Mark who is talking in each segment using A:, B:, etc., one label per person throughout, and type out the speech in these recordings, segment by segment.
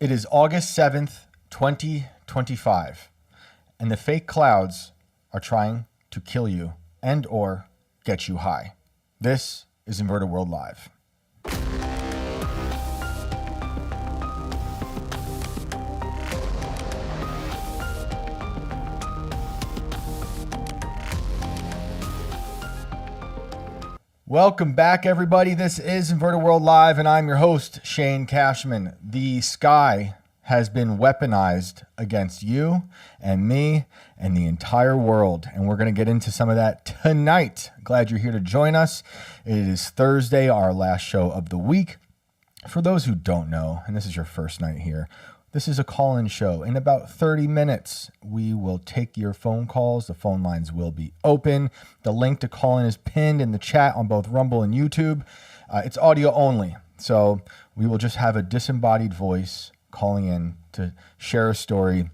A: It is August 7th, 2025, and the fake clouds are trying to kill you and or get you high. This is Inverted World Live. Welcome back, everybody. This is Inverted World Live, and I'm your host, Shane Cashman. The sky has been weaponized against you and me and the entire world, and we're going to get into some of that tonight. Glad you're here to join us. It is Thursday, our last show of the week. For those who don't know, and this is your first night here, this is a call-in show. In about 30 minutes, we will take your phone calls. The phone lines will be open. The link to call in is pinned in the chat on both Rumble and YouTube. It's audio only, so we will just have a disembodied voice calling in to share a story,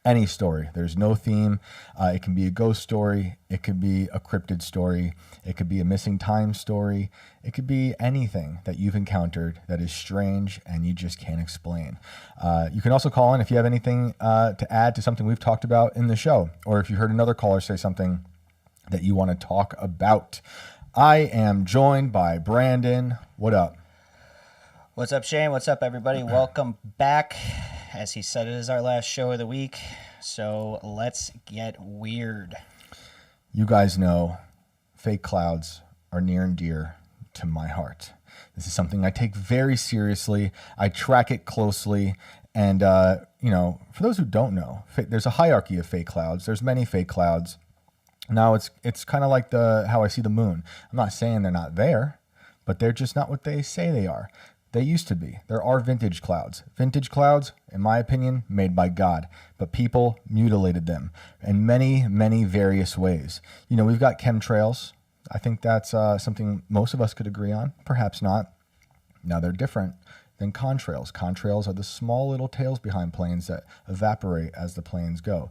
A: any story. There's no theme. It can be a ghost story. It could be a cryptid story. It could be a missing time story. It could be anything that you've encountered that is strange and you just can't explain. You can also call in if you have anything to add to something we've talked about in the show, or if you heard another caller say something that you want to talk about. I am joined by Brandon. What up?
B: What's up, Shane? What's up, everybody? Welcome back. As he said, it is our last show of the week, so let's get weird.
A: You guys know fake clouds are near and dear to my heart. This is something I take very seriously. I track it closely. And, for those who don't know, there's a hierarchy of fake clouds. There's many fake clouds. Now, it's kind of like how I see the moon. I'm not saying they're not there, but they're just not what they say they are. They used to be. There are vintage clouds. Vintage clouds, in my opinion, made by God, but people mutilated them in many, many various ways. We've got chemtrails. I think that's something most of us could agree on. Perhaps not. Now, they're different than contrails. Contrails are the small little tails behind planes that evaporate as the planes go.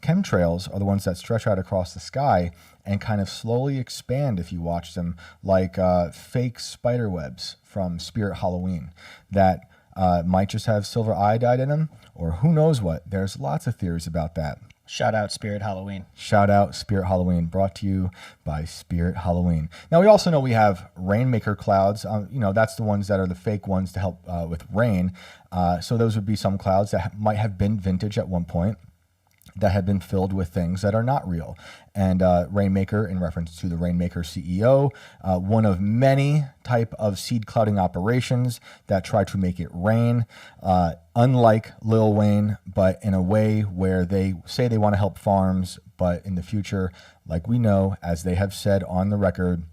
A: Chemtrails are the ones that stretch out across the sky and kind of slowly expand if you watch them, like fake spider webs from Spirit Halloween that might just have silver iodide in them, or who knows what. There's lots of theories about that.
B: Shout out Spirit Halloween.
A: Shout out Spirit Halloween, brought to you by Spirit Halloween. Now, we also know we have rainmaker clouds. That's the ones that are the fake ones to help with rain. So those would be some clouds that might have been vintage at one point, that had been filled with things that are not real. And Rainmaker, in reference to the Rainmaker CEO, one of many type of seed clouding operations that try to make it rain, unlike Lil Wayne, but in a way where they say they want to help farms, but in the future, like we know, as they have said on the record,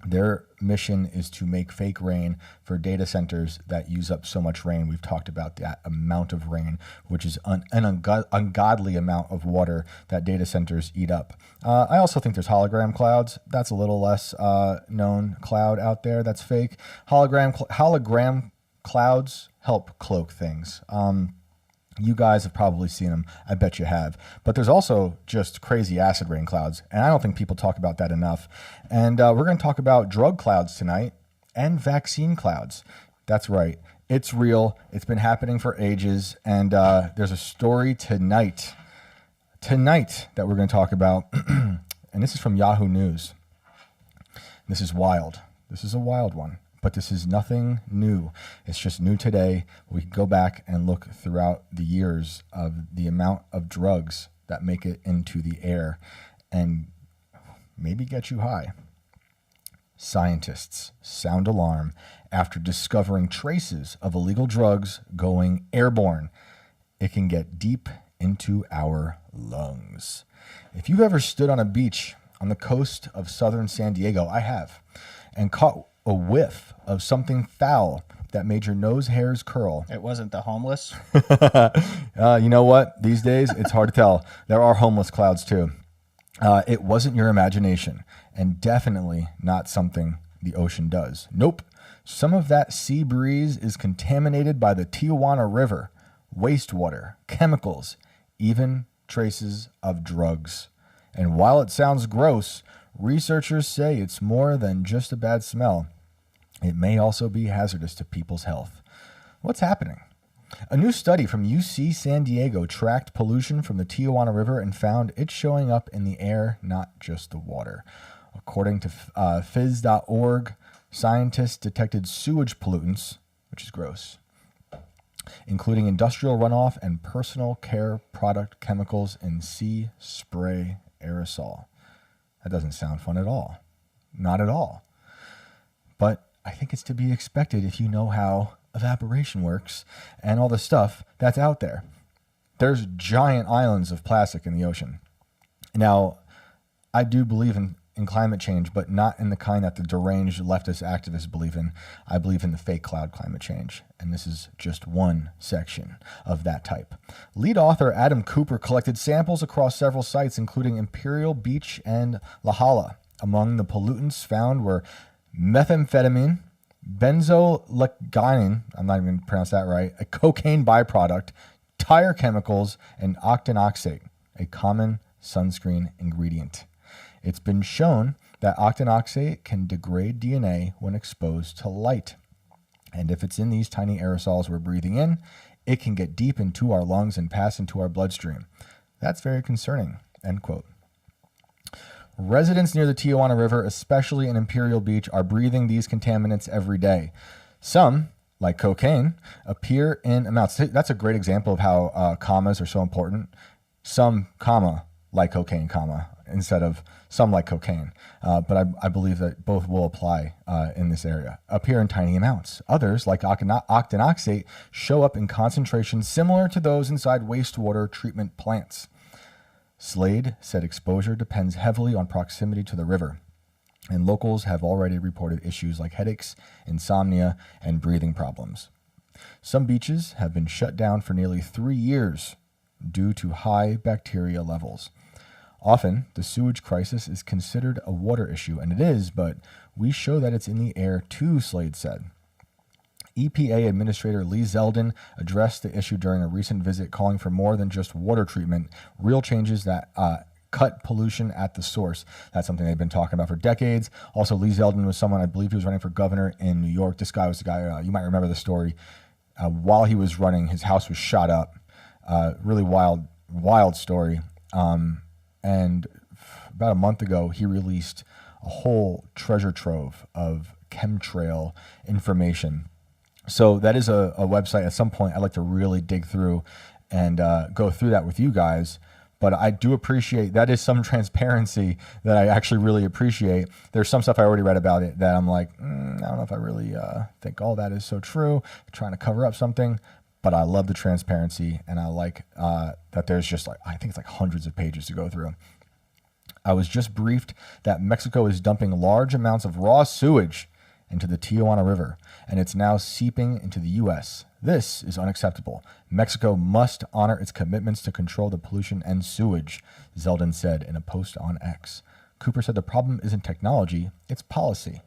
A: their mission is to make fake rain for data centers that use up so much rain. We've talked about that amount of rain, which is an ungodly amount of water that data centers eat up. I also think there's hologram clouds. That's a little less known cloud out there that's fake. Hologram clouds help cloak things. You guys have probably seen them. I bet you have. But there's also just crazy acid rain clouds, and I don't think people talk about that enough. And we're going to talk about drug clouds tonight and vaccine clouds. That's right. It's real. It's been happening for ages, and there's a story tonight that we're going to talk about, and this is from Yahoo News. This is wild. This is a wild one. But this is nothing new. It's just new today. We can go back and look throughout the years of the amount of drugs that make it into the air and maybe get you high. Scientists sound alarm after discovering traces of illegal drugs going airborne. It can get deep into our lungs. If you've ever stood on a beach on the coast of southern San Diego, I have, and caught a whiff of something foul that made your nose hairs curl.
B: It wasn't the homeless?
A: You know what? These days, it's hard to tell. There are homeless clouds, too. It wasn't your imagination, and definitely not something the ocean does. Nope. Some of that sea breeze is contaminated by the Tijuana River, wastewater, chemicals, even traces of drugs. And while it sounds gross, researchers say it's more than just a bad smell. It may also be hazardous to people's health. What's happening? A new study from UC San Diego tracked pollution from the Tijuana River and found it showing up in the air, not just the water. According to phys.org, scientists detected sewage pollutants, which is gross, including industrial runoff and personal care product chemicals in sea spray aerosol. That doesn't sound fun at all. Not at all. But I think it's to be expected if you know how evaporation works and all the stuff that's out there. There's giant islands of plastic in the ocean. Now, I do believe in climate change, but not in the kind that the deranged leftist activists believe in. I believe in the fake cloud climate change, and this is just one section of that type. Lead author Adam Cooper collected samples across several sites, including Imperial Beach and La Jolla. Among the pollutants found were methamphetamine, benzoylglycine, I'm not even going to pronounce that right, a cocaine byproduct, tire chemicals, and octinoxate, a common sunscreen ingredient. It's been shown that octinoxate can degrade DNA when exposed to light. And if it's in these tiny aerosols we're breathing in, it can get deep into our lungs and pass into our bloodstream. That's very concerning, end quote. Residents near the Tijuana River, especially in Imperial Beach, are breathing these contaminants every day. Some, like cocaine, appear in amounts. That's a great example of how commas are so important. Some, comma, like cocaine, comma, instead of some like cocaine. But I believe that both will apply in this area. Appear in tiny amounts. Others, like octinoxate, show up in concentrations similar to those inside wastewater treatment plants. Slade said exposure depends heavily on proximity to the river, and locals have already reported issues like headaches, insomnia, and breathing problems. Some beaches have been shut down for nearly 3 years due to high bacteria levels. Often, the sewage crisis is considered a water issue, and it is, but we show that it's in the air too, Slade said. EPA Administrator Lee Zeldin addressed the issue during a recent visit, calling for more than just water treatment, real changes that cut pollution at the source. That's something they've been talking about for decades. Also, Lee Zeldin was someone, I believe he was running for governor in New York. This guy was the guy, you might remember the story. While he was running, his house was shot up. Really wild story. And about a month ago, he released a whole treasure trove of chemtrail information. So that is a website. At some point, I'd like to really dig through and go through that with you guys. But I do appreciate, that is some transparency that I actually really appreciate. There's some stuff I already read about it that I'm like, I don't know if I really think all that is so true. I'm trying to cover up something. But I love the transparency, and I like that there's just I think it's like hundreds of pages to go through. I was just briefed that Mexico is dumping large amounts of raw sewage into the Tijuana River, and it's now seeping into the U.S. This is unacceptable. Mexico must honor its commitments to control the pollution and sewage, Zeldin said in a post on X. Cooper said the problem isn't technology, it's policy.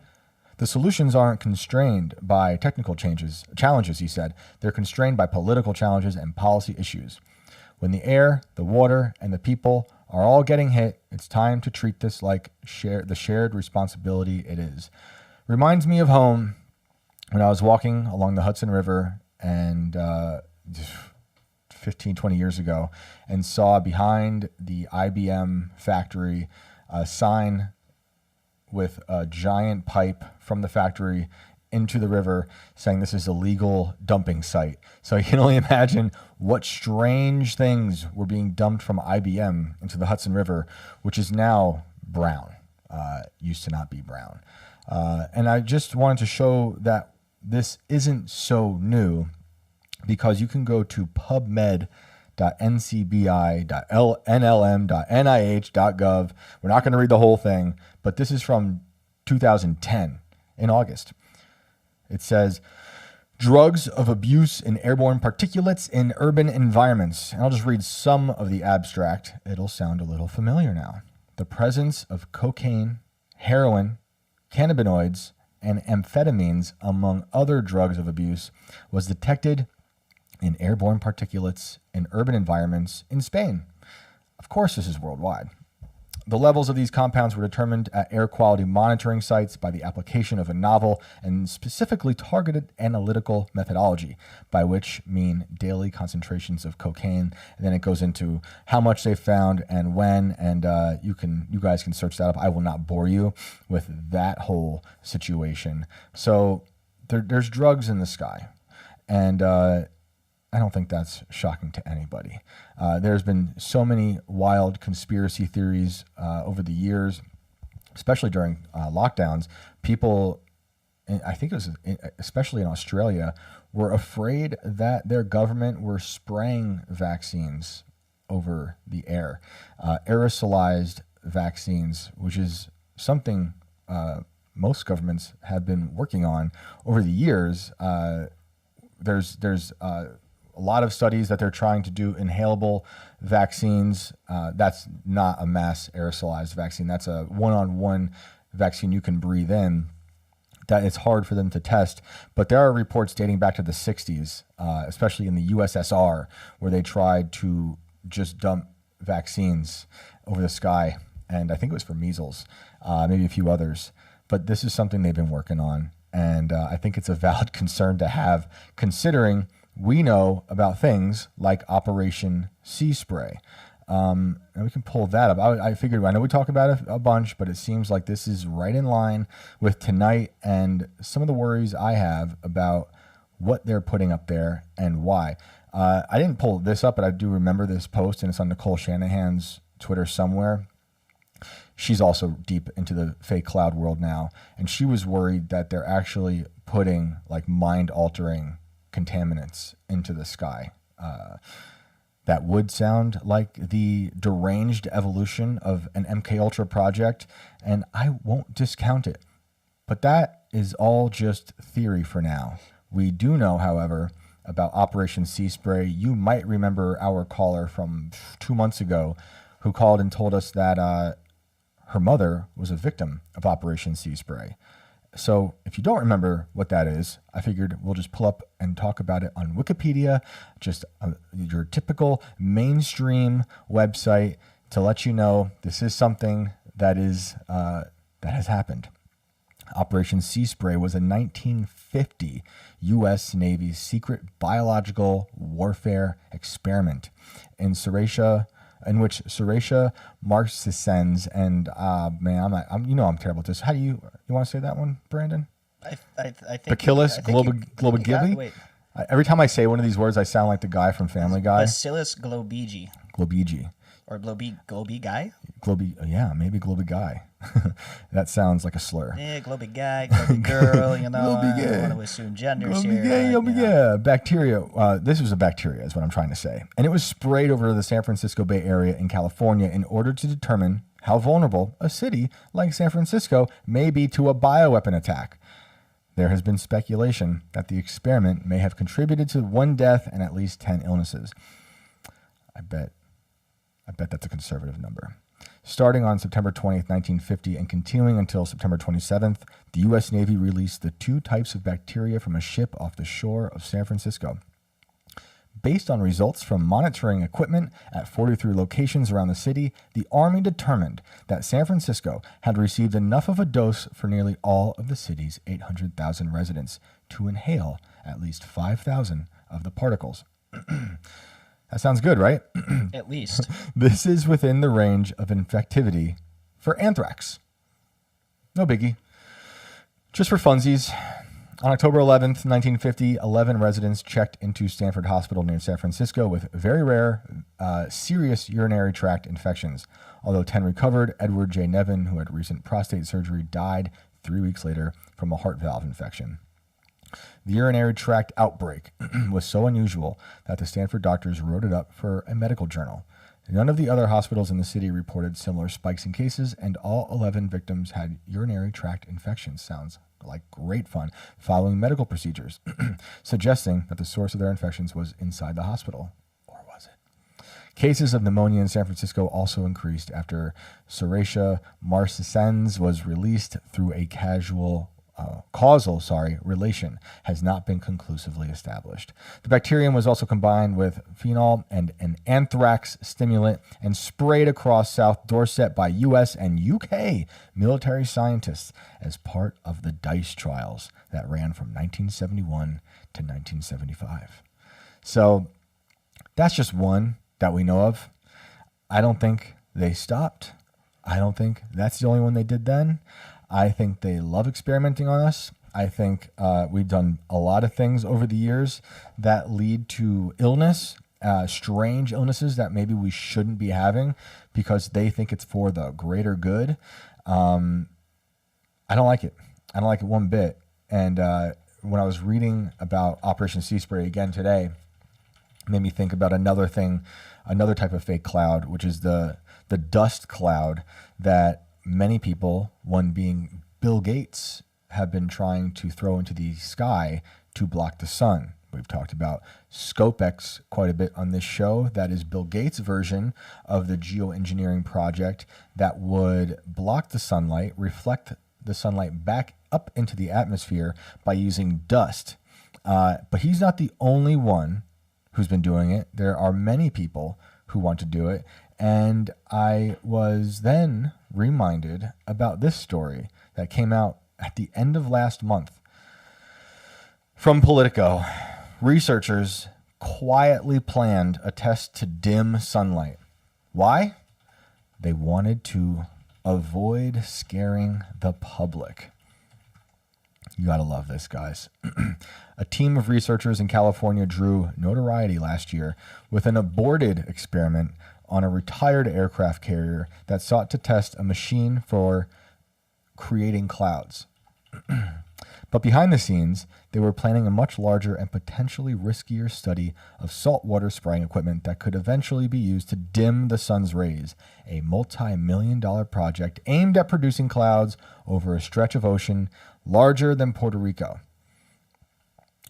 A: The solutions aren't constrained by technical challenges, he said. They're constrained by political challenges and policy issues. When the air, the water, and the people are all getting hit, it's time to treat this like the shared responsibility it is. Reminds me of home when I was walking along the Hudson River and 15, 20 years ago and saw behind the IBM factory a sign with a giant pipe from the factory into the river saying this is a legal dumping site. So you can only imagine what strange things were being dumped from IBM into the Hudson River, which is now brown, used to not be brown. And I just wanted to show that this isn't so new because you can go to pubmed.ncbi.nlm.nih.gov. We're not going to read the whole thing, but this is from 2010 in August. It says, drugs of abuse in airborne particulates in urban environments. And I'll just read some of the abstract. It'll sound a little familiar now. The presence of cocaine, heroin, cannabinoids, and amphetamines, among other drugs of abuse, was detected in airborne particulates in urban environments in Spain. Of course, this is worldwide. The levels of these compounds were determined at air quality monitoring sites by the application of a novel and specifically targeted analytical methodology, by which mean daily concentrations of cocaine. And then it goes into how much they found and when, and you guys can search that up. I will not bore you with that whole situation. So there's drugs in the sky, and I don't think that's shocking to anybody. There's been so many wild conspiracy theories over the years, especially during lockdowns. People, I think it was especially in Australia, were afraid that their government were spraying vaccines over the air. Aerosolized vaccines, which is something most governments have been working on over the years. There's a lot of studies that they're trying to do inhalable vaccines. That's not a mass aerosolized vaccine. That's a one-on-one vaccine you can breathe in. That it's hard for them to test. But there are reports dating back to the 60s, especially in the USSR, where they tried to just dump vaccines over the sky. And I think it was for measles, maybe a few others. But this is something they've been working on. And I think it's a valid concern to have, considering we know about things like Operation Sea Spray. And we can pull that up. I figured, I know we talk about it a bunch, but it seems like this is right in line with tonight and some of the worries I have about what they're putting up there and why. I didn't pull this up, but I do remember this post, and it's on Nicole Shanahan's Twitter somewhere. She's also deep into the fake cloud world now, and she was worried that they're actually putting like mind-altering contaminants into the sky. That would sound like the deranged evolution of an MK Ultra project, and I won't discount it. But that is all just theory for now. We do know, however, about Operation Sea Spray. You might remember our caller from 2 months ago who called and told us that her mother was a victim of Operation Sea Spray. So if you don't remember what that is, I figured we'll just pull up and talk about it on Wikipedia, just your typical mainstream website, to let you know this is something that is that has happened. Operation Sea Spray was a 1950 U.S. Navy secret biological warfare experiment in which Serratia Marcescens and I'm terrible at this. How do you want to say that one, Brandon?
B: I think
A: Bacillus globigili.
B: Wait,
A: Every time I say one of these words, I sound like the guy from Family Guy.
B: Bacillus globigi.
A: Globigi.
B: Or globi guy?
A: Maybe globi guy. That sounds like a slur.
B: Yeah, globi guy, globi girl, you know. I don't want to assume genders here.
A: Bacteria. This was a bacteria, is what I'm trying to say. And it was sprayed over the San Francisco Bay Area in California in order to determine how vulnerable a city like San Francisco may be to a bioweapon attack. There has been speculation that the experiment may have contributed to 1 death and at least 10 illnesses. I bet that's a conservative number. Starting on September 20th, 1950, and continuing until September 27th, the U.S. Navy released the 2 types of bacteria from a ship off the shore of San Francisco. Based on results from monitoring equipment at 43 locations around the city, the Army determined that San Francisco had received enough of a dose for nearly all of the city's 800,000 residents to inhale at least 5,000 of the particles. That sounds good, right?
B: At least.
A: This is within the range of infectivity for anthrax. No biggie. Just for funsies, on October 11th, 1950, 11 residents checked into Stanford Hospital near San Francisco with very rare, serious urinary tract infections. Although 10 recovered, Edward J. Nevin, who had recent prostate surgery, died 3 weeks later from a heart valve infection. The urinary tract outbreak was so unusual that the Stanford doctors wrote it up for a medical journal. None of the other hospitals in the city reported similar spikes in cases, and all 11 victims had urinary tract infections. Sounds like great fun. Following medical procedures, suggesting that the source of their infections was inside the hospital. Or was it? Cases of pneumonia in San Francisco also increased after Serratia Marcescens was released through a casual relation has not been conclusively established. The bacterium was also combined with phenol and an anthrax stimulant and sprayed across South Dorset by US and UK military scientists as part of the DICE trials that ran from 1971 to 1975. So that's just one that we know of. I don't think they stopped. I don't think that's the only one they did then. I think they love experimenting on us. I think we've done a lot of things over the years that lead to illness, strange illnesses that maybe we shouldn't be having because they think it's for the greater good. I don't like it. I don't like it one bit. And when I was reading about Operation Sea Spray again today, it made me think about another thing, another type of fake cloud, which is the dust cloud that many people, one being Bill Gates, have been trying to throw into the sky to block the sun. We've talked about ScopeX quite a bit on this show. That is Bill Gates' version of the geoengineering project that would block the sunlight, reflect the sunlight back up into the atmosphere by using dust. But he's not the only one who's been doing it. There are many people who want to do it. And I was then reminded about this story that came out at the end of last month. From Politico, researchers quietly planned a test to dim sunlight. Why? They wanted to avoid scaring the public. You gotta love this, guys. A team of researchers in California drew notoriety last year with an aborted experiment on a retired aircraft carrier that sought to test a machine for creating clouds. But behind the scenes, they were planning a much larger and potentially riskier study of saltwater spraying equipment that could eventually be used to dim the sun's rays, a multi-million-dollar project aimed at producing clouds over a stretch of ocean larger than Puerto Rico.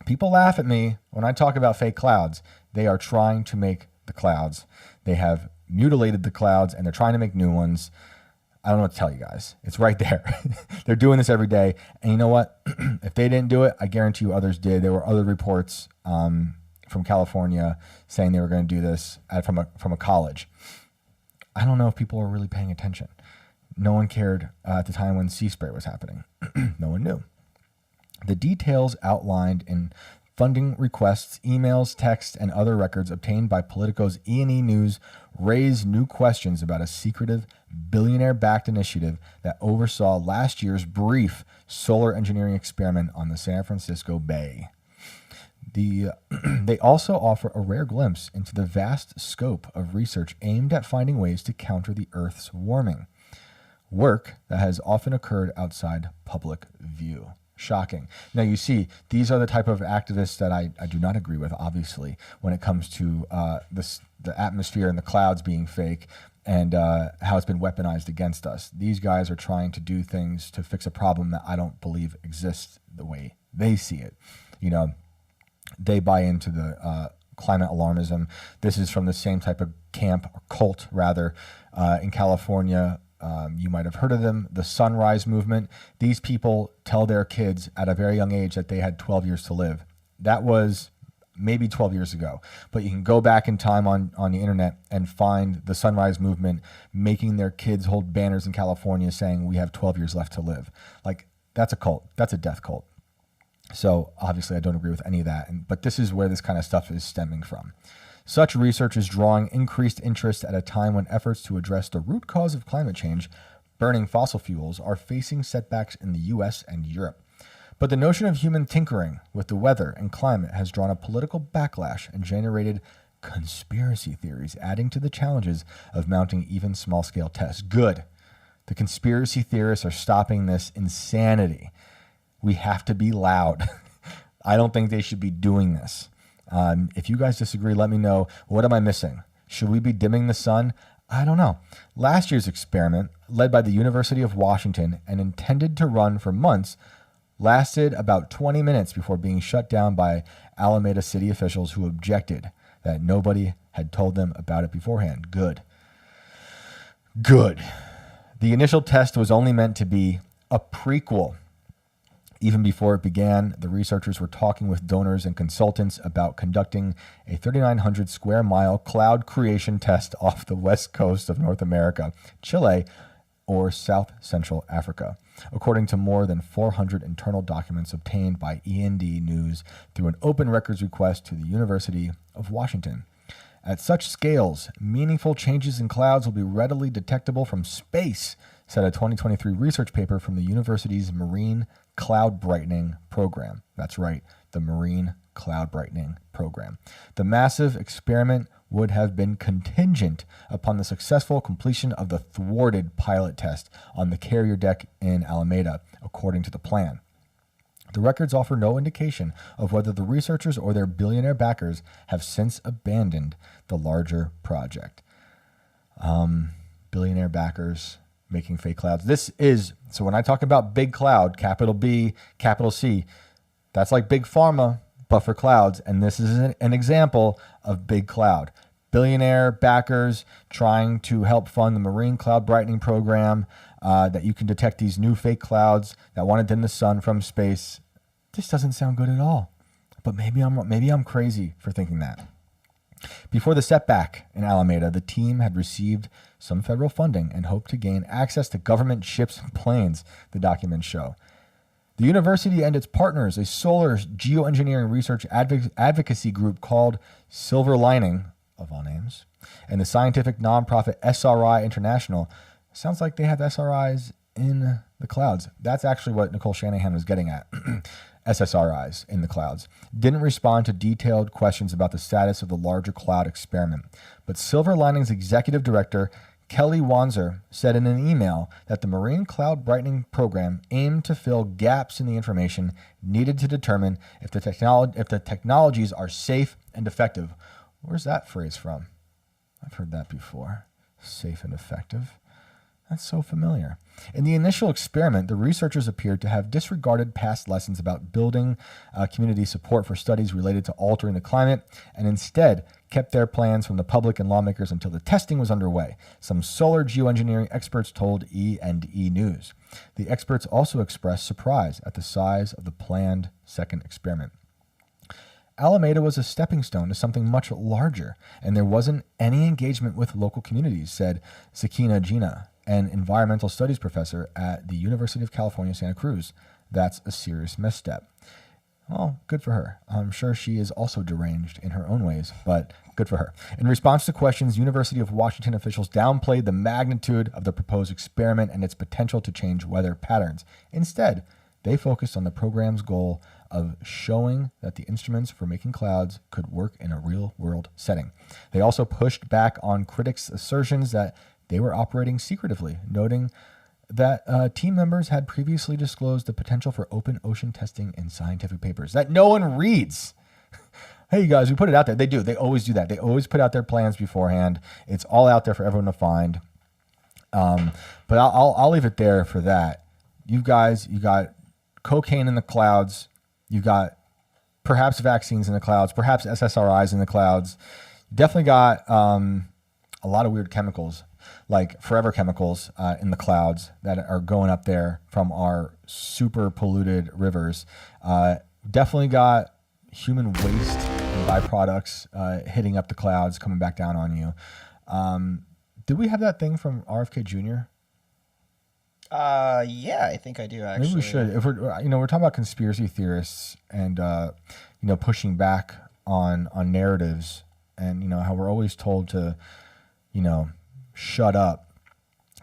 A: People laugh at me when I talk about fake clouds. They are trying to make the clouds. They have mutilated the clouds and they're trying to make new ones. I don't know what to tell you guys. It's right there. They're doing this every day. And you know what? If they didn't do it, I guarantee you others did. There were other reports from California saying they were going to do this from a college. I don't know if people are really paying attention. No one cared at the time when sea spray was happening. No one knew. The details outlined in funding requests, emails, texts, and other records obtained by Politico's E&E News raise new questions about a secretive, billionaire-backed initiative that oversaw last year's brief solar engineering experiment on the San Francisco Bay. They also offer a rare glimpse into the vast scope of research aimed at finding ways to counter the Earth's warming, work that has often occurred outside public view. Shocking. Now, you see, these are the type of activists that I do not agree with, obviously, when it comes to the atmosphere and the clouds being fake and how it's been weaponized against us. These guys are trying to do things to fix a problem that I don't believe exists the way they see it. You know, they buy into the climate alarmism. This is from the same type of camp, or cult, rather, in California. You might have heard of them, the Sunrise Movement. These people tell their kids at a very young age that they had 12 years to live. That was maybe 12 years ago. But you can go back in time on the internet and find the Sunrise Movement making their kids hold banners in California saying we have 12 years left to live. Like, that's a cult. That's a death cult. So obviously I don't agree with any of that. But this is where this kind of stuff is stemming from. Such research is drawing increased interest at a time when efforts to address the root cause of climate change, burning fossil fuels, are facing setbacks in the US and Europe. But the notion of human tinkering with the weather and climate has drawn a political backlash and generated conspiracy theories, adding to the challenges of mounting even small-scale tests. Good. The conspiracy theorists are stopping this insanity. We have to be loud. I don't think they should be doing this. If you guys disagree, let me know. What am I missing? Should we be dimming the sun? I don't know. Last year's experiment, led by the University of Washington and intended to run for months, lasted about 20 minutes before being shut down by Alameda City officials who objected that nobody had told them about it beforehand. Good. The initial test was only meant to be a prequel. Even before it began, the researchers were talking with donors and consultants about conducting a 3,900 square mile cloud creation test off the west coast of North America, Chile, or South Central Africa, according to more than 400 internal documents obtained by E&D News through an open records request to the University of Washington. At such scales, meaningful changes in clouds will be readily detectable from space, said a 2023 research paper from the university's Marine Cloud Brightening Program. That's right, the Marine Cloud Brightening Program. The massive experiment would have been contingent upon the successful completion of the thwarted pilot test on the carrier deck in Alameda, according to the plan. The records offer no indication of whether the researchers or their billionaire backers have since abandoned the larger project. Billionaire backers making fake clouds. So when I talk about big cloud, capital B, capital C, that's like big pharma, but for clouds. And this is an example of big cloud. Billionaire backers trying to help fund the Marine Cloud Brightening Program, that you can detect these new fake clouds that want to dim the sun from space. This doesn't sound good at all. But maybe I'm crazy for thinking that. Before the setback in Alameda, the team had received some federal funding and hoped to gain access to government ships and planes, the documents show. The university and its partners, a solar geoengineering research advocacy group called Silver Lining, of all names, and the scientific nonprofit SRI International, sounds like they have SRIs in the clouds. That's actually what Nicole Shanahan was getting at. SSRIs in the clouds, didn't respond to detailed questions about the status of the larger cloud experiment. But Silver Lining's executive director, Kelly Wanzer, said in an email that the Marine Cloud Brightening Program aimed to fill gaps in the information needed to determine if the technologies are safe and effective. Where's that phrase from? I've heard that before. Safe and effective. That's so familiar. In the initial experiment, the researchers appeared to have disregarded past lessons about building community support for studies related to altering the climate, and instead kept their plans from the public and lawmakers until the testing was underway, some solar geoengineering experts told E&E News. The experts also expressed surprise at the size of the planned second experiment. Alameda was a stepping stone to something much larger, and there wasn't any engagement with local communities, said Sakina Gina, an environmental studies professor at the University of California, Santa Cruz. That's a serious misstep. Well, good for her. I'm sure she is also deranged in her own ways, but good for her. In response to questions, University of Washington officials downplayed the magnitude of the proposed experiment and its potential to change weather patterns. Instead, they focused on the program's goal of showing that the instruments for making clouds could work in a real-world setting. They also pushed back on critics' assertions that they were operating secretively, noting that team members had previously disclosed the potential for open ocean testing in scientific papers that no one reads. Hey, you guys, we put it out there. They do. They always do that. They always put out their plans beforehand. It's all out there for everyone to find. But I'll leave it there for that. You guys, you got cocaine in the clouds. You got perhaps vaccines in the clouds, perhaps SSRIs in the clouds. Definitely got a lot of weird chemicals, like forever chemicals in the clouds that are going up there from our super polluted rivers. Definitely got human waste and byproducts hitting up the clouds, coming back down on you. Did we have that thing from RFK Jr.?
B: Yeah, I think I do actually.
A: Maybe we should. If we're talking about conspiracy theorists and pushing back on narratives, and how we're always told to shut up,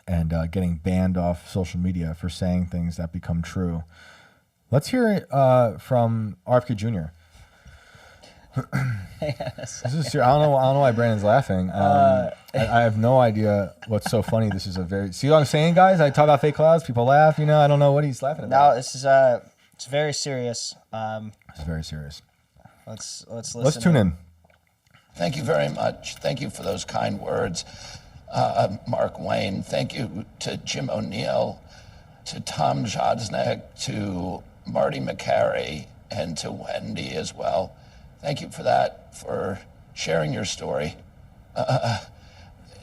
A: and getting banned off social media for saying things that become true. Let's hear it from RFK Jr. This is I don't know why Brandon's laughing. I have no idea what's so funny. This is see what I'm saying, guys? I talk about fake clouds, people laugh. I don't know what he's laughing about.
B: No, this is it's very serious.
A: It's very serious.
B: Let's listen.
A: Let's tune in.
C: Thank you very much. Thank you for those kind words, Mark Wayne. Thank you to Jim O'Neill, to Tom Jodesnik, to Marty McCary, and to Wendy as well. Thank you for that, for sharing your story.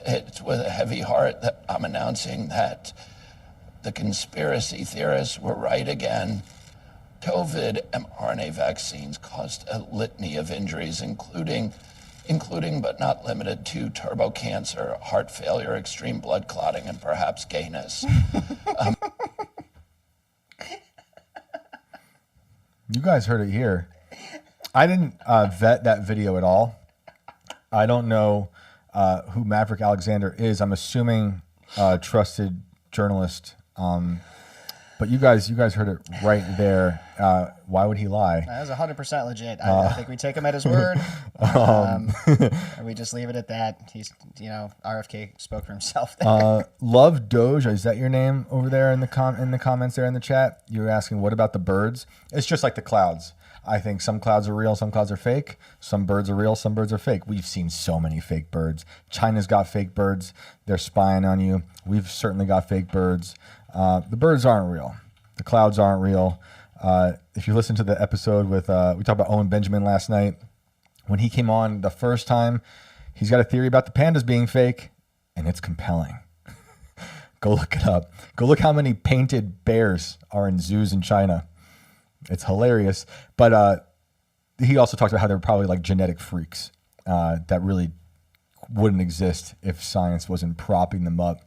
C: It's with a heavy heart that I'm announcing that the conspiracy theorists were right again. COVID mRNA vaccines caused a litany of injuries, including but not limited to turbo cancer, heart failure, extreme blood clotting, and perhaps gayness.
A: You guys heard it here. I didn't vet that video at all. I don't know who Maverick Alexander is. I'm assuming trusted journalist. But you guys heard it right there. Why would he lie?
B: That was 100% legit. I think we take him at his word. Or we just leave it at that. He's, RFK spoke for himself there.
A: Love Doge, is that your name over there in the comments there in the chat? You were asking, what about the birds? It's just like the clouds. I think some clouds are real, some clouds are fake. Some birds are real, some birds are fake. We've seen so many fake birds. China's got fake birds. They're spying on you. We've certainly got fake birds. The birds aren't real. The clouds aren't real. If you listen to the episode with, we talked about Owen Benjamin last night. When he came on the first time, he's got a theory about the pandas being fake, and it's compelling. Go look it up. Go look how many painted bears are in zoos in China. It's hilarious. But he also talked about how they're probably like genetic freaks that really wouldn't exist if science wasn't propping them up.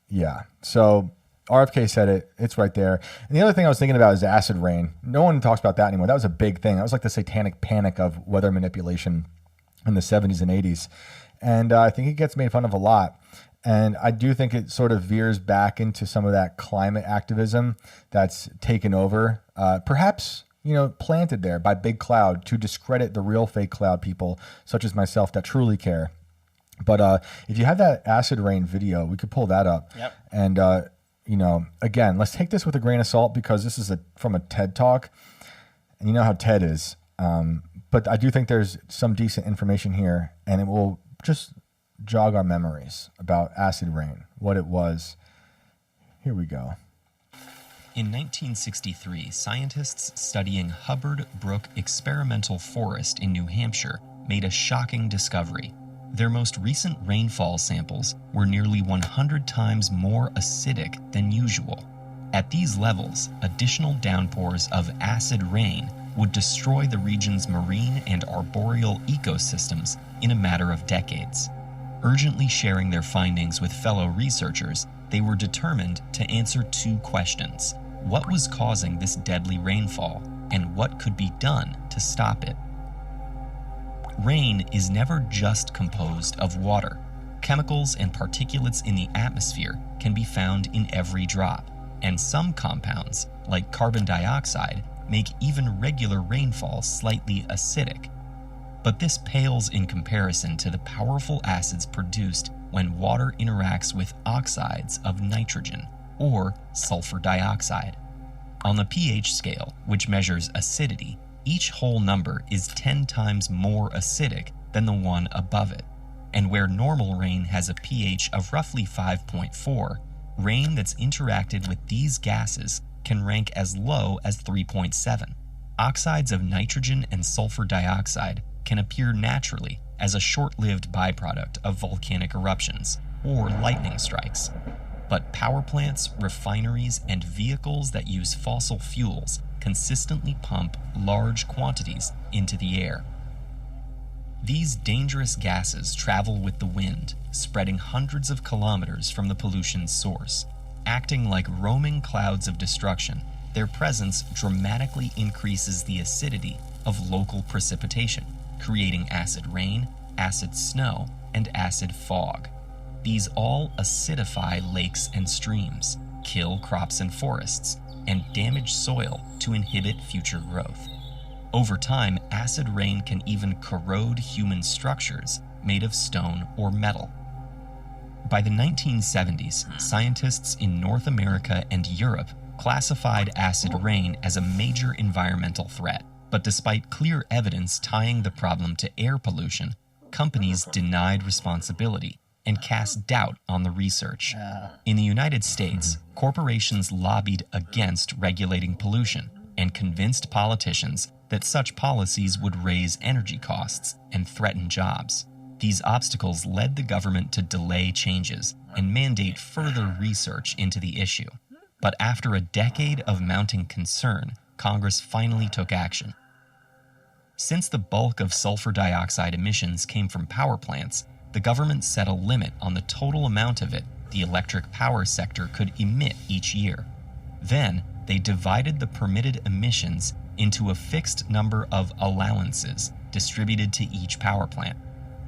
A: Yeah. So RFK said it. It's right there. And the other thing I was thinking about is acid rain. No one talks about that anymore. That was a big thing. That was like the satanic panic of weather manipulation in the 70s and 80s. And I think it gets made fun of a lot. And I do think it sort of veers back into some of that climate activism that's taken over, perhaps, planted there by Big Cloud to discredit the real fake cloud people, such as myself, that truly care. But if you have that acid rain video, we could pull that up.
B: Yep.
A: And, again, let's take this with a grain of salt because this is from a TED Talk. And you know how TED is. But I do think there's some decent information here, and it will just jog our memories about acid rain, what it was. Here we go.
D: In 1963, scientists studying Hubbard Brook Experimental Forest in New Hampshire made a shocking discovery. Their most recent rainfall samples were nearly 100 times more acidic than usual. At these levels, additional downpours of acid rain would destroy the region's marine and arboreal ecosystems in a matter of decades. Urgently sharing their findings with fellow researchers, they were determined to answer two questions. What was causing this deadly rainfall, and what could be done to stop it? Rain is never just composed of water. Chemicals and particulates in the atmosphere can be found in every drop, and some compounds, like carbon dioxide, make even regular rainfall slightly acidic. But this pales in comparison to the powerful acids produced when water interacts with oxides of nitrogen, or sulfur dioxide. On the pH scale, which measures acidity, each whole number is 10 times more acidic than the one above it. And where normal rain has a pH of roughly 5.4, rain that's interacted with these gases can rank as low as 3.7. Oxides of nitrogen and sulfur dioxide can appear naturally as a short-lived byproduct of volcanic eruptions or lightning strikes. But power plants, refineries, and vehicles that use fossil fuels consistently pump large quantities into the air. These dangerous gases travel with the wind, spreading hundreds of kilometers from the pollution's source. Acting like roaming clouds of destruction, their presence dramatically increases the acidity of local precipitation, creating acid rain, acid snow, and acid fog. These all acidify lakes and streams, kill crops and forests, and damage soil to inhibit future growth. Over time, acid rain can even corrode human structures made of stone or metal. By the 1970s, scientists in North America and Europe classified acid rain as a major environmental threat. But despite clear evidence tying the problem to air pollution, companies denied responsibility and cast doubt on the research. In the United States, corporations lobbied against regulating pollution and convinced politicians that such policies would raise energy costs and threaten jobs. These obstacles led the government to delay changes and mandate further research into the issue. But after a decade of mounting concern, Congress finally took action. Since the bulk of sulfur dioxide emissions came from power plants, the government set a limit on the total amount of it the electric power sector could emit each year. Then, they divided the permitted emissions into a fixed number of allowances distributed to each power plant.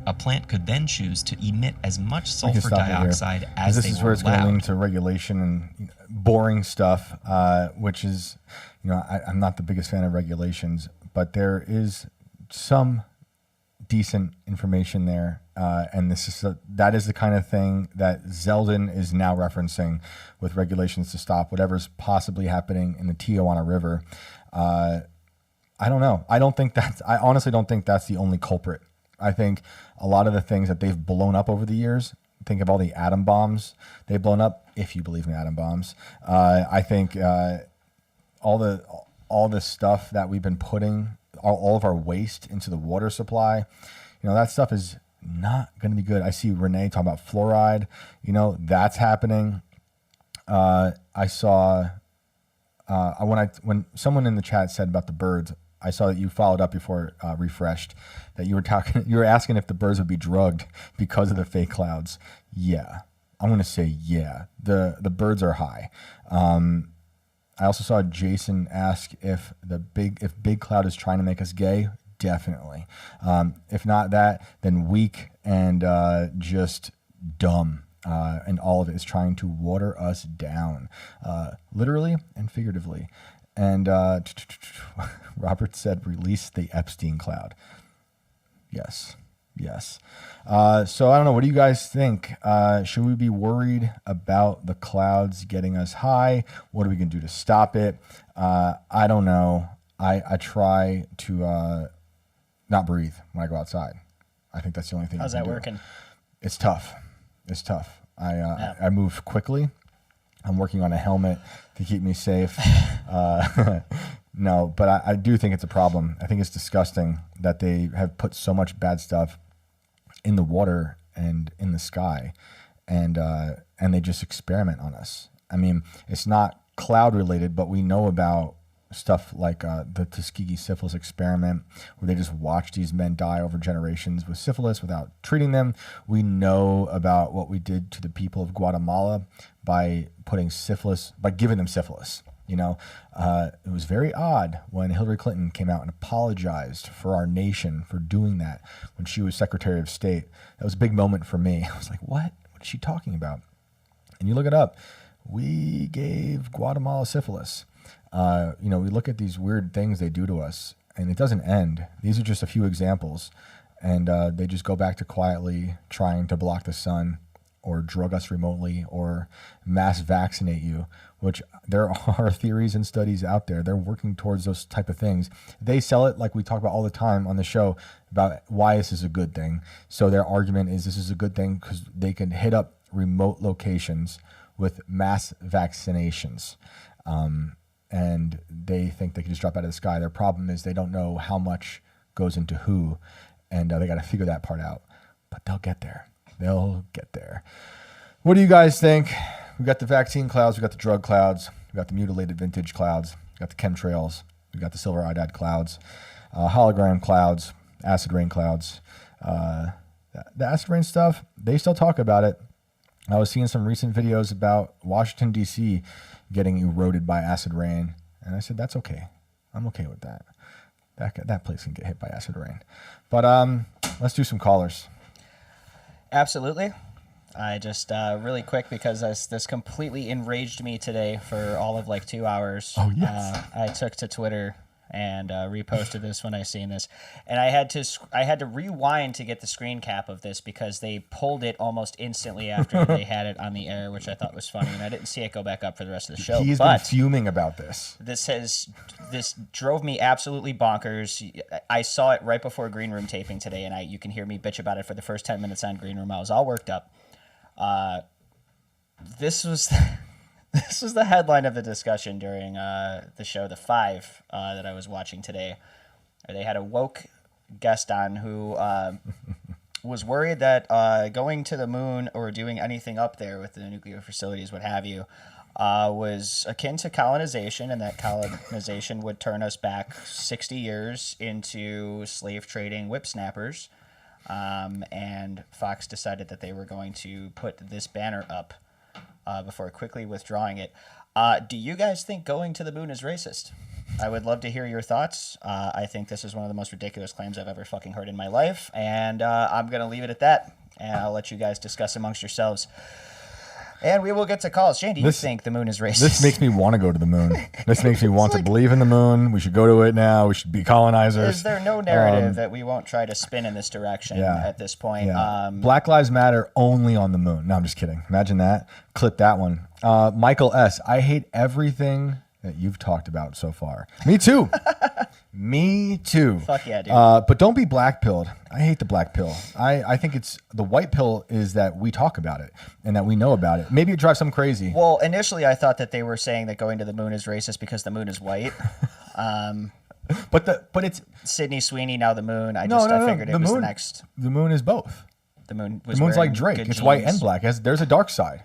D: A plant could then choose to emit as much sulfur dioxide as
A: this
D: they
A: is
D: were
A: where it's going to
D: allowed.
A: lean to regulation and boring stuff, which is, I'm not the biggest fan of regulations, but there is some decent information there, and that is the kind of thing that Zeldin is now referencing with regulations to stop whatever's possibly happening in the Tijuana River. I don't know. I honestly don't think that's the only culprit. I think a lot of the things that they've blown up over the years, think of all the atom bombs they've blown up, if you believe in atom bombs. I think all the stuff that we've been putting, all of our waste into the water supply, that stuff is not going to be good. I see Renee talking about fluoride. That's happening. I saw when someone in the chat said about the birds, I saw that you followed up before refreshed, that you were asking if the birds would be drugged because of the fake clouds. Yeah, I'm going to say yeah. The birds are high. I also saw Jason ask if Big Cloud is trying to make us gay. Definitely. If not that, then weak and just dumb. And all of it is trying to water us down, literally and figuratively. And Robert said, release the Epstein cloud. Yes. So I don't know. What do you guys think? Should we be worried about the clouds getting us high? What are we going to do to stop it? I don't know. I try to not breathe when I go outside. I think that's the only thing.
B: How's that working?
A: It's tough. I move quickly. I'm working on a helmet to keep me safe. No, but I do think it's a problem. I think it's disgusting that they have put so much bad stuff in the water and in the sky, and they just experiment on us. I mean, it's not cloud related, but we know about stuff like the Tuskegee syphilis experiment, where they just watched these men die over generations with syphilis without treating them. We know about what we did to the people of Guatemala by giving them syphilis. It was very odd when Hillary Clinton came out and apologized for our nation for doing that when she was Secretary of State. That was a big moment for me. I was like, what is she talking about? And you look it up. We gave Guatemala syphilis. We look at these weird things they do to us, and it doesn't end. These are just a few examples, and they just go back to quietly trying to block the sun or drug us remotely or mass vaccinate you, which there are theories and studies out there. They're working towards those type of things. They sell it like we talk about all the time on the show about why this is a good thing. So their argument is this is a good thing because they can hit up remote locations with mass vaccinations. And they think they can just drop out of the sky. Their problem is they don't know how much goes into who, and they got to figure that part out. But they'll get there. What do you guys think? We got the vaccine clouds. We got the drug clouds. We got the mutilated vintage clouds. We got the chemtrails. We got the silver iodide clouds, hologram clouds, acid rain clouds. The acid rain stuff, they still talk about it. I was seeing some recent videos about Washington, D.C. getting eroded by acid rain. And I said, that's okay. I'm okay with that. That place can get hit by acid rain. But let's do some callers.
B: Absolutely. I just, really quick, because this completely enraged me today for all of like 2 hours.
A: Oh, yes.
B: I took to Twitter and reposted this when I seen this. And I had to rewind to get the screen cap of this because they pulled it almost instantly after they had it on the air, which I thought was funny. And I didn't see it go back up for the rest of the show.
A: He's been fuming about this.
B: This drove me absolutely bonkers. I saw it right before Green Room taping today, and you can hear me bitch about it for the first 10 minutes on Green Room. I was all worked up. This was the headline of the discussion during the show, The Five, that I was watching today. They had a woke guest on who was worried that going to the moon or doing anything up there with the nuclear facilities, what have you, was akin to colonization, and that colonization would turn us back 60 years into slave trading whipsnappers. And Fox decided that they were going to put this banner up before quickly withdrawing it. Do you guys think going to the moon is racist? I would love to hear your thoughts. I think this is one of the most ridiculous claims I've ever fucking heard in my life, and I'm going to leave it at that, and I'll let you guys discuss amongst yourselves. And we will get to calls. Shane, do you think the moon is racist?
A: This makes me want to go to the moon. This makes me want to believe in the moon. We should go to it now. We should be colonizers.
B: Is there no narrative that we won't try to spin in this direction at this point?
A: Yeah. Black Lives Matter only on the moon. No, I'm just kidding. Imagine that. Clip that one. Michael S. I hate everything that you've talked about so far. Me too. Me too.
B: Fuck yeah, dude.
A: But don't be black pilled. I hate the black pill. I think it's the white pill is that we talk about it and that we know about it. Maybe it drives some crazy.
B: Well, initially I thought that they were saying that going to the moon is racist because the moon is white.
A: But it's
B: Sydney Sweeney, now the moon. I figured it was the next.
A: The moon is both.
B: The moon was
A: The moon's like
B: wearing
A: Drake.
B: good
A: It's white
B: jeans.
A: and black. There's a dark side.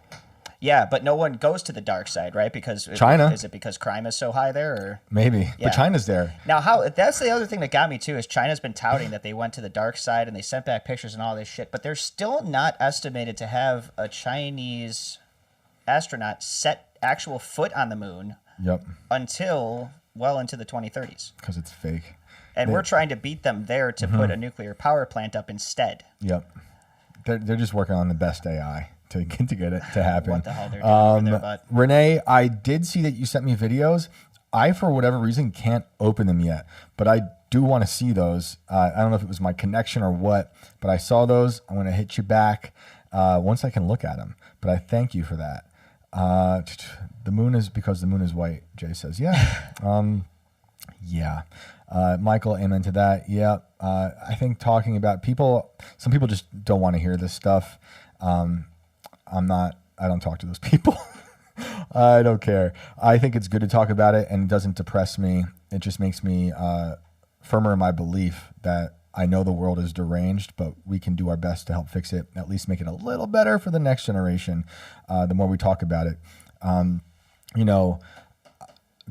B: Yeah, but no one goes to the dark side, right? Because
A: China.
B: Is it because crime is so high there, or
A: Maybe.
B: Yeah.
A: But China's there.
B: now that's the other thing that got me too is China's been touting that they went to the dark side and they sent back pictures and all this shit, but they're still not estimated to have a Chinese astronaut set actual foot on the moon
A: Yep.
B: until well into the 2030s.
A: Because it's fake.
B: And we're trying to beat them there to put a nuclear power plant up instead.
A: Yep. They're just working on the best AI to get it to happen.
B: What the hell they're doing with their butt.
A: Renee, I did see that you sent me videos. I, for whatever reason, can't open them yet, but I do want to see those. I don't know if it was my connection or what, but I saw those. I'm going to hit you back once I can look at them, but I thank you for that. The moon is because the moon is white, Jay says. Yeah. Yeah. Michael, amen to that. Yeah. I think talking about some people just don't want to hear this stuff. I don't talk to those people. I don't care. I think it's good to talk about it, and it doesn't depress me. It just makes me firmer in my belief that I know the world is deranged, but we can do our best to help fix it, at least make it a little better for the next generation. The more we talk about it,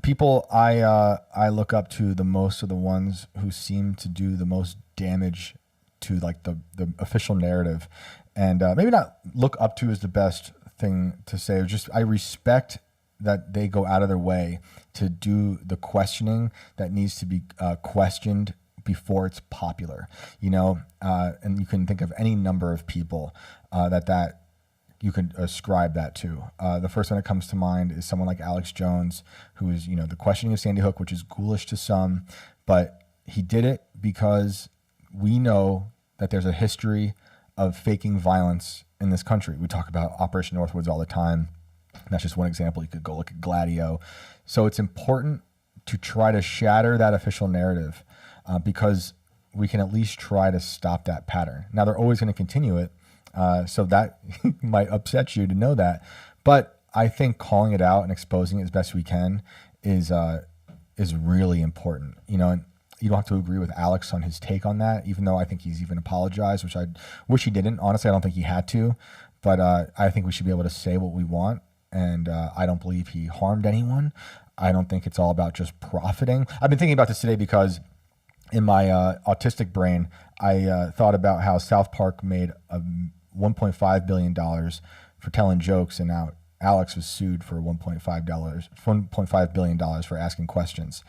A: people I look up to the most are the ones who seem to do the most damage to like the official narrative, and maybe not look up to is the best thing to say. Just I respect that they go out of their way to do the questioning that needs to be questioned before it's popular, and you can think of any number of people that you can ascribe that to. The first one that comes to mind is someone like Alex Jones, who is, the questioning of Sandy Hook, which is ghoulish to some, but he did it because we know that there's a history of faking violence in this country. We talk about Operation Northwoods all the time. That's just one example. You could go look at Gladio. So it's important to try to shatter that official narrative because we can at least try to stop that pattern. Now, they're always going to continue it, so that might upset you to know that. But I think calling it out and exposing it as best we can is really important. And you don't have to agree with Alex on his take on that, even though I think he's even apologized, which I wish he didn't. Honestly, I don't think he had to, but I think we should be able to say what we want. And I don't believe he harmed anyone. I don't think it's all about just profiting. I've been thinking about this today because in my autistic brain, I thought about how South Park made $1.5 billion for telling jokes, and now Alex was sued for $1.5 billion for asking questions.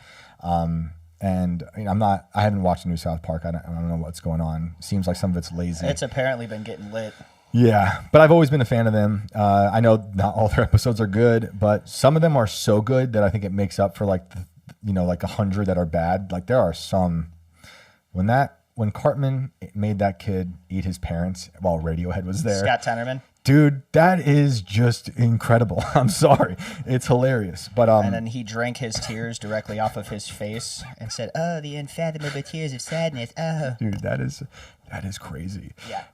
A: And I haven't watched the new South Park. I don't know what's going on. Seems like some of it's lazy.
B: It's apparently been getting lit.
A: Yeah, but I've always been a fan of them. I know not all their episodes are good, but some of them are so good that I think it makes up for like 100 that are bad. Like there are some when Cartman made that kid eat his parents while Radiohead was there.
B: Scott Tenorman.
A: Dude, that is just incredible. I'm sorry. It's hilarious. But
B: and then he drank his tears directly off of his face and said, "Oh, the unfathomable tears of sadness." Oh.
A: Dude, that is crazy.
B: Yeah.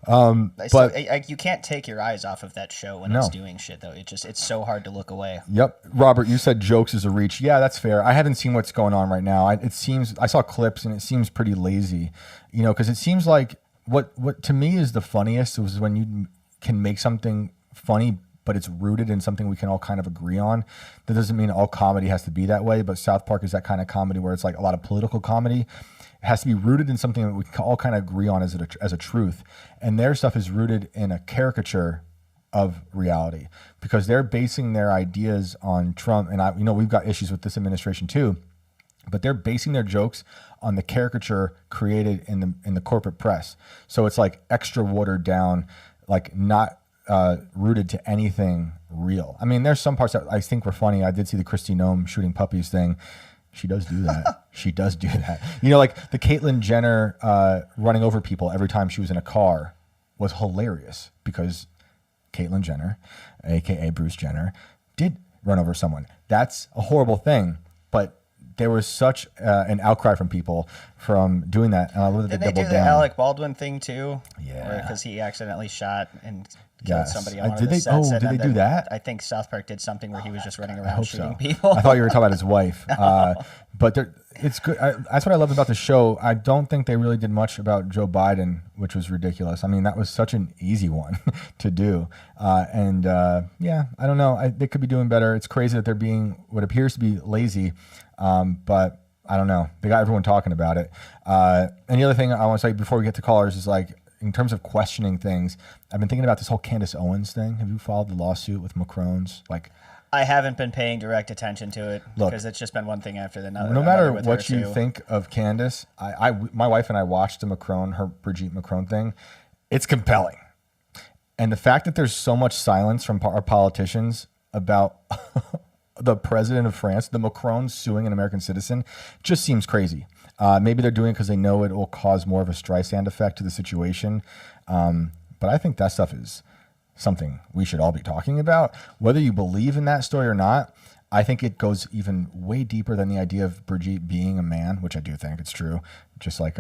A: But
B: you can't take your eyes off of that show when it's doing shit though. It's so hard to look away.
A: Yep. Robert, you said jokes is a reach. Yeah, that's fair. I haven't seen what's going on right now. I saw clips and it seems pretty lazy, because it seems like what to me is the funniest was when you can make something funny but it's rooted in something we can all kind of agree on. That doesn't mean all comedy has to be that way, but South Park is that kind of comedy where it's like a lot of political comedy. It has to be rooted in something that we can all kind of agree on as a truth. And their stuff is rooted in a caricature of reality, because they're basing their ideas on Trump. And we've got issues with this administration too, but they're basing their jokes on the caricature created in the corporate press. So it's like extra watered down, like not rooted to anything real. I mean, there's some parts that I think were funny. I did see the Christy Nome shooting puppies thing. She does do that. She does do that. Like the Caitlyn Jenner running over people every time she was in a car was hilarious, because Caitlyn Jenner, aka Bruce Jenner, did run over someone. That's a horrible thing, but there was such an outcry from people from doing that. And I love that
B: Did
A: they
B: they do
A: doubled
B: the
A: down.
B: Alec Baldwin thing too?
A: Yeah.
B: Because he accidentally shot and killed
A: Yes.
B: somebody on one
A: Did
B: of the
A: they-
B: sets.
A: oh,
B: and
A: did they
B: then
A: do that?
B: I think South Park did something where he was just running
A: I
B: around
A: hope
B: shooting
A: so.
B: people.
A: I thought you were talking about his wife. But it's good. That's what I love about the show. I don't think they really did much about Joe Biden, which was ridiculous. I mean, that was such an easy one to do. Yeah, I don't know. They could be doing better. It's crazy that they're being what appears to be lazy, but I don't know. They got everyone talking about it. And the other thing I want to say before we get to callers is, like, in terms of questioning things, I've been thinking about this whole Candace Owens thing. Have you followed the lawsuit with Macron's? Like,
B: I haven't been paying direct attention to it
A: Look,
B: because it's just been one thing after the other.
A: no matter
B: with
A: what
B: her
A: you
B: too.
A: think of Candace, my wife and I watched her Brigitte Macron thing. It's compelling. And the fact that there's so much silence from our politicians about the president of France, the Macron suing an American citizen, just seems crazy. Maybe they're doing it because they know it will cause more of a Streisand effect to the situation. But I think that stuff is something we should all be talking about. Whether you believe in that story or not, I think it goes even way deeper than the idea of Brigitte being a man, which I do think it's true. Just like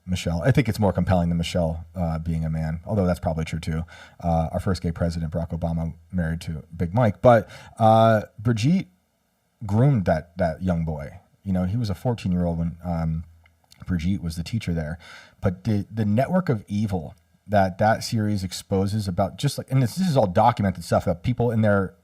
A: Michelle. I think it's more compelling than Michelle being a man, although that's probably true too. Our first gay president, Barack Obama, married to Big Mike. But Brigitte groomed that young boy. He was a 14-year-old when Brigitte was the teacher there. But the network of evil that series exposes about, just like, and this is all documented stuff about people in their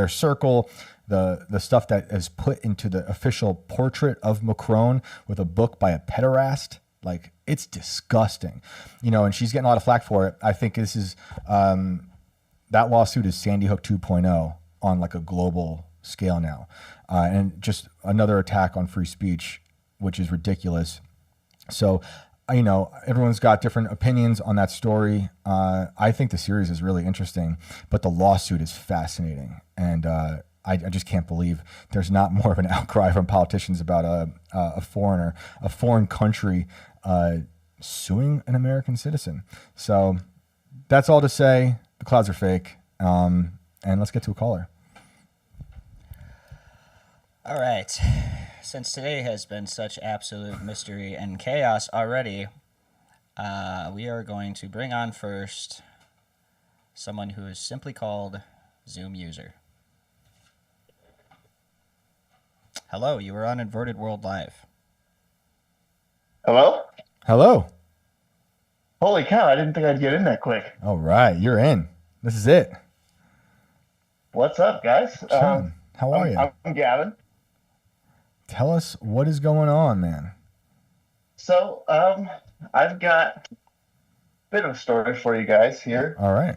A: circle, the stuff that is put into the official portrait of Macron with a book by a pederast. Like, it's disgusting, and she's getting a lot of flack for it. I think this is, that lawsuit is Sandy Hook 2.0 on like a global scale now. And just another attack on free speech, which is ridiculous. So, everyone's got different opinions on that story. I think the series is really interesting, but the lawsuit is fascinating. And I just can't believe there's not more of an outcry from politicians about a foreign country suing an American citizen. So that's all to say. The clouds are fake. And let's get to a caller.
B: All right. Since today has been such absolute mystery and chaos already, we are going to bring on first someone who is simply called Zoom User. Hello, you are on Inverted World Live.
E: Hello?
A: Hello.
E: Holy cow, I didn't think I'd get in that quick.
A: All right, you're in. This is it.
E: What's up, guys?
A: Sean, how are you?
E: I'm Gavin.
A: Tell us what is going on, man.
E: So, I've got a bit of a story for you guys here.
A: All right.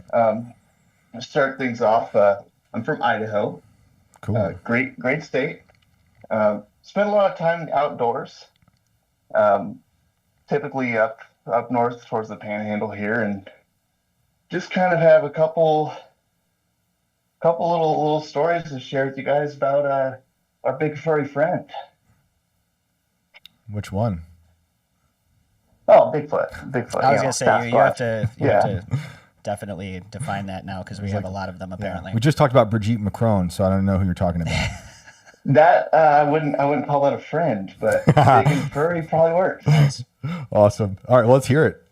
E: To start things off, I'm from Idaho.
A: Cool.
E: Great state. Spent a lot of time outdoors. Typically up north towards the Panhandle here, and just kind of have a couple little stories to share with you guys about our big furry friend.
A: Which one?
E: Oh, Bigfoot.
B: I was going to say, you have
E: Yeah.
B: to definitely define that now because we have a lot of them apparently.
A: We just talked about Brigitte Macron, so I don't know who you're talking about.
E: That I wouldn't call that a friend, but big and furry probably works.
A: Awesome. All right, well, let's hear it.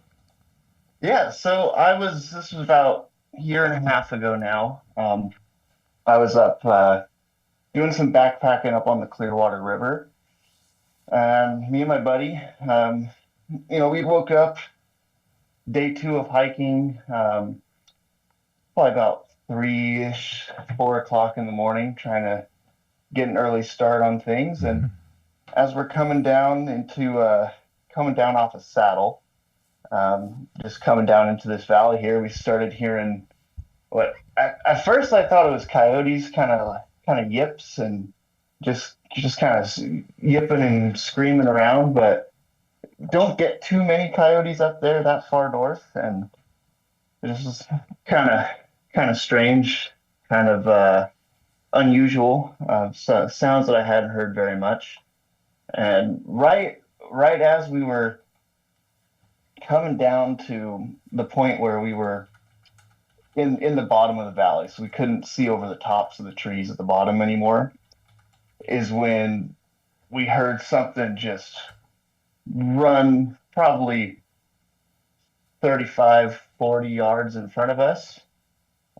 E: Yeah, so this was about a year and a half ago now. I was up doing some backpacking up on the Clearwater River. Me and my buddy, we woke up day 2 of hiking, probably about 3-ish, 4 o'clock in the morning, trying to get an early start on things. And as we're coming down off a saddle, just coming down into this valley here, we started hearing what at first I thought it was coyotes, kind of yips and just kind of yipping and screaming around, but don't get too many coyotes up there that far north, and this is kind of strange, kind of unusual. So sounds that I hadn't heard very much. And right as we were coming down to the point where we were in the bottom of the valley, so we couldn't see over the tops of the trees at the bottom anymore, is when we heard something just run probably 35, 40 yards in front of us,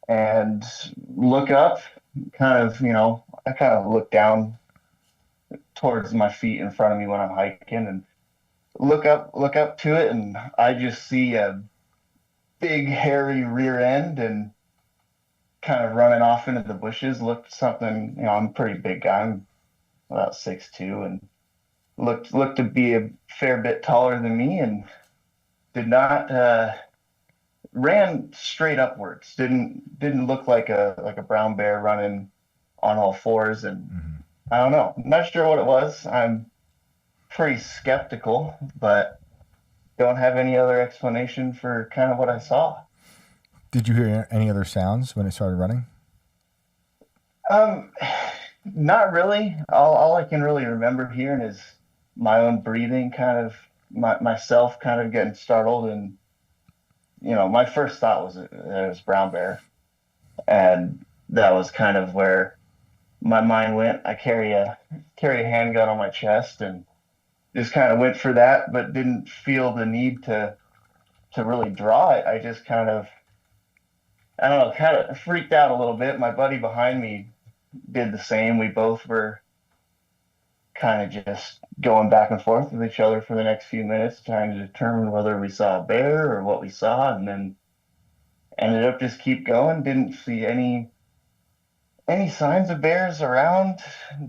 E: and look up, I kind of look down towards my feet in front of me when I'm hiking, and look up to it, and I just see a big hairy rear end and kind of running off into the bushes. Looked something, I'm a pretty big guy. I'm about 6'2", and looked to be a fair bit taller than me, and did not ran straight upwards. Didn't look like a brown bear running on all fours, and I don't know. I'm not sure what it was. I'm pretty skeptical, but don't have any other explanation for kind of what I saw.
A: Did you hear any other sounds when it started running?
E: Not really. All I can really remember hearing is my own breathing, kind of myself kind of getting startled, and my first thought was it was brown bear, and that was kind of where my mind went. I carry a handgun on my chest, and just kind of went for that, but didn't feel the need to really draw it. I just kind of freaked out a little bit. My buddy behind me did the same. We both were kind of just going back and forth with each other for the next few minutes, trying to determine whether we saw a bear or what we saw, and then ended up just keep going. Didn't see any signs of bears around.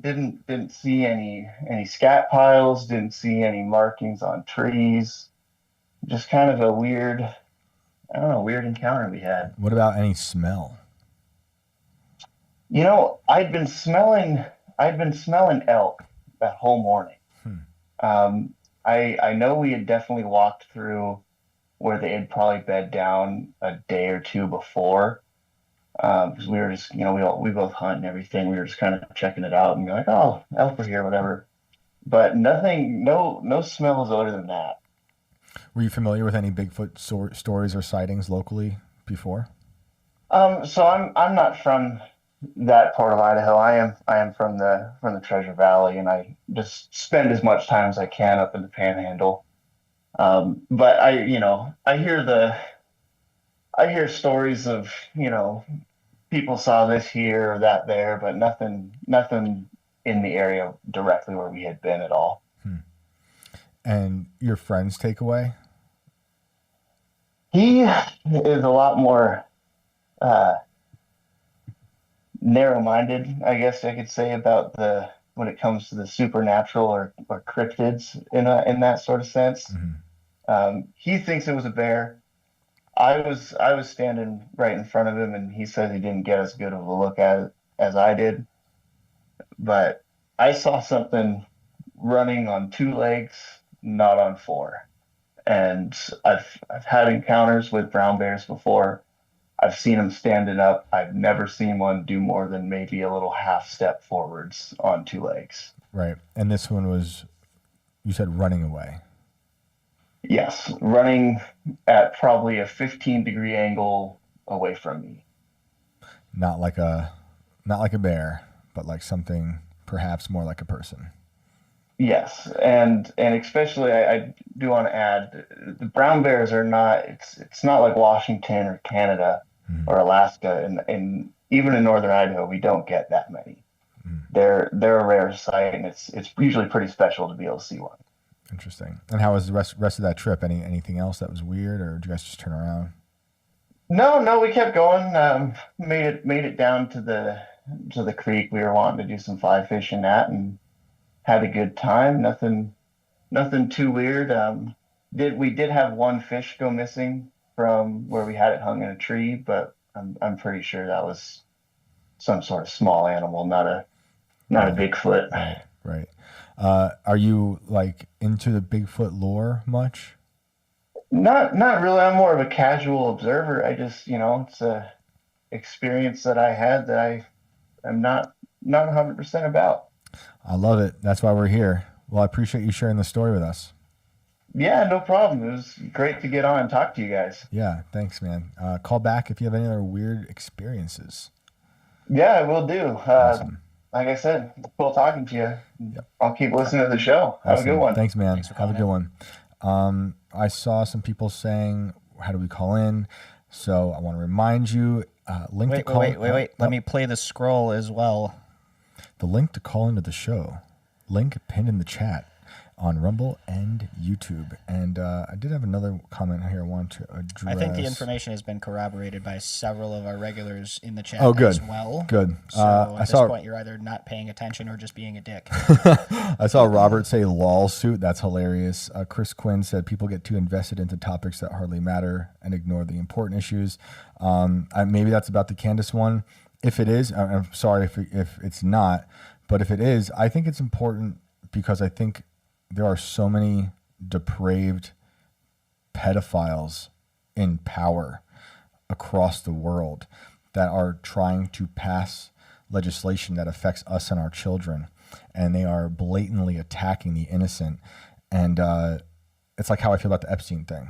E: Didn't see any scat piles. Didn't see any markings on trees. Just kind of a weird encounter we had.
A: What about any smell?
E: I'd been smelling elk that whole morning. I know we had definitely walked through where they had probably bed down a day or two before, because we were just, we both hunt and everything. We were just kind of checking it out and be like, oh, elk are here, whatever. But nothing, no smells other than that.
A: Were you familiar with any Bigfoot stories or sightings locally before?
E: So I'm not from that part of Idaho. I am from the Treasure Valley, and I just spend as much time as I can up in the Panhandle. But I hear stories of, people saw this here or that there, but nothing in the area directly where we had been at all.
A: And your friend's takeaway?
E: He is a lot more narrow-minded, I guess I could say, about when it comes to the supernatural or cryptids in that sort of sense. He thinks it was a bear. I was standing right in front of him, and he says he didn't get as good of a look at it as I did. But I saw something running on 2 legs, not on 4. And I've had encounters with brown bears before. I've seen them standing up. I've never seen one do more than maybe a little half step forwards on 2 legs.
A: Right. And this one was, you said, running away.
E: Yes, running at probably a 15-degree angle away from me.
A: Not like a bear, but like something perhaps more like a person.
E: Yes, and especially I do want to add, the brown bears are not. It's not like Washington or Canada or Alaska, and even in northern Idaho, we don't get that many. They're a rare sight, and it's usually pretty special to be able to see one.
A: Interesting. And how was the rest of that trip? Anything else that was weird, or did you guys just turn around?
E: No, we kept going. Made it down to the creek we were wanting to do some fly fishing at, and had a good time. Nothing too weird. We did have one fish go missing from where we had it hung in a tree, but I'm pretty sure that was some sort of small animal, not a
A: Right,
E: Bigfoot.
A: right, right. Are you like into the Bigfoot lore much?
E: Not really. I'm more of a casual observer. I just, it's a experience that I had that I am not 100% about.
A: I love it. That's why we're here. Well, I appreciate you sharing the story with us.
E: Yeah, no problem. It was great to get on and talk to you guys.
A: Yeah, thanks, man. Call back if you have any other weird experiences.
E: Yeah, I will do.
A: Awesome.
E: Like I said, it's cool talking to you.
A: Yep.
E: I'll keep listening to the show. Have a good
A: Awesome.
E: one.
A: Thanks, man.
B: Thanks for
A: Have a
B: calling
A: good one. I saw some people saying, "How do we call in?" So I want to remind you, link to
B: Wait,
A: call.
B: wait, wait, wait. Let me play the scroll as well.
A: The link to call into the show. Link pinned in the chat on Rumble and YouTube. And I did have another comment here I want to address.
B: I think the information has been corroborated by several of our regulars in the chat
A: Oh, good.
B: as well.
A: Good.
B: So
A: I
B: at this
A: saw
B: point, you're either not paying attention or just being a dick.
A: I saw Robert say "lol suit." That's hilarious. Chris Quinn said people get too invested into topics that hardly matter and ignore the important issues. Maybe that's about the Candace one. If it is, I'm sorry if it's not, but if it is, I think it's important because I think there are so many depraved pedophiles in power across the world that are trying to pass legislation that affects us and our children, and they are blatantly attacking the innocent. And it's like how I feel about the Epstein thing.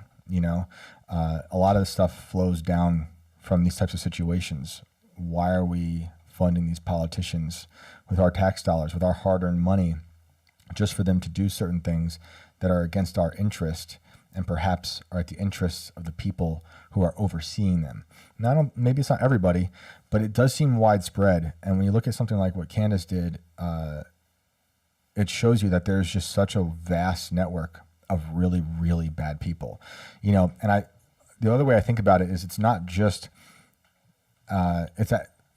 A: A lot of the stuff flows down from these types of situations. Why are we funding these politicians with our tax dollars, with our hard-earned money, just for them to do certain things that are against our interest and perhaps are at the interests of the people who are overseeing them? Now, maybe it's not everybody, but it does seem widespread. And when you look at something like what Candace did, it shows you that there's just such a vast network of really, really bad people. And the other way I think about it is it's not just, this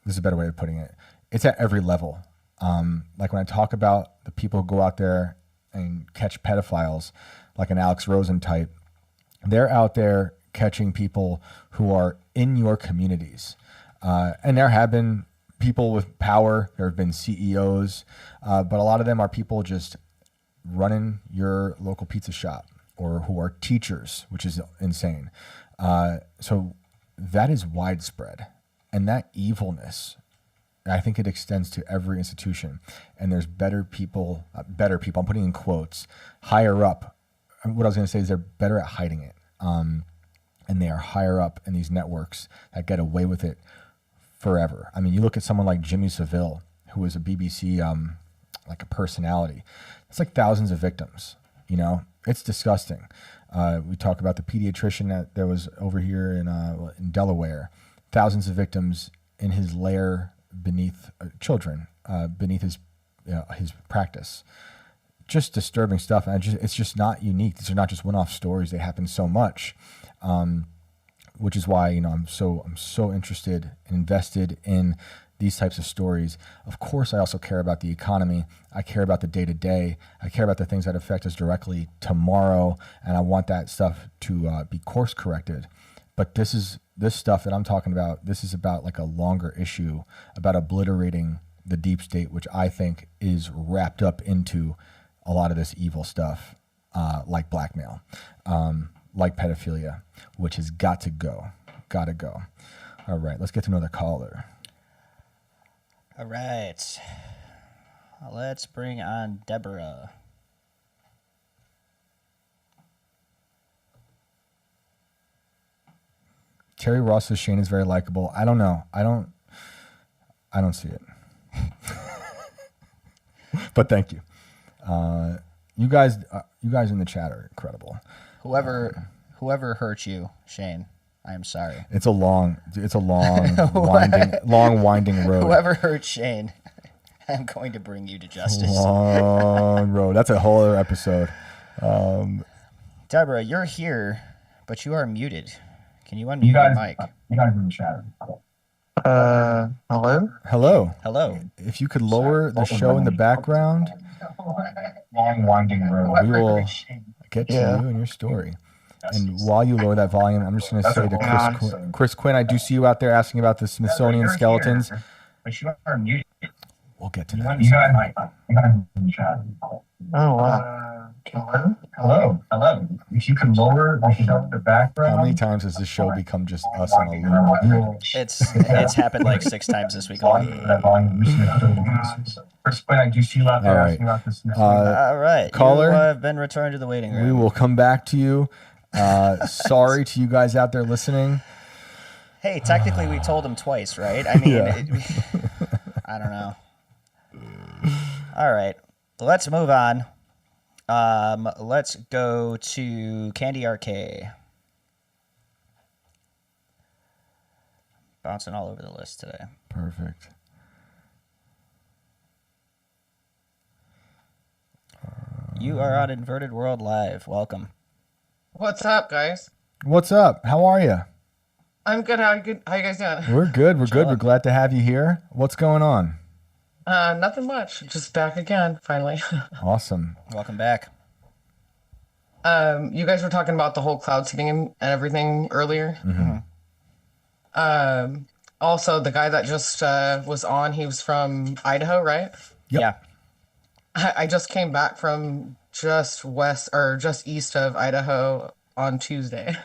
A: is a better way of putting it. It's at every level. Like when I talk about the people who go out there and catch pedophiles, like an Alex Rosen type, they're out there catching people who are in your communities. And there have been people with power, there have been CEOs, but a lot of them are people just running your local pizza shop or who are teachers, which is insane. So that is widespread. And that evilness, I think it extends to every institution. And there's better people, I'm putting in quotes, higher up. What I was going to say is they're better at hiding it. And they are higher up in these networks that get away with it forever. I mean, you look at someone like Jimmy Savile, who was a BBC, like a personality. It's like thousands of victims, It's disgusting. We talk about the pediatrician that was over here in Delaware. Thousands of victims in his lair beneath children, beneath his practice. Just disturbing stuff, and it's just not unique. These are not just one-off stories; they happen so much, which is why I'm so interested and invested in these types of stories. Of course, I also care about the economy. I care about the day-to-day. I care about the things that affect us directly tomorrow, and I want that stuff to be course corrected. But this stuff that I'm talking about, this is about like a longer issue about obliterating the deep state, which I think is wrapped up into a lot of this evil stuff, like blackmail, like pedophilia, which has got to go. All right, let's get to another caller.
B: All right. Let's bring on Deborah.
A: Terry Ross says Shane is very likable. I don't know. I don't see it. But thank you. You guys in the chat are incredible.
B: Whoever hurt you, Shane, I am sorry.
A: It's a long winding road.
B: Whoever hurt Shane, I'm going to bring you to justice.
A: Long road. That's a whole other episode.
B: Deborah, you're here, but you are muted. Can you unmute your mic?
F: You guys in the chat.
E: Hello?
A: Hello.
B: Hello.
A: If you could lower the show in the background,
F: Long winding road.
A: we will get to you and your story. And while you lower that volume, I'm just going to say to Chris Quinn, I do see you out there asking about the Smithsonian skeletons.
F: But you are muted.
A: We'll get to that.
F: You guys in the chat.
E: Oh, wow.
F: Hello. If you can lower the show in the background.
A: How many times has this show become just us on a loop?
B: It's happened like 6 times this week alone.
F: Chris Quinn, I do see you out there asking about this.
B: All right.
A: Caller,
B: you have been returned to the waiting room.
A: we will come back to you. Sorry to you guys out there listening.
B: Hey, technically we told him twice, right? I mean,
A: Yeah.
B: I don't know. All right. Let's move on. Let's go to Candy RK. Bouncing all over the list today.
A: Perfect.
B: You are on Inverted World Live. Welcome.
G: What's up, guys?
A: What's up? How are you?
G: I'm good. How you guys doing?
A: We're good. We're glad to have you here. What's going on?
G: Nothing much. Just back again, finally.
A: Awesome.
B: Welcome back.
G: You guys were talking about the whole cloud seeding and everything earlier. Also, the guy that just was on, he was from Idaho, right?
A: Yep.
B: Yeah.
G: I just came back from just east of Idaho on Tuesday.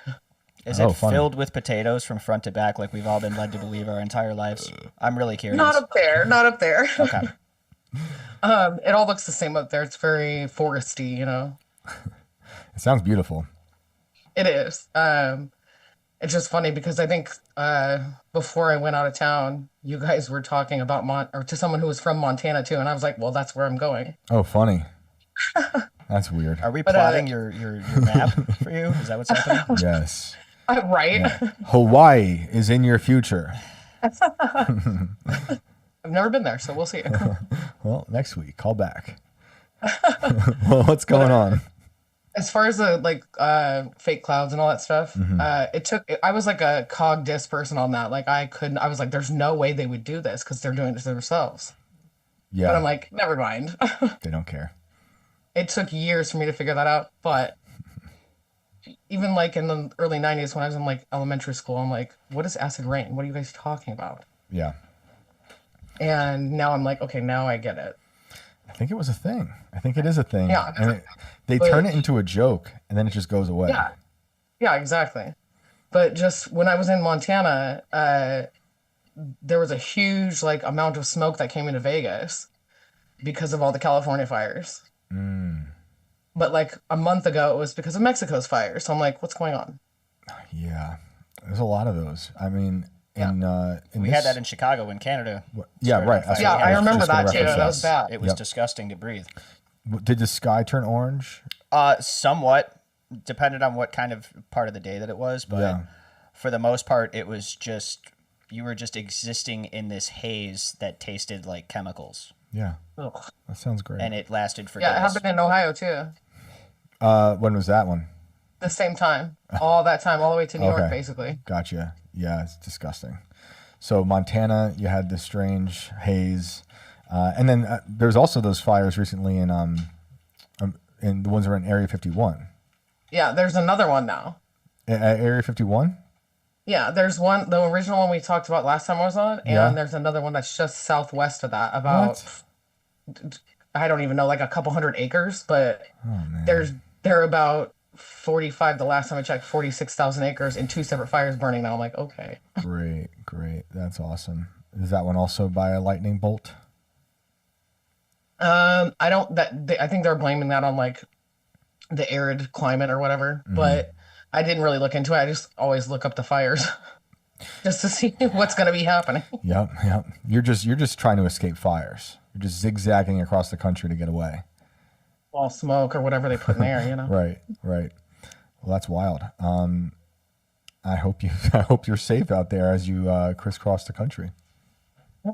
B: Is
A: Oh,
B: it
A: funny.
B: filled with potatoes from front to back like we've all been led to believe our entire lives? I'm really curious.
G: Not up there.
B: Okay.
G: It all looks the same up there. It's very foresty, you know.
A: It sounds beautiful.
G: It is. It's just funny because I think before I went out of town, you guys were talking about to someone who was from Montana too, and I was like, well, that's where I'm going.
A: Oh, funny. That's weird.
B: Are we
G: But,
B: plotting your map for you? Is that what's happening?
A: Yes.
G: Right?
A: Yeah. Hawaii is in your future.
G: I've never been there, so we'll see.
A: Well, next week, call back. Well, what's going on?
G: As far as the fake clouds and all that stuff, I was like a cog dis person on that. Like I was like, there's no way they would do this because they're doing it to themselves.
A: Yeah.
G: But I'm like, never mind.
A: They don't care.
G: It took years for me to figure that out, but even like in the early 90s when I was in like elementary school, I'm like, what is acid rain? What are you guys talking about?
A: Yeah.
G: And now I'm like, okay, now I get it.
A: I think it was a thing. I think it is a thing.
G: Yeah.
A: And they
G: But-
A: turn it into a joke and then it just goes away.
G: Yeah, exactly. But just when I was in Montana, there was a huge like amount of smoke that came into Vegas because of all the California fires. But like a month ago, it was because of Mexico's fires. So I'm like, what's going on?
A: Yeah. There's a lot of those. I mean,
B: We had that in Chicago in Canada.
A: Yeah, right.
G: Yeah, I
A: was
G: remember
A: just gonna
G: that too.
A: reference
G: That was bad.
B: It was
A: Yep.
B: disgusting to breathe.
A: Did the sky turn orange?
B: Somewhat, depended on what kind of part of the day that it was, but
A: Yeah.
B: for the most part, it was just you were just existing in this haze that tasted like chemicals,
A: Yeah.
G: Ugh.
A: That sounds great.
B: and it lasted for
G: Yeah, it
B: days.
G: happened in Ohio too.
A: When was that one?
G: The same time, all that time, all the way to New York,
A: Okay.
G: basically.
A: Gotcha. Yeah, it's disgusting. So Montana, you had the strange haze, and then there's also those fires recently in the ones that are in Area 51.
G: Yeah, there's another one now.
A: Area 51.
G: Yeah, there's one, the original one we talked about last time I was on, and
A: Yeah.
G: there's another one that's just southwest of that, about I don't even know, like a couple hundred acres, but they're about 45. The last time I checked, 46,000 acres in 2 separate fires burning. Now I'm like, okay.
A: Great. That's awesome. Is that one also by a lightning bolt?
G: I think they're blaming that on like the arid climate or whatever, but I didn't really look into it. I just always look up the fires just to see what's going to be happening.
A: Yep. You're just trying to escape fires. You're just zigzagging across the country to get away.
G: All smoke or whatever they put in there, you know?
A: Right. Well, that's wild. I hope you're safe out there as you crisscross the country.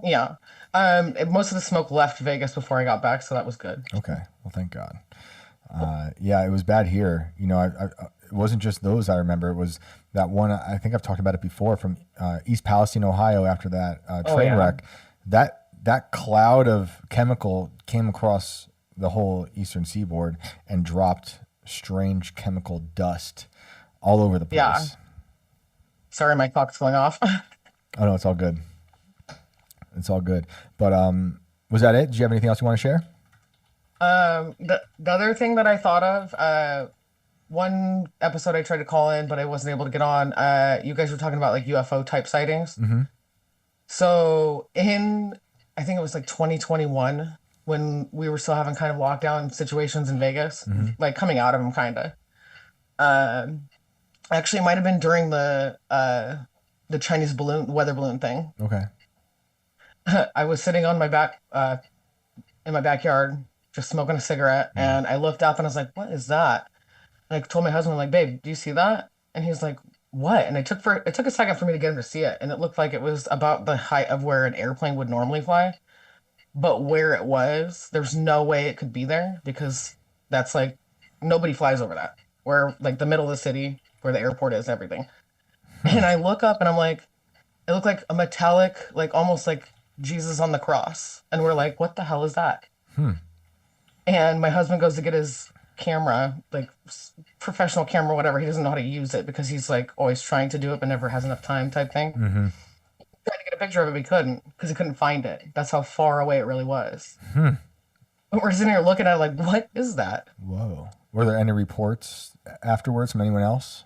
G: Yeah. Most of the smoke left Vegas before I got back, so that was good.
A: Okay. Well, thank God. Yeah, it was bad here. You know, it wasn't just those I remember. It was that one, I think I've talked about it before, from East Palestine, Ohio, after that train wreck. That cloud of chemical came across the whole eastern seaboard and dropped strange chemical dust all over the place.
G: Yeah. Sorry, my clock's going off.
A: Oh, no, it's all good. It's all good. But was that it? Did you have anything else you want to share?
G: The other thing that I thought of, one episode I tried to call in, but I wasn't able to get on. You guys were talking about like UFO type sightings.
A: Mm-hmm.
G: So I think it was like 2021 when we were still having kind of lockdown situations in Vegas, like coming out of them kind of. Actually, it might have been during the Chinese weather balloon thing.
A: Okay.
G: I was sitting on my back in my backyard, just smoking a cigarette, and I looked up and I was like, "What is that?" And I told my husband, like, "Babe, do you see that?" And he's like, "What?" And it took a second for me to get him to see it, and it looked like it was about the height of where an airplane would normally fly, but where it was, there's no way it could be there because that's like nobody flies over that. Where like the middle of the city, where the airport is, everything. And I look up and I'm like, it looked like a metallic, like almost like Jesus on the cross. And we're like, what the hell is that? And my husband goes to get his camera, like professional camera, whatever. He doesn't know how to use it because he's like always trying to do it, but never has enough time type thing.
A: Mm-hmm.
G: Tried to get a picture of it, but he couldn't because he couldn't find it. That's how far away it really was. But we're sitting here looking at it like, what is that?
A: Whoa. Were there any reports afterwards from anyone else?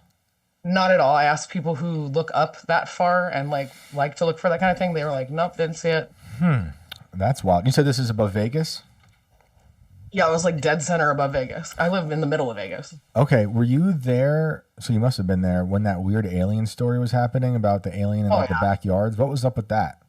G: Not at all. I asked people who look up that far and like to look for that kind of thing. They were like, nope, didn't see it.
A: That's wild. You said this is above Vegas?
G: Yeah, it was like dead center above Vegas. I live in the middle of Vegas.
A: Okay, were you there? So you must have been there when that weird alien story was happening about the alien in the backyards. What was up with that?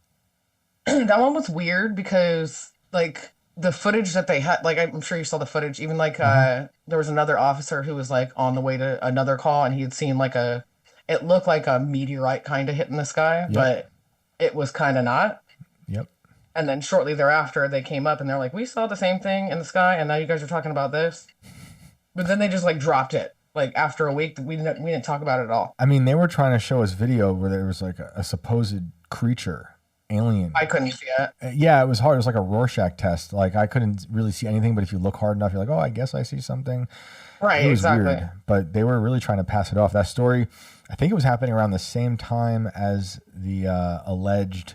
G: That one was weird because like the footage that they had, like I'm sure you saw the footage, even like there was another officer who was like on the way to another call and he had seen like it looked like a meteorite kind of hitting the sky, but it was kind of not.
A: Yep.
G: And then shortly thereafter, they came up and they're like, we saw the same thing in the sky, and now you guys are talking about this. But then they just like dropped it. Like after a week, we didn't talk about it at all.
A: I mean, they were trying to show us video where there was like a supposed creature, alien.
G: I couldn't see it.
A: Yeah, it was hard. It was like a Rorschach test. Like I couldn't really see anything, but if you look hard enough, you're like, oh, I guess I see something.
G: Right,
A: it was
G: exactly.
A: weird, but they were really trying to pass it off. That story, I think it was happening around the same time as the alleged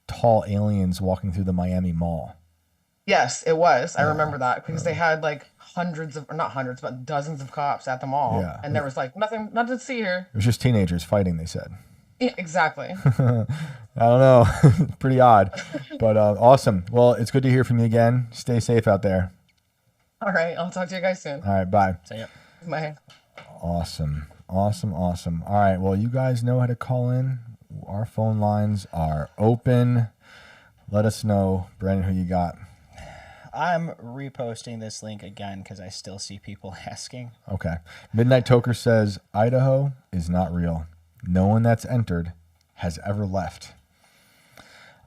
A: tall aliens walking through the Miami Mall.
G: Yes, it was. I remember that because they had like not hundreds, but dozens of cops at the mall.
A: Yeah.
G: And there was like nothing to see here.
A: It was just teenagers fighting, they said.
G: Yeah, exactly.
A: I don't know. Pretty odd, but awesome. Well, it's good to hear from you again. Stay safe out there.
G: All right. I'll talk to you guys soon.
A: All right. Bye.
B: See ya.
G: Bye.
A: Awesome. Awesome. Awesome. All right. Well, you guys know how to call in. Our phone lines are open. Let us know, Brandon, who you got.
B: I'm reposting this link again because I still see people asking.
A: Okay. Midnight Toker says, Idaho is not real. No one that's entered has ever left.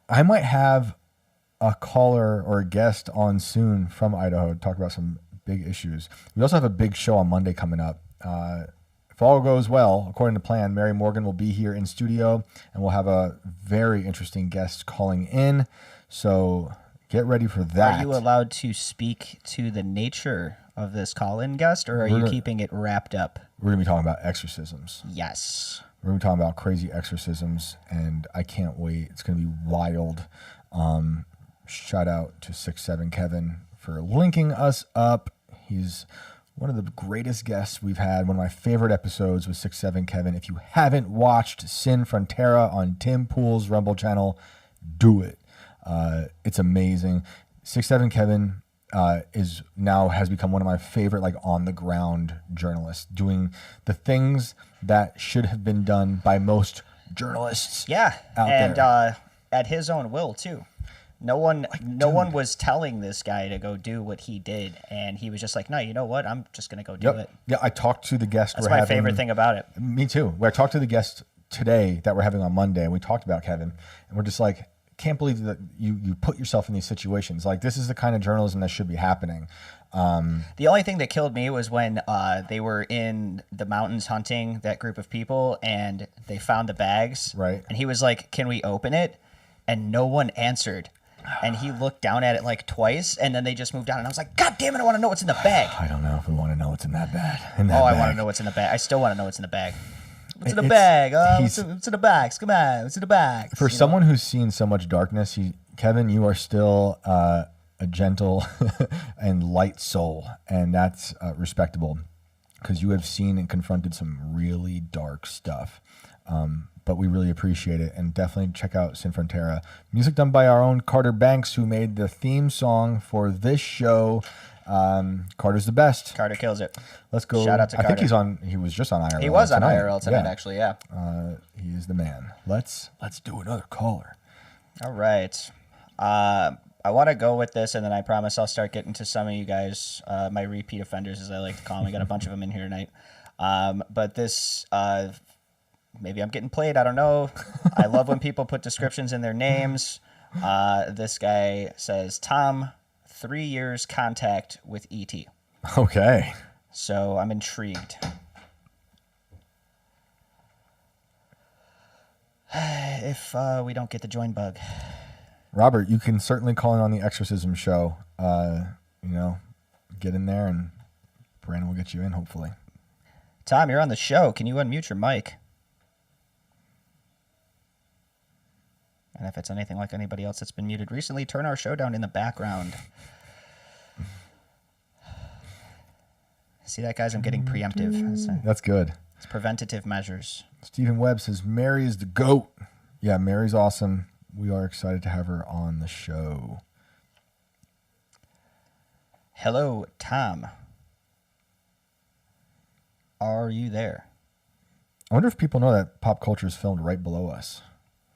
A: I might have a caller or a guest on soon from Idaho to talk about some big issues. We also have a big show on Monday coming up. If all goes well, according to plan, Mary Morgan will be here in studio, and we'll have a very interesting guest calling in. So get ready for that.
B: Are you allowed to speak to the nature of this call-in guest, or are you keeping it wrapped up?
A: We're going to be talking about exorcisms.
B: Yes.
A: We're going to be talking about crazy exorcisms, and I can't wait. It's going to be wild. Shout out to 6'7" Kevin for linking us up. He's one of the greatest guests we've had. One of my favorite episodes was 6'7" Kevin. If you haven't watched Sin Frontera on Tim Pool's Rumble channel, do it. It's amazing. 6'7" Kevin has become one of my favorite like on the ground journalists, doing the things that should have been done by most journalists.
B: Yeah,
A: out
B: and
A: there.
B: At his own will too. No one was telling this guy to go do what he did, and he was just like, no, you know what? I'm just gonna go do it.
A: Yeah, I talked to the guest.
B: That's my favorite thing about it.
A: Me too. Where I talked to the guest today that we're having on Monday, and we talked about Kevin, and we're just like, can't believe that you put yourself in these situations. Like, this is the kind of journalism that should be happening.
B: The only thing that killed me was when they were in the mountains hunting that group of people, and they found the bags.
A: Right.
B: And he was like, "Can we open it?" And no one answered. And he looked down at it like twice, and then they just moved on. And I was like, "God damn it! I want to know what's in the bag."
A: I don't know if we want to know what's in that bag.
B: I want to know what's in the bag. I still want to know what's in the bag. What's in the bag? What's in the bags? Come on, what's in the bags?
A: For someone who's seen so much darkness, Kevin, you are still a gentle and light soul, and that's respectable, because you have seen and confronted some really dark stuff. But we really appreciate it, and definitely check out Sin Frontera. Music done by our own Carter Banks, who made the theme song for this show. Carter's the best.
B: Carter kills it.
A: Let's go.
B: Shout out to Carter.
A: I think he was just on IRL.
B: He was on
A: tonight.
B: IRL tonight, actually, yeah.
A: He is the man. Let's do another caller.
B: All right. I want to go with this, and then I promise I'll start getting to some of you guys, my repeat offenders, as I like to call them. We got a bunch of them in here tonight. But this, maybe I'm getting played. I don't know. I love when people put descriptions in their names. This guy says, Tom, 3 years contact with ET.
A: Okay.
B: So I'm intrigued. If we don't get the join bug.
A: Robert, you can certainly call in on the exorcism show. Get in there and Brandon will get you in, hopefully.
B: Tom, you're on the show. Can you unmute your mic? And if it's anything like anybody else that's been muted recently, turn our show down in the background. See that, guys? I'm getting preemptive.
A: That's good.
B: It's preventative measures.
A: Stephen Webb says, Mary is the GOAT. Yeah, Mary's awesome. We are excited to have her on the show.
B: Hello, Tom. Are you there?
A: I wonder if people know that pop culture is filmed right below us.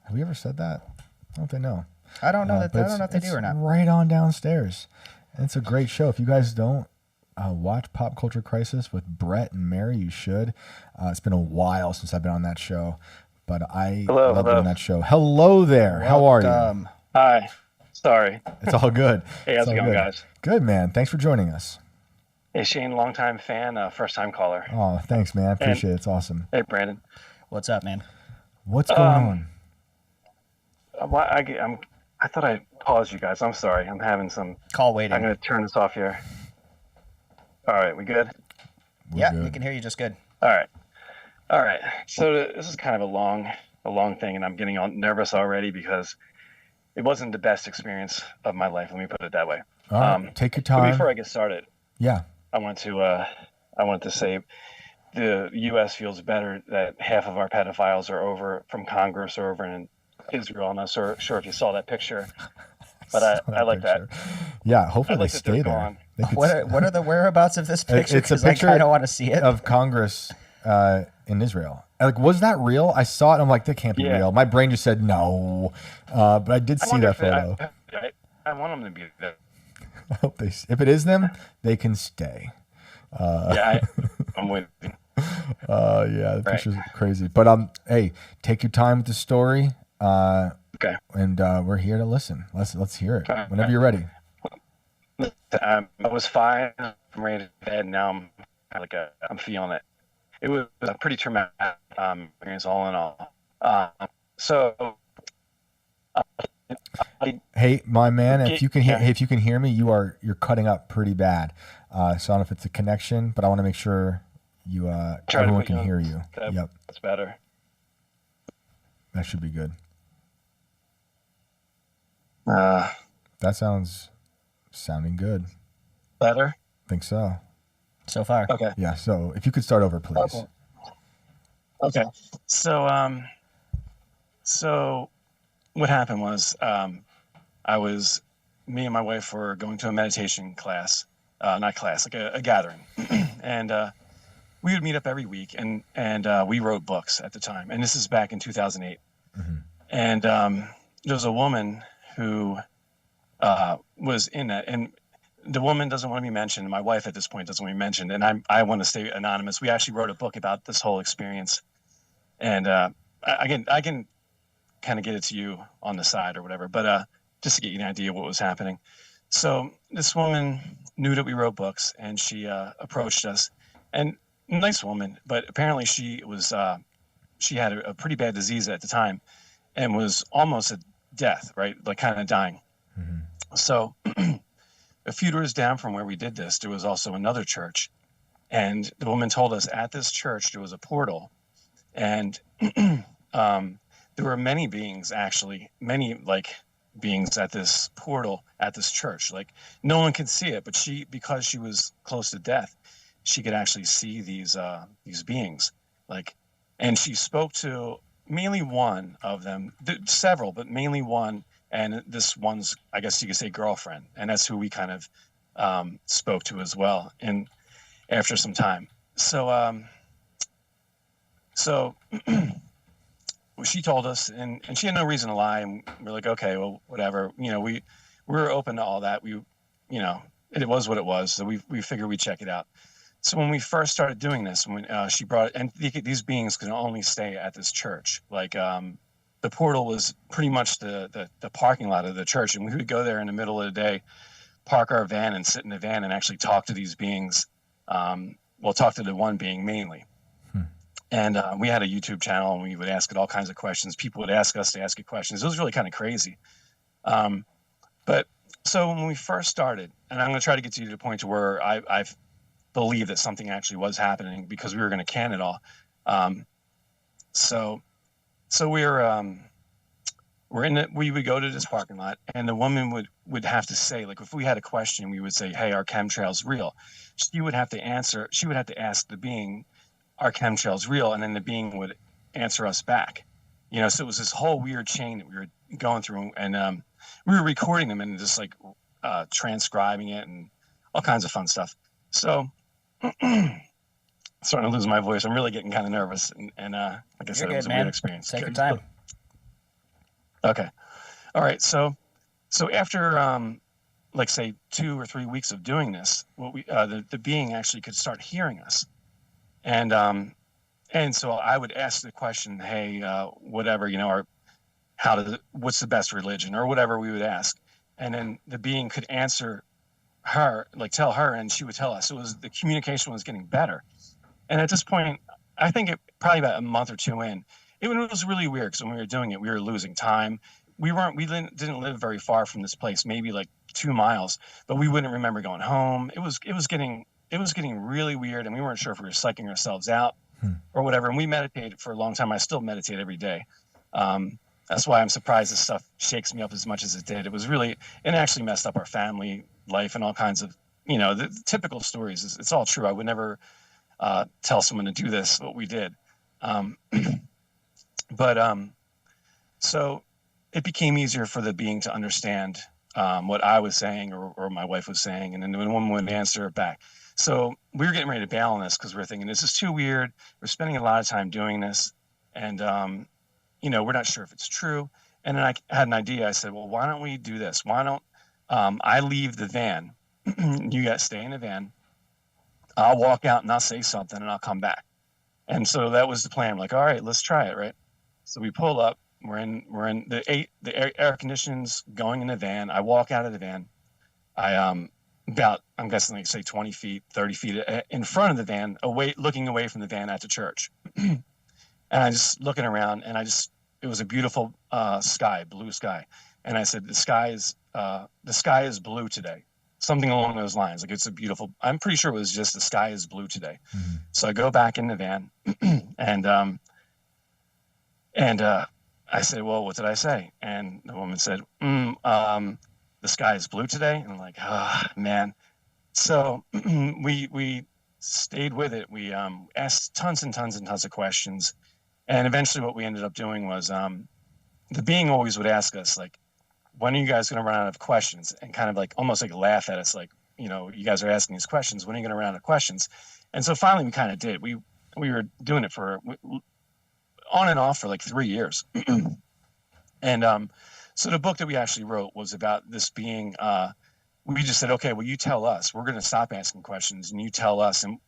A: Have we ever said that? I don't know if they know.
B: I don't know I don't know if they
A: it's
B: do or not.
A: Right on downstairs. And it's a great show. If you guys don't watch Pop Culture Crisis with Brett and Mary, you should. It's been a while since I've been on that show, but I love doing that show. Hello there. How are you?
H: Hi. Sorry.
A: It's all good.
H: Hey, how's it going, guys?
A: Good, man. Thanks for joining us.
H: Hey, Shane, longtime fan, first-time caller.
A: Oh, thanks, man. I appreciate it. It's awesome.
H: Hey, Brandon.
B: What's up, man?
A: What's going on?
H: I thought I paused you guys. I'm sorry. I'm having some
B: call waiting.
H: I'm going to turn this off here. All right, we good?
B: Yeah, we can hear you just good.
H: All right. So this is kind of a long thing, and I'm getting all nervous already because it wasn't the best experience of my life. Let me put it that way.
A: All right, take your time.
H: But before I get started,
A: yeah,
H: I want to say the U.S. feels better that half of our pedophiles are over from Congress or over in Israel. I'm not sure if you saw that picture, but I like that.
A: Yeah, hopefully they stay there.
B: What are the whereabouts of this picture?
A: It's a picture
B: I kind of want to see it.
A: Of Congress in Israel. Like, was that real? I saw it and I'm like, that can't be real. My brain just said no, but I did see that photo.
H: I want them to be there.
A: I hope if it is them, they can stay.
H: I'm waiting.
A: The picture's crazy. But hey, take your time with the story.
H: Okay.
A: And we're here to listen. Let's hear it whenever you're ready.
H: I was fine. I'm ready to bed. Now I'm feeling it. It was a pretty traumatic experience, all in all.
A: Hey, my man, if you can hear me, you're cutting up pretty bad. So I don't know if it's a connection, but I want to make sure everyone can hear you. Yep,
H: that's better.
A: That should be good. That sounding good.
H: Better?
A: Think so.
B: So far.
H: Okay.
A: Yeah. So if you could start over, please.
H: Okay. So what happened was, me and my wife were going to a meditation class, not class, like a gathering, and we would meet up every week, and we wrote books at the time, and this is back in 2008, and there was a woman who was in that, and the woman doesn't want to be mentioned. My wife at this point doesn't want to be mentioned, and I want to stay anonymous. We actually wrote a book about this whole experience, and I can kind of get it to you on the side or whatever, but just to get you an idea of what was happening. So this woman knew that we wrote books, and she approached us, and nice woman, but apparently she was she had a pretty bad disease at the time, and was almost at death, right? Like kind of dying. So a few doors down from where we did this, there was also another church, and the woman told us at this church there was a portal, and there were many beings, actually, many like beings at this portal at this church. Like no one could see it, but she, because she was close to death, she could actually see these beings. Like, and she spoke to mainly one of them, several, but mainly one. And this one's, I guess you could say, girlfriend, and that's who we kind of spoke to as well. And after some time, so she told us, and she had no reason to lie, and we're like, okay, well, whatever. You know, we were open to all that. We, you know, it was what it was. So we figured we'd check it out. So when we first started doing this, when she brought, and these beings can only stay at this church. Like the portal was pretty much the parking lot of the church, and we would go there in the middle of the day, park our van, and sit in the van and actually talk to these beings. Well, talk to the one being mainly. And we had a YouTube channel, and we would ask it all kinds of questions. People would ask us to ask it questions. It was really kind of crazy. But so when we first started, and I'm going to try to get to the point to where I've believed that something actually was happening, because we were going to can it all. So we would go to this parking lot, and the woman would have to say, like, if we had a question, we would say, hey, are chemtrails real? She would have to ask the being, are chemtrails real? And then the being would answer us back. You know, so it was this whole weird chain that we were going through, and we were recording them and just like transcribing it and all kinds of fun stuff. So starting to lose my voice. I'm really getting kind of nervous, and like I said, it was a weird experience.
B: Take your time.
H: Okay. All right. So after like say 2 or 3 weeks of doing this, what we the being actually could start hearing us. And so I would ask the question, hey, whatever, you know, or what's the best religion, or whatever we would ask. And then the being could answer her, like tell her, and she would tell us. The communication was getting better. And at this point, I think probably about a month or two in, it was really weird, because when we were doing it, we were losing time. We didn't live very far from this place, maybe like 2 miles, but we wouldn't remember going home. It was getting really weird, and we weren't sure if we were psyching ourselves out or whatever. And we meditated for a long time. I still meditate every day. That's why I'm surprised this stuff shakes me up as much as it did. It actually messed up our family life and all kinds of, you know, the typical stories. It's all true. I would never tell someone to do this, what we did. So it became easier for the being to understand what I was saying or my wife was saying, and then the woman would answer back. So we were getting ready to bail on this, because we were thinking, this is too weird. We're spending a lot of time doing this, and you know, we're not sure if it's true. And then I had an idea. I said, well, why don't we do this? Why don't I leave the van? You guys stay in the van. I'll walk out and I'll say something, and I'll come back. And so that was the plan. We're like, all right, let's try it, right? So we pull up. We're in the air conditioning's going in the van. I walk out of the van. I'm guessing, like, say 20 feet, 30 feet in front of the van, looking away from the van at the church. And I just looking around, and it was a beautiful blue sky. And I said, the sky is blue today. Something along those lines. Like, it's a beautiful, I'm pretty sure it was just the sky is blue today. Mm-hmm. So I go back in the van and I said, well, what did I say? And the woman said, the sky is blue today. And I'm like, man. So we stayed with it. We asked tons and tons and tons of questions. And eventually what we ended up doing was the being always would ask us, like, when are you guys going to run out of questions? And kind of like almost like laugh at us, like, you know, you guys are asking these questions. When are you going to run out of questions? And so finally we kind of did. We were doing it for on and off for like 3 years. And so the book that we actually wrote was about this being, we just said, okay, well, you tell us. We're going to stop asking questions, and you tell us, and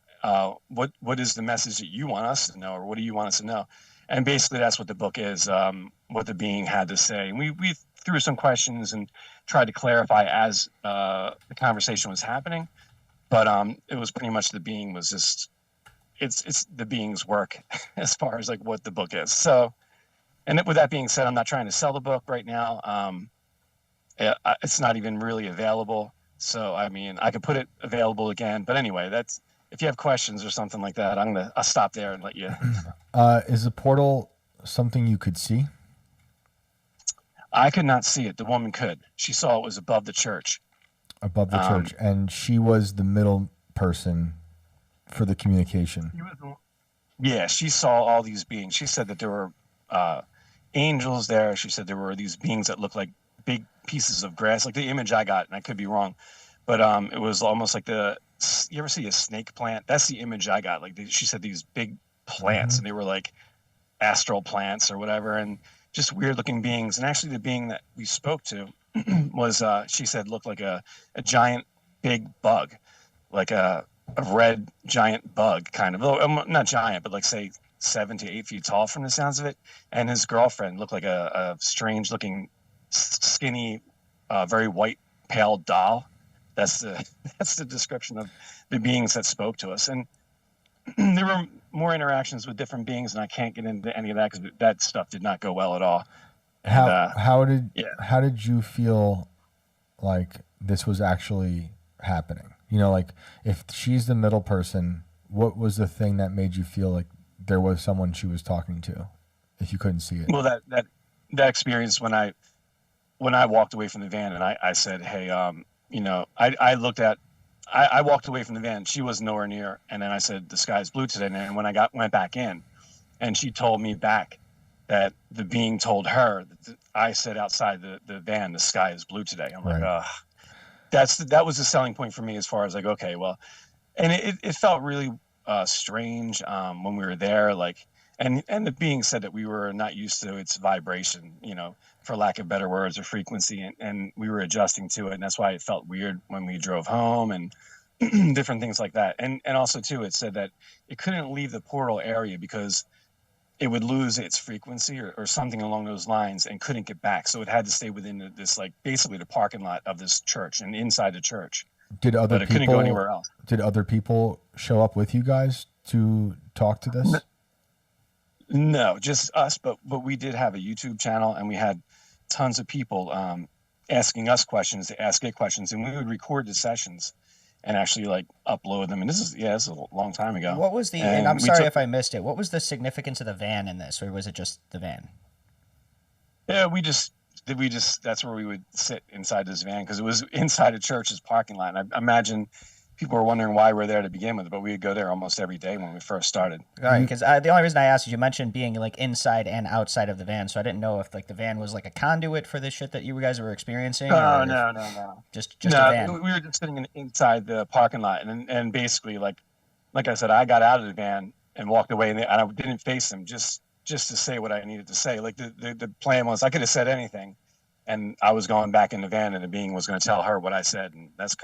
H: what is the message that you want us to know, or what do you want us to know? And basically that's what the book is, what the being had to say. And we threw some questions and tried to clarify as the conversation was happening. But it was pretty much the being was just, it's the being's work as far as like what the book is. So, and with that being said, I'm not trying to sell the book right now. It's not even really available. So, I mean, I could put it available again. But anyway, that's, if you have questions or something like that, I'll stop there and let you.
A: Is the portal something you could see?
H: I could not see it. The woman could. She saw it was above the church.
A: Above the church. And she was the middle person for the communication.
H: Yeah, she saw all these beings. She said that there were angels there. She said there were these beings that looked like big pieces of grass, like the image I got, and I could be wrong. But it was almost like you ever see a snake plant? That's the image I got. Like she said these big plants, and they were like astral plants or whatever, and just weird looking beings. And actually the being that we spoke to was, she said, looked like a giant big bug, like a red giant bug, kind of, not giant, but like say 7 to 8 feet tall from the sounds of it. And his girlfriend looked like a strange looking, skinny, very white, pale doll. That's the description of the beings that spoke to us. And there were more interactions with different beings, and I can't get into any of that because that stuff did not go well at all. And,
A: how did you feel like this was actually happening? You know, like if she's the middle person, what was the thing that made you feel like there was someone she was talking to, if you couldn't see it?
H: Well, that experience when I walked away from the van and I said, hey, you know, I walked away from the van. She was nowhere near. And then I said, the sky's blue today. And when I went back in, and she told me back that the being told her that I said outside the van, the sky is blue today. I'm like, that was the selling point for me as far as like, okay, well, and it felt really strange when we were there, like, and the being said that we were not used to its vibration, you know, for lack of better words, or frequency, and we were adjusting to it, and that's why it felt weird when we drove home and different things like that. And also too, it said that it couldn't leave the portal area because it would lose its frequency or something along those lines and couldn't get back. So it had to stay within this, like basically the parking lot of this church and inside the church.
A: But it
H: couldn't go anywhere else.
A: Did other people show up with you guys to talk to this?
H: No, just us. But we did have a YouTube channel, and we had tons of people asking us questions, to ask it questions, and we would record the sessions and actually like upload them. And this is a long time ago.
B: What was and I'm sorry if I missed it. What was the significance of the van in this, or was it just the van?
H: Yeah, that's where we would sit inside this van because it was inside a church's parking lot. And I imagine people were wondering why we're there to begin with, but we would go there almost every day when we first started.
B: All right, because the only reason I asked is you mentioned being like inside and outside of the van, so I didn't know if like the van was like a conduit for the shit that you guys were experiencing.
H: No.
B: Just a van.
H: We were just sitting inside the parking lot, and basically, like I said, I got out of the van and walked away, and I didn't face them just to say what I needed to say. Like the plan was, I could have said anything. And I was going back in the van, and the being was going to tell her what I said, and that's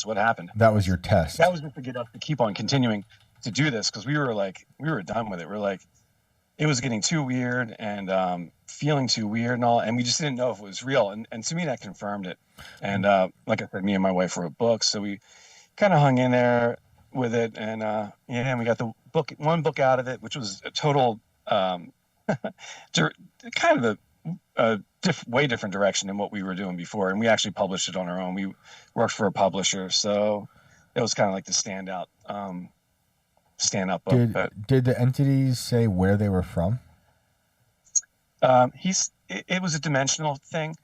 H: what happened.
A: That was your test.
H: That was just to get us to keep on continuing to do this because we were done with it. We're like, it was getting too weird and feeling too weird and all, and we just didn't know if it was real. And to me, that confirmed it. And like I said, me and my wife wrote books, so we kind of hung in there with it, and and we got one book out of it, which was a total kind of a way different direction than what we were doing before, and we actually published it on our own. We worked for a publisher, so it was kind of like the standout book.
A: Did the entities say where they were from?
H: It was a dimensional thing.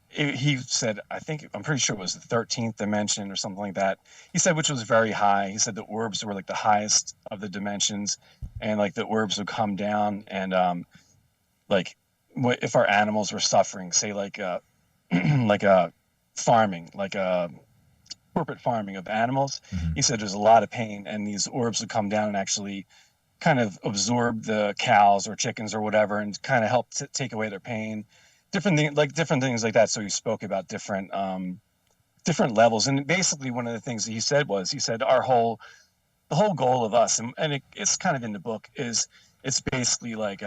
H: He said, I'm pretty sure it was the 13th dimension or something like that. He said, which was very high. He said the orbs were like the highest of the dimensions, and like the orbs would come down and like if our animals were suffering, say like like a farming, like a corporate farming of animals, he said there's a lot of pain, and these orbs would come down and actually kind of absorb the cows or chickens or whatever, and kind of help take away their pain. Different things like that. So he spoke about different levels, and basically one of the things that he said our whole the whole goal of us, and it's kind of in the book, is it's basically like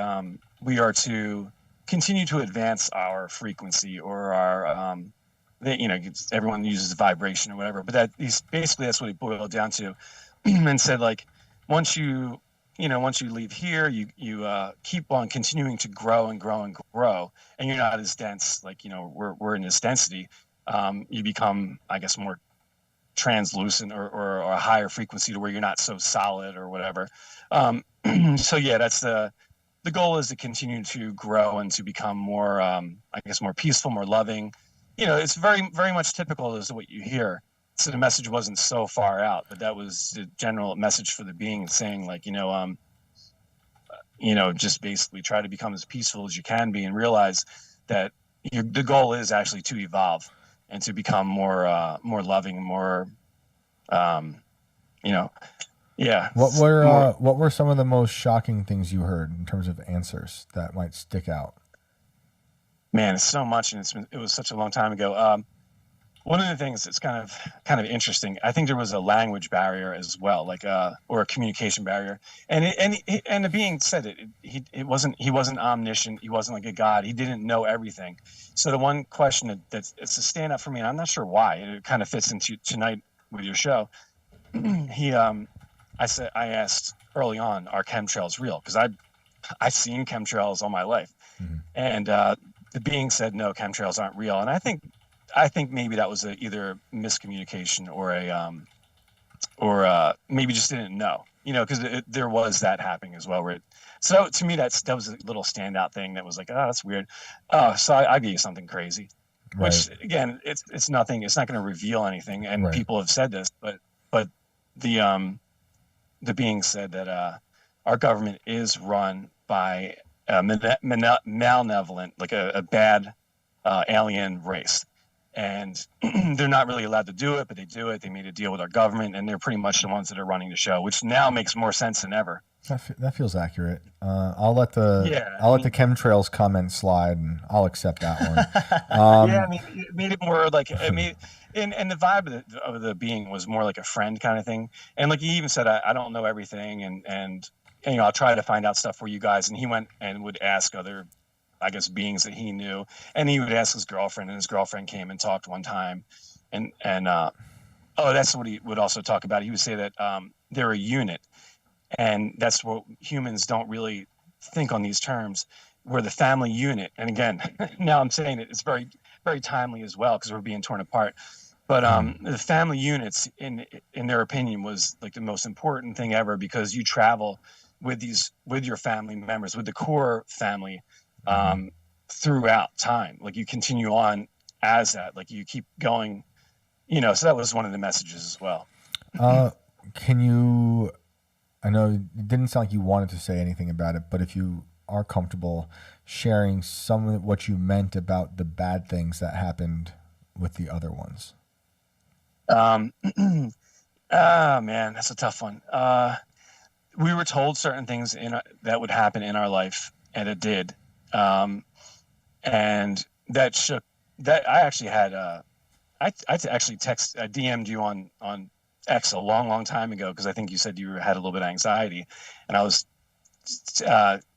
H: we are to continue to advance our frequency or our everyone uses vibration or whatever, but basically that's what it boiled down to. And said, like, once you leave here, you keep on continuing to grow and grow and grow, and you're not as dense, like, we're in this density. You become, I guess, more translucent or a higher frequency to where you're not so solid or whatever. So yeah, that's the goal, is to continue to grow and to become more, I guess, more peaceful, more loving. It's very, very much typical as to what you hear. So the message wasn't so far out, but that was the general message for the being, saying, like, just basically try to become as peaceful as you can be, and realize that the goal is actually to evolve and to become more loving, more, yeah.
A: What were some of the most shocking things you heard in terms of answers that might stick out?
H: Man, it's so much, and it was such a long time ago. One of the things that's kind of interesting, I think there was a language barrier as well, like or a communication barrier. And the being said he wasn't omniscient, he wasn't like a god, he didn't know everything. So the one question that's a stand up for me, and I'm not sure why, and it kind of fits into tonight with your show. I asked early on, are chemtrails real? Because I've seen chemtrails all my life, and the being said, no, chemtrails aren't real. And I think maybe that was either miscommunication or maybe just didn't know, because there was that happening as well. So to me, that was a little standout thing that was like, oh, that's weird. Oh, so I gave you something crazy, right. Which again, it's nothing. It's not going to reveal anything. And right. People have said this, but the being said that our government is run by malevolent, like a bad alien race. And they're not really allowed to do it, but they do it. They made a deal with our government, and they're pretty much the ones that are running the show, which now makes more sense than ever.
A: That feels accurate. I'll let the chemtrails comment slide, and I'll accept that one.
H: Yeah, I mean, it made it more like, and the vibe of the being was more like a friend kind of thing. And like he even said, I don't know everything, and I'll try to find out stuff for you guys. And he went and would ask other, I guess, beings that he knew, and he would ask his girlfriend, and his girlfriend came and talked one time, and that's what he would also talk about. He would say that they're a unit, and that's what humans don't really think on these terms. We're the family unit, and again, now I'm saying it's very, very timely as well, because we're being torn apart. But the family units, in their opinion, was like the most important thing ever, because you travel with your family members, with the core family. Throughout time, like you continue on as that, like you keep going, so that was one of the messages as well.
A: I know it didn't sound like you wanted to say anything about it, but if you are comfortable sharing some of what you meant about the bad things that happened with the other ones.
H: Man, that's a tough one. We were told certain things that would happen in our life, and it did. And that shook. That I actually had. I actually DM'd you on X a long time ago, because I think you said you had a little bit of anxiety, and I was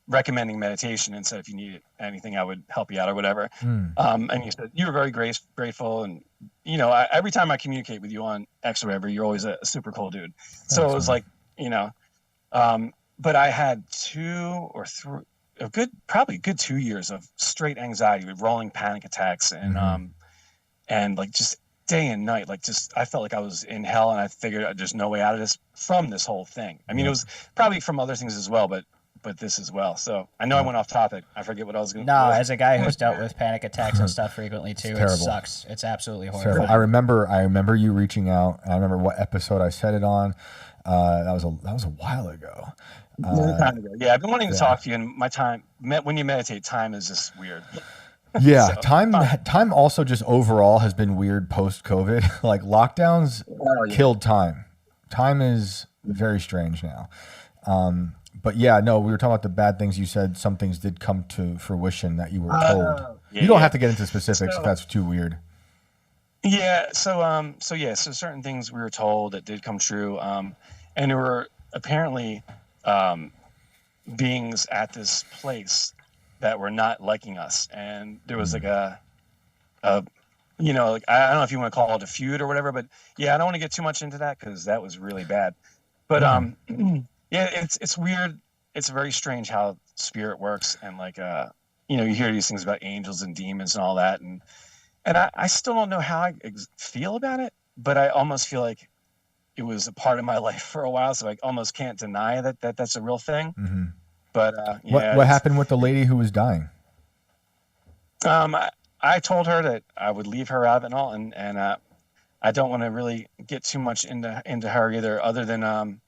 H: recommending meditation, and said if you needed anything, I would help you out or whatever. And you said you were very grateful, and every time I communicate with you on X or whatever, you're always a super cool dude. So it was like, but I had 2 or 3. Probably a good 2 years of straight anxiety with rolling panic attacks, and and like just day and night, like just I felt like I was in hell, and I figured there's no way out of this from this whole thing. I mean, it was probably from other things as well, but this as well. So I know I went off topic. I forget what I was going to.
B: No, as a guy who's dealt with panic attacks and stuff frequently too, it sucks. It's absolutely horrible.
A: I remember you reaching out. I remember what episode I said it on. That was a while ago.
H: Yeah, I've been wanting to talk to you, and my time when you meditate, time is just weird.
A: Yeah, so, time also just overall has been weird post-COVID. Like lockdowns killed time. Time is very strange now. But yeah, no, we were talking about the bad things. You said some things did come to fruition that you were told. You don't have to get into specifics if that's too weird.
H: Yeah. So certain things we were told that did come true. and there were apparently beings at this place that were not liking us, and there was like a like, I don't know if you want to call it a feud or whatever, but yeah, I don't want to get too much into that because that was really bad. But yeah, it's weird. It's very strange how spirit works, and like you hear these things about angels and demons and all that, and I still don't know how I feel about it, but I almost feel like it was a part of my life for a while, so I almost can't deny that that's a real thing.
A: Mm-hmm.
H: But yeah,
A: what happened with the lady who was dying?
H: I told her that I would leave her out of it and all, and I don't want to really get too much into her either, other than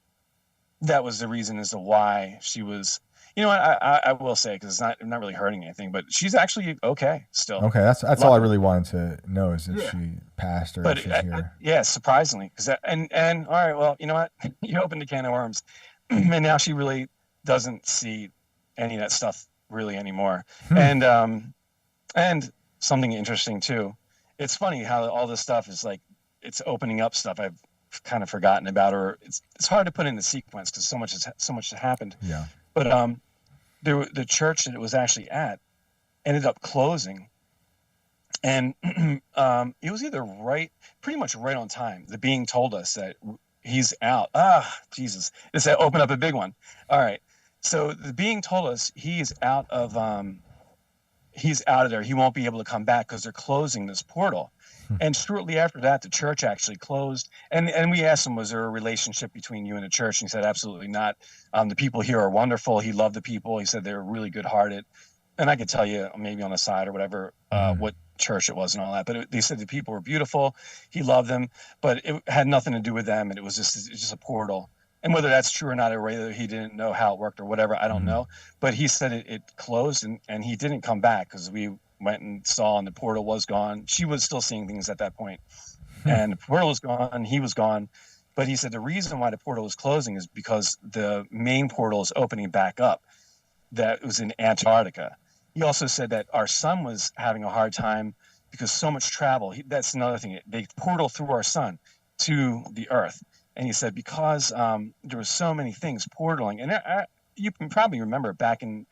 H: that was the reason as to why she was. You know what? I will say, because it's not really hurting anything, but she's actually okay still.
A: Okay, that's all I really wanted to know, is if she passed or if she's here.
H: Yeah, surprisingly, because and all right, well, you know what? You opened a can of worms, and now she really doesn't see any of that stuff really anymore. And something interesting too. It's funny how all this stuff is like, it's opening up stuff I've kind of forgotten about, or it's hard to put in the sequence because so much has happened.
A: Yeah.
H: But the church that it was actually at ended up closing, and it was either pretty much right on time. The being told us that he's out. Jesus, this opened up a big one. All right, so the being told us he's out of there. He won't be able to come back because they're closing this portal. And shortly after that, the church actually closed. And we asked him, was there a relationship between you and the church? And he said, absolutely not. The people here are wonderful. He loved the people. He said they were really good-hearted. And I could tell you, maybe on the side or whatever, what church it was and all that. But they said the people were beautiful. He loved them. But it had nothing to do with them. And it was just a portal. And whether that's true or not, or whether he didn't know how it worked or whatever, I don't know. But he said it closed, and he didn't come back because we went and saw, and the portal was gone. She was still seeing things at that point. And the portal was gone, he was gone. But he said the reason why the portal was closing is because the main portal is opening back up. That was in Antarctica. He also said that our sun was having a hard time because so much travel. That's another thing. They portal through our sun to the Earth. And he said because there were so many things portaling. And you can probably remember back in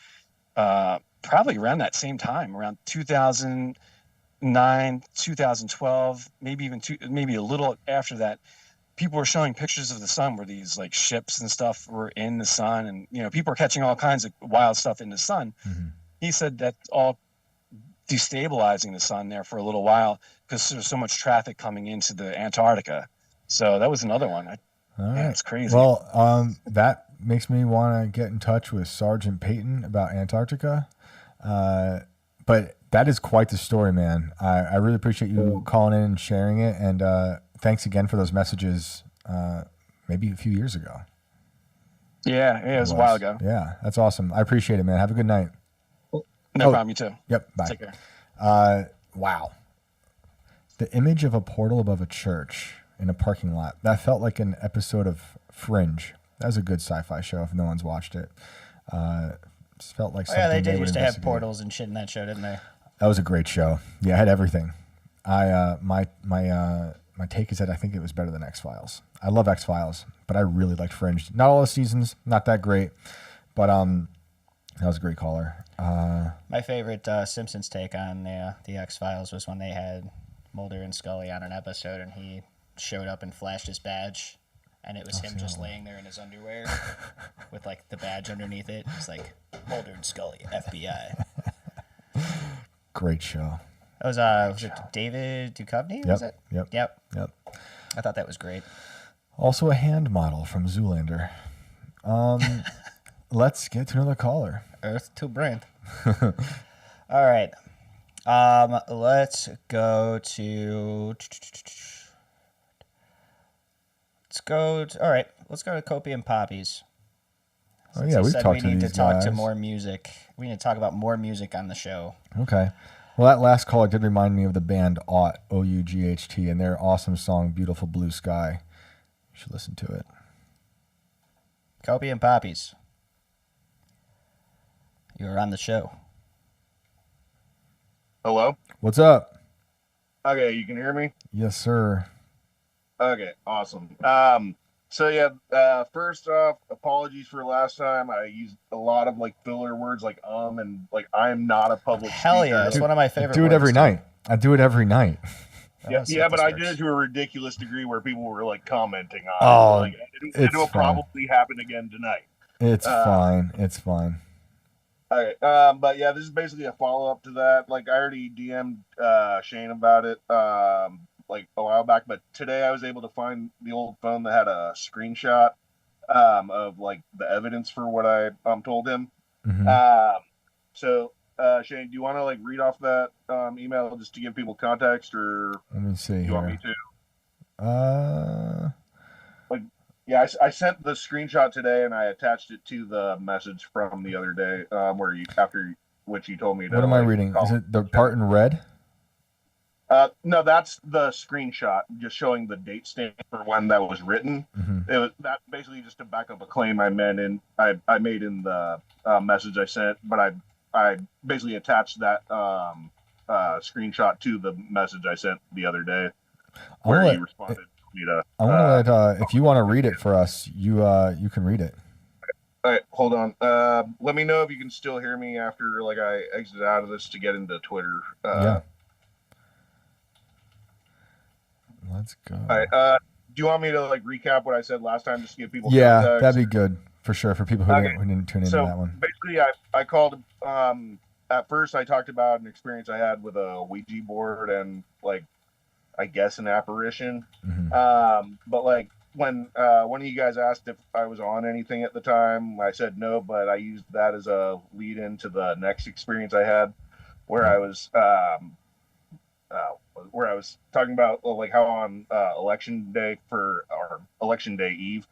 H: probably around that same time, around 2009, 2012, maybe maybe a little after that, people were showing pictures of the sun where these like ships and stuff were in the sun, and people were catching all kinds of wild stuff in the sun. He said that's all destabilizing the sun there for a little while because there's so much traffic coming into the Antarctica. So that was another one.
A: All right.
H: Yeah, it's crazy.
A: Well, that makes me want to get in touch with Sergeant Peyton about Antarctica. But that is quite the story, man. I really appreciate you calling in and sharing it. And thanks again for those messages maybe a few years ago.
H: Yeah, it was a while ago.
A: Yeah, that's awesome. I appreciate it, man. Have a good night.
H: No problem. You too.
A: Yep. Bye.
H: Take care.
A: Wow. The image of a portal above a church in a parking lot. That felt like an episode of Fringe. That was a good sci-fi show if no one's watched it. It felt like something
B: they did
A: would
B: used to have
A: investigate.
B: portals and shit in that show, didn't they?
A: That was a great show. Yeah, it had everything. My take is that I think it was better than X-Files. I love X-Files, but I really liked Fringe. Not all the seasons, not that great, but that was a great caller.
B: My favorite Simpsons take on the X-Files was when they had Mulder and Scully on an episode, and he showed up and flashed his badge, and it was him just laying there in his underwear with like the badge underneath it. It's like Mulder and Scully, FBI.
A: Great show.
B: That was it David Duchovny? Was it?
A: Yep.
B: I thought that was great.
A: Also a hand model from Zoolander. Let's get to another caller.
B: Earth to Brent. All right. Let's go to. Let's go to Kopi and Poppies.
A: Oh yeah, we've talked to
B: we need
A: these
B: to talk
A: guys.
B: to more music. We need to talk about more music on the show.
A: Okay. Well, that last caller did remind me of the band Ought, O-U-G-H-T, and their awesome song, Beautiful Blue Sky. You should listen to it.
B: Kopi and Poppies. You're on the show.
I: Hello?
A: What's up?
I: Okay, you can hear me?
A: Yes, sir.
I: Okay, awesome. So yeah, first off, apologies for last time. I used a lot of like filler words like and like I'm not a public
B: Hell
I: speaker.
B: yeah, it's one of my favorite.
A: I do it every night. I do it every night.
I: Yeah, but I did it to a ridiculous degree where people were like commenting on
A: Oh,
I: it. Like, it'll probably happen again tonight.
A: It's fine. It's fine.
I: All right. But yeah, this is basically a follow up to that. Like I already DM'd Shane about it like a while back, but today I was able to find the old phone that had a screenshot of like the evidence for what I told him.
A: Mm-hmm.
I: So Shane, do you want to like read off that email just to give people context, or
A: Let me see.
I: do you want me
A: to?
I: Yeah, I sent the screenshot today, and I attached it to the message from the other day, where after which you told me to.
A: What am I reading? Is it the part in red?
I: No, that's the screenshot, just showing the date stamp for when that was written.
A: Mm-hmm.
I: It was that basically just to back up a claim I made in the message I sent, but I basically attached that screenshot to the message I sent the other day, where he responded.
A: I want to let if you want to read it for us, you can read it.
I: All right, hold on. Let me know if you can still hear me after like I exit out of this to get into Twitter.
A: Yeah. Let's go.
I: All right. Do you want me to like recap what I said last time just to give people?
A: Yeah,
I: context?
A: that'd be good for sure for people who didn't tune into that one.
I: Basically, I called. At first, I talked about an experience I had with a Ouija board and like, I guess an apparition.
A: Mm-hmm.
I: But like when one of you guys asked if I was on anything at the time, I said no, but I used that as a lead into the next experience I had, where I was talking about like how on election day eve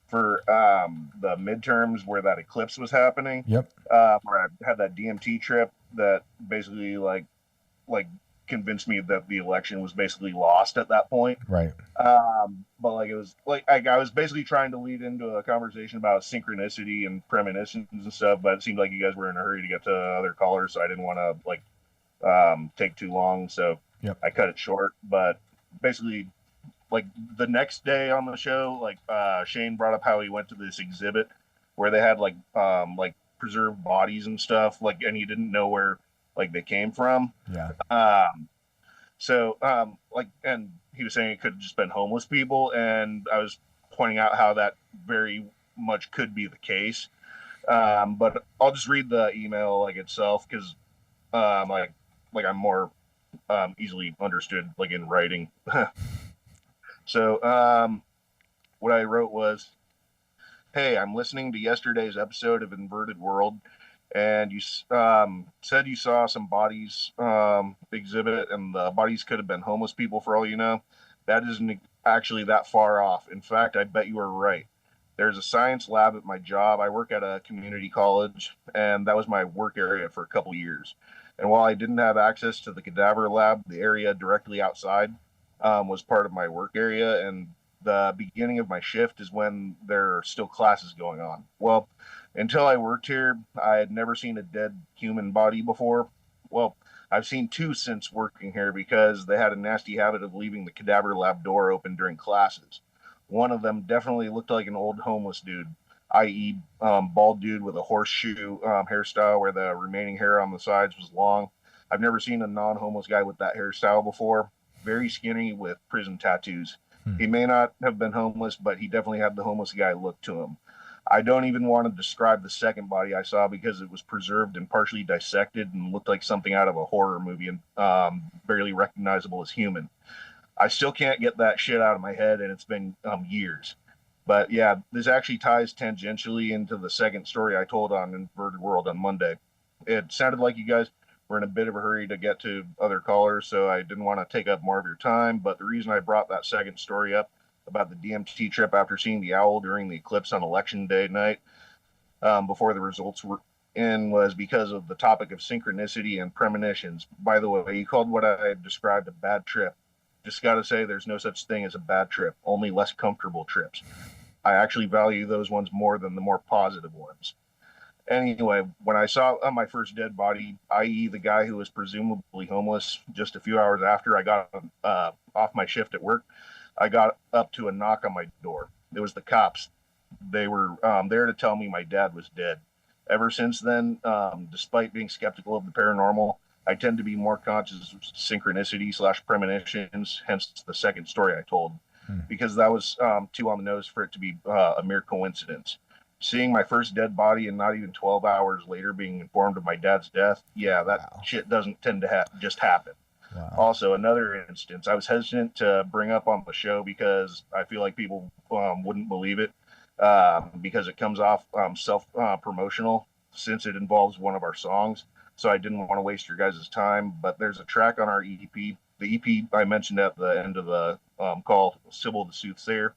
I: for the midterms where that eclipse was happening.
A: Yep.
I: Where I had that DMT trip that basically like convinced me that the election was basically lost at that point.
A: Right.
I: But like it was like I was basically trying to lead into a conversation about synchronicity and premonitions and stuff, but it seemed like you guys were in a hurry to get to other callers, so I didn't want to like take too long, so I cut it short. But basically, like the next day on the show, like Shane brought up how he went to this exhibit where they had like preserved bodies and stuff, like, and he didn't know where like they came from.
A: Yeah.
I: So and he was saying it could have just been homeless people, and I was pointing out how that very much could be the case. But I'll just read the email like itself, because like I'm more easily understood like in writing. So what I wrote was, "Hey, I'm listening to yesterday's episode of Inverted World, and you said you saw some bodies exhibit, and the bodies could have been homeless people for all you know. That isn't actually that far off. In fact, I bet you are right. There's a science lab at my job. I work at a community college, and that was my work area for a couple years. And while I didn't have access to the cadaver lab, the area directly outside was part of my work area, and the beginning of my shift is when there are still classes going on. Well, until I worked here, I had never seen a dead human body before. Well, I've seen two since working here, because they had a nasty habit of leaving the cadaver lab door open during classes. One of them definitely looked like an old homeless dude, i.e. Bald dude with a horseshoe hairstyle where the remaining hair on the sides was long. I've never seen a non-homeless guy with that hairstyle before. Very skinny with prison tattoos. He may not have been homeless, but he definitely had the homeless guy look to him. I don't even want to describe the second body I saw, because it was preserved and partially dissected and looked like something out of a horror movie, and barely recognizable as human. I still can't get that shit out of my head, and it's been years. But yeah, this actually ties tangentially into the second story I told on Inverted World on Monday. It sounded like you guys were in a bit of a hurry to get to other callers, so I didn't want to take up more of your time. But the reason I brought that second story up about the DMT trip after seeing the owl during the eclipse on election day night, before the results were in, was because of the topic of synchronicity and premonitions. By the way, you called what I described a bad trip. Just got to say, there's no such thing as a bad trip, only less comfortable trips. I actually value those ones more than the more positive ones. Anyway, when I saw my first dead body, i.e. the guy who was presumably homeless, just a few hours after I got off my shift at work, I got up to a knock on my door. It was the cops. They were there to tell me my dad was dead. Ever since then, despite being skeptical of the paranormal, I tend to be more conscious of synchronicity / premonitions, hence the second story I told, because that was too on the nose for it to be a mere coincidence. Seeing my first dead body and not even 12 hours later being informed of my dad's death, yeah, that shit doesn't tend to just happen.
A: Wow.
I: Also, another instance, I was hesitant to bring up on the show because I feel like people wouldn't believe it because it comes off self-promotional since it involves one of our songs. So I didn't want to waste your guys' time, but there's a track on our EP. The EP I mentioned at the end of the call, Sybil the Soothsayer.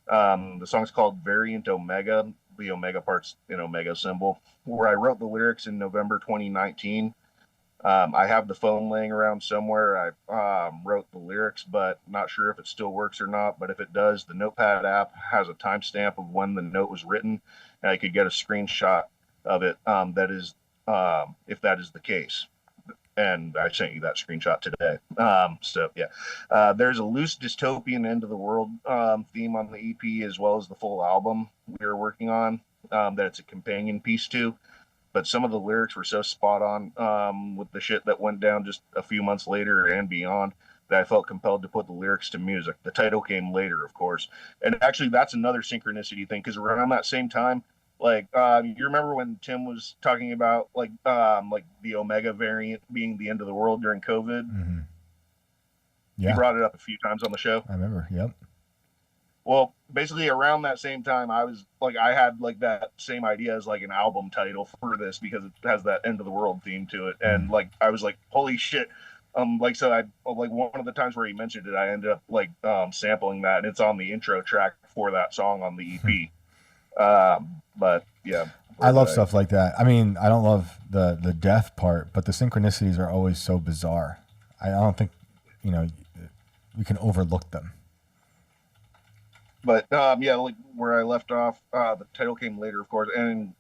I: The song's called Variant Omega. The Omega part's an Omega symbol, where I wrote the lyrics in November 2019. I have the phone laying around somewhere. I wrote the lyrics, but not sure if it still works or not. But if it does, the Notepad app has a timestamp of when the note was written, and I could get a screenshot of it. That is, if that is the case. And I sent you that screenshot today. So yeah, there's a loose dystopian end of the world theme on the EP, as well as the full album we were working on, that it's a companion piece to. But some of the lyrics were so spot on with the shit that went down just a few months later and beyond that I felt compelled to put the lyrics to music. The title came later, of course. And actually, that's another synchronicity thing, because around that same time, like, you remember when Tim was talking about like the Omega variant being the end of the world during COVID?
A: Mm-hmm. Yeah.
I: He brought it up a few times on the show.
A: I remember. Yep.
I: Well, basically around that same time, I had like that same idea as like an album title for this, because it has that end of the world theme to it. And like, I was like, holy shit. So I, like, one of the times where he mentioned it, I ended up like sampling that, and it's on the intro track for that song on the EP. But yeah,
A: I love stuff like that. I mean, I don't love the death part, but the synchronicities are always so bizarre. I don't think, we can overlook them.
I: But yeah, like where I left off, the title came later, of course, and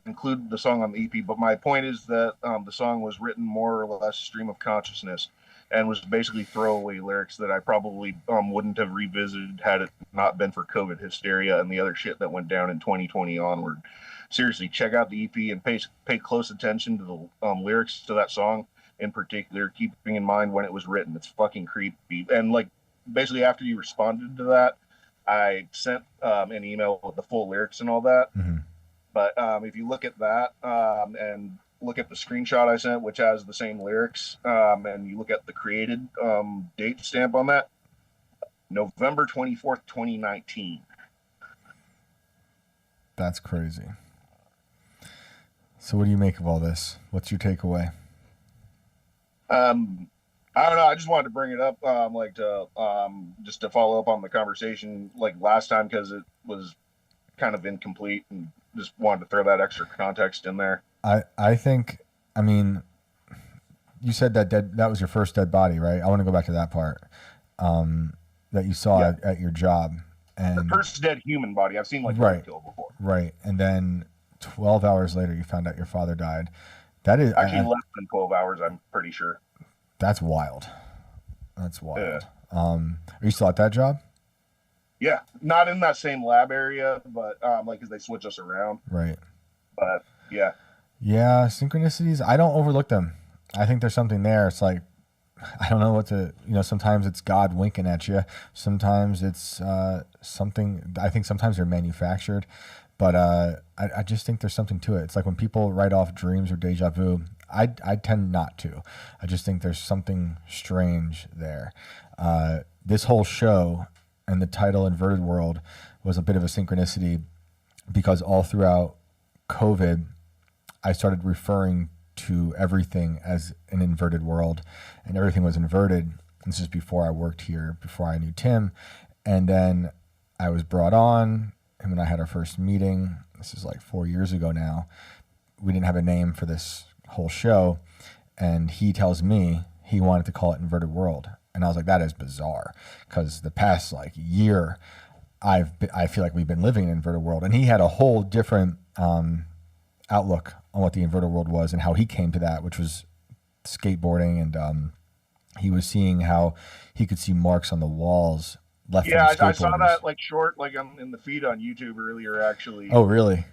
I: include the song on the EP. But my point is that the song was written more or less stream of consciousness, and was basically throwaway lyrics that I probably wouldn't have revisited had it not been for COVID hysteria and the other shit that went down in 2020 onward. Seriously, check out the EP and pay close attention to the lyrics to that song in particular, keeping in mind when it was written. It's fucking creepy. And like, basically after you responded to that, I sent an email with the full lyrics and all that.
A: Mm-hmm.
I: But if you look at that and look at the screenshot I sent, which has the same lyrics, and you look at the created date stamp on that, November 24th, 2019.
A: That's crazy. So what do you make of all this? What's your takeaway?
I: I don't know. I just wanted to bring it up, just to follow up on the conversation like last time, because it was kind of incomplete, and just wanted to throw that extra context in there.
A: I think, I mean, you said that was your first dead body, right? I want to go back to that part that you saw at your job. And
I: the first dead human body. I've seen like kill before.
A: Right. And then 12 hours later, you found out your father died. That is
I: actually less than 12 hours, I'm pretty sure.
A: That's wild. That's wild.
I: Yeah.
A: Are you still at that job?
I: Yeah, not in that same lab area, but because they switch us around.
A: Right.
I: But yeah.
A: Yeah, synchronicities, I don't overlook them. I think there's something there. It's like, I don't know what to, sometimes it's God winking at you. Sometimes it's something, I think sometimes they're manufactured. But I just think there's something to it. It's like when people write off dreams or deja vu, I tend not to. I just think there's something strange there. This whole show and the title Inverted World was a bit of a synchronicity, because all throughout COVID, I started referring to everything as an inverted world, and everything was inverted. This is before I worked here, before I knew Tim. And then I was brought on, him and I had our first meeting. This is like 4 years ago now. We didn't have a name for this whole show, and he tells me he wanted to call it Inverted World. And I was like, that is bizarre, because the past like year, I feel like we've been living in an inverted world. And he had a whole different outlook on what the inverted world was and how he came to that, which was skateboarding. And he was seeing how he could see marks on the walls left
I: Yeah,
A: from
I: I saw
A: skateboarders.
I: that like short, like in the feed on YouTube earlier. Actually.
A: Oh, really?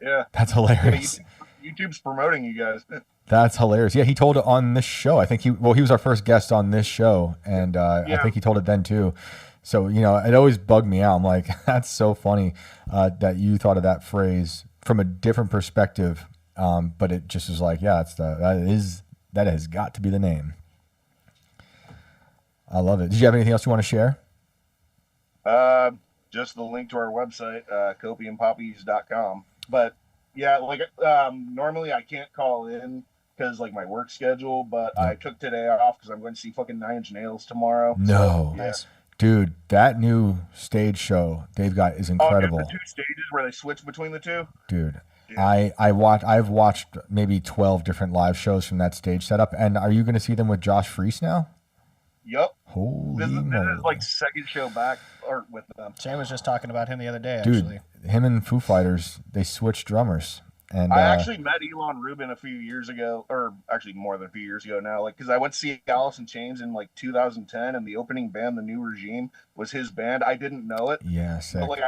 I: Yeah.
A: That's
I: Yeah,
A: hilarious.
I: YouTube's promoting you guys.
A: That's hilarious. Yeah, he told it on this show. I think he was our first guest on this show, and I
I: Yeah.
A: think he told it then too. So, you know, it always bugged me out. I'm like, that's so funny that you thought of that phrase from a different perspective. But it just was like, yeah, that has got to be the name. I love it. Did you have anything else you want to share?
I: Just the link to our website, copiumpoppies.com. But yeah, like normally I can't call in because like my work schedule, but I took today off because I'm going to see fucking 9 Inch Nails tomorrow.
A: No.
I: Yeah.
A: Dude, that new stage show they've got is incredible.
I: The 2 stages where they switch between the two.
A: Dude,
I: Yeah.
A: I've watched maybe 12 different live shows from that stage setup. And are you going to see them with Josh Freese now?
I: Yep.
A: Holy
I: This
A: moly.
I: is like second show back or with them.
B: Shane was just talking about him the other day,
A: Dude,
B: actually.
A: him and Foo Fighters, they switched drummers. And
I: I actually met Elon Rubin a few years ago, or actually more than a few years ago now. Like, because I went to see Alice in Chains in like 2010, and the opening band, The New Regime, was his band. I didn't know it,
A: yeah, sick.
I: but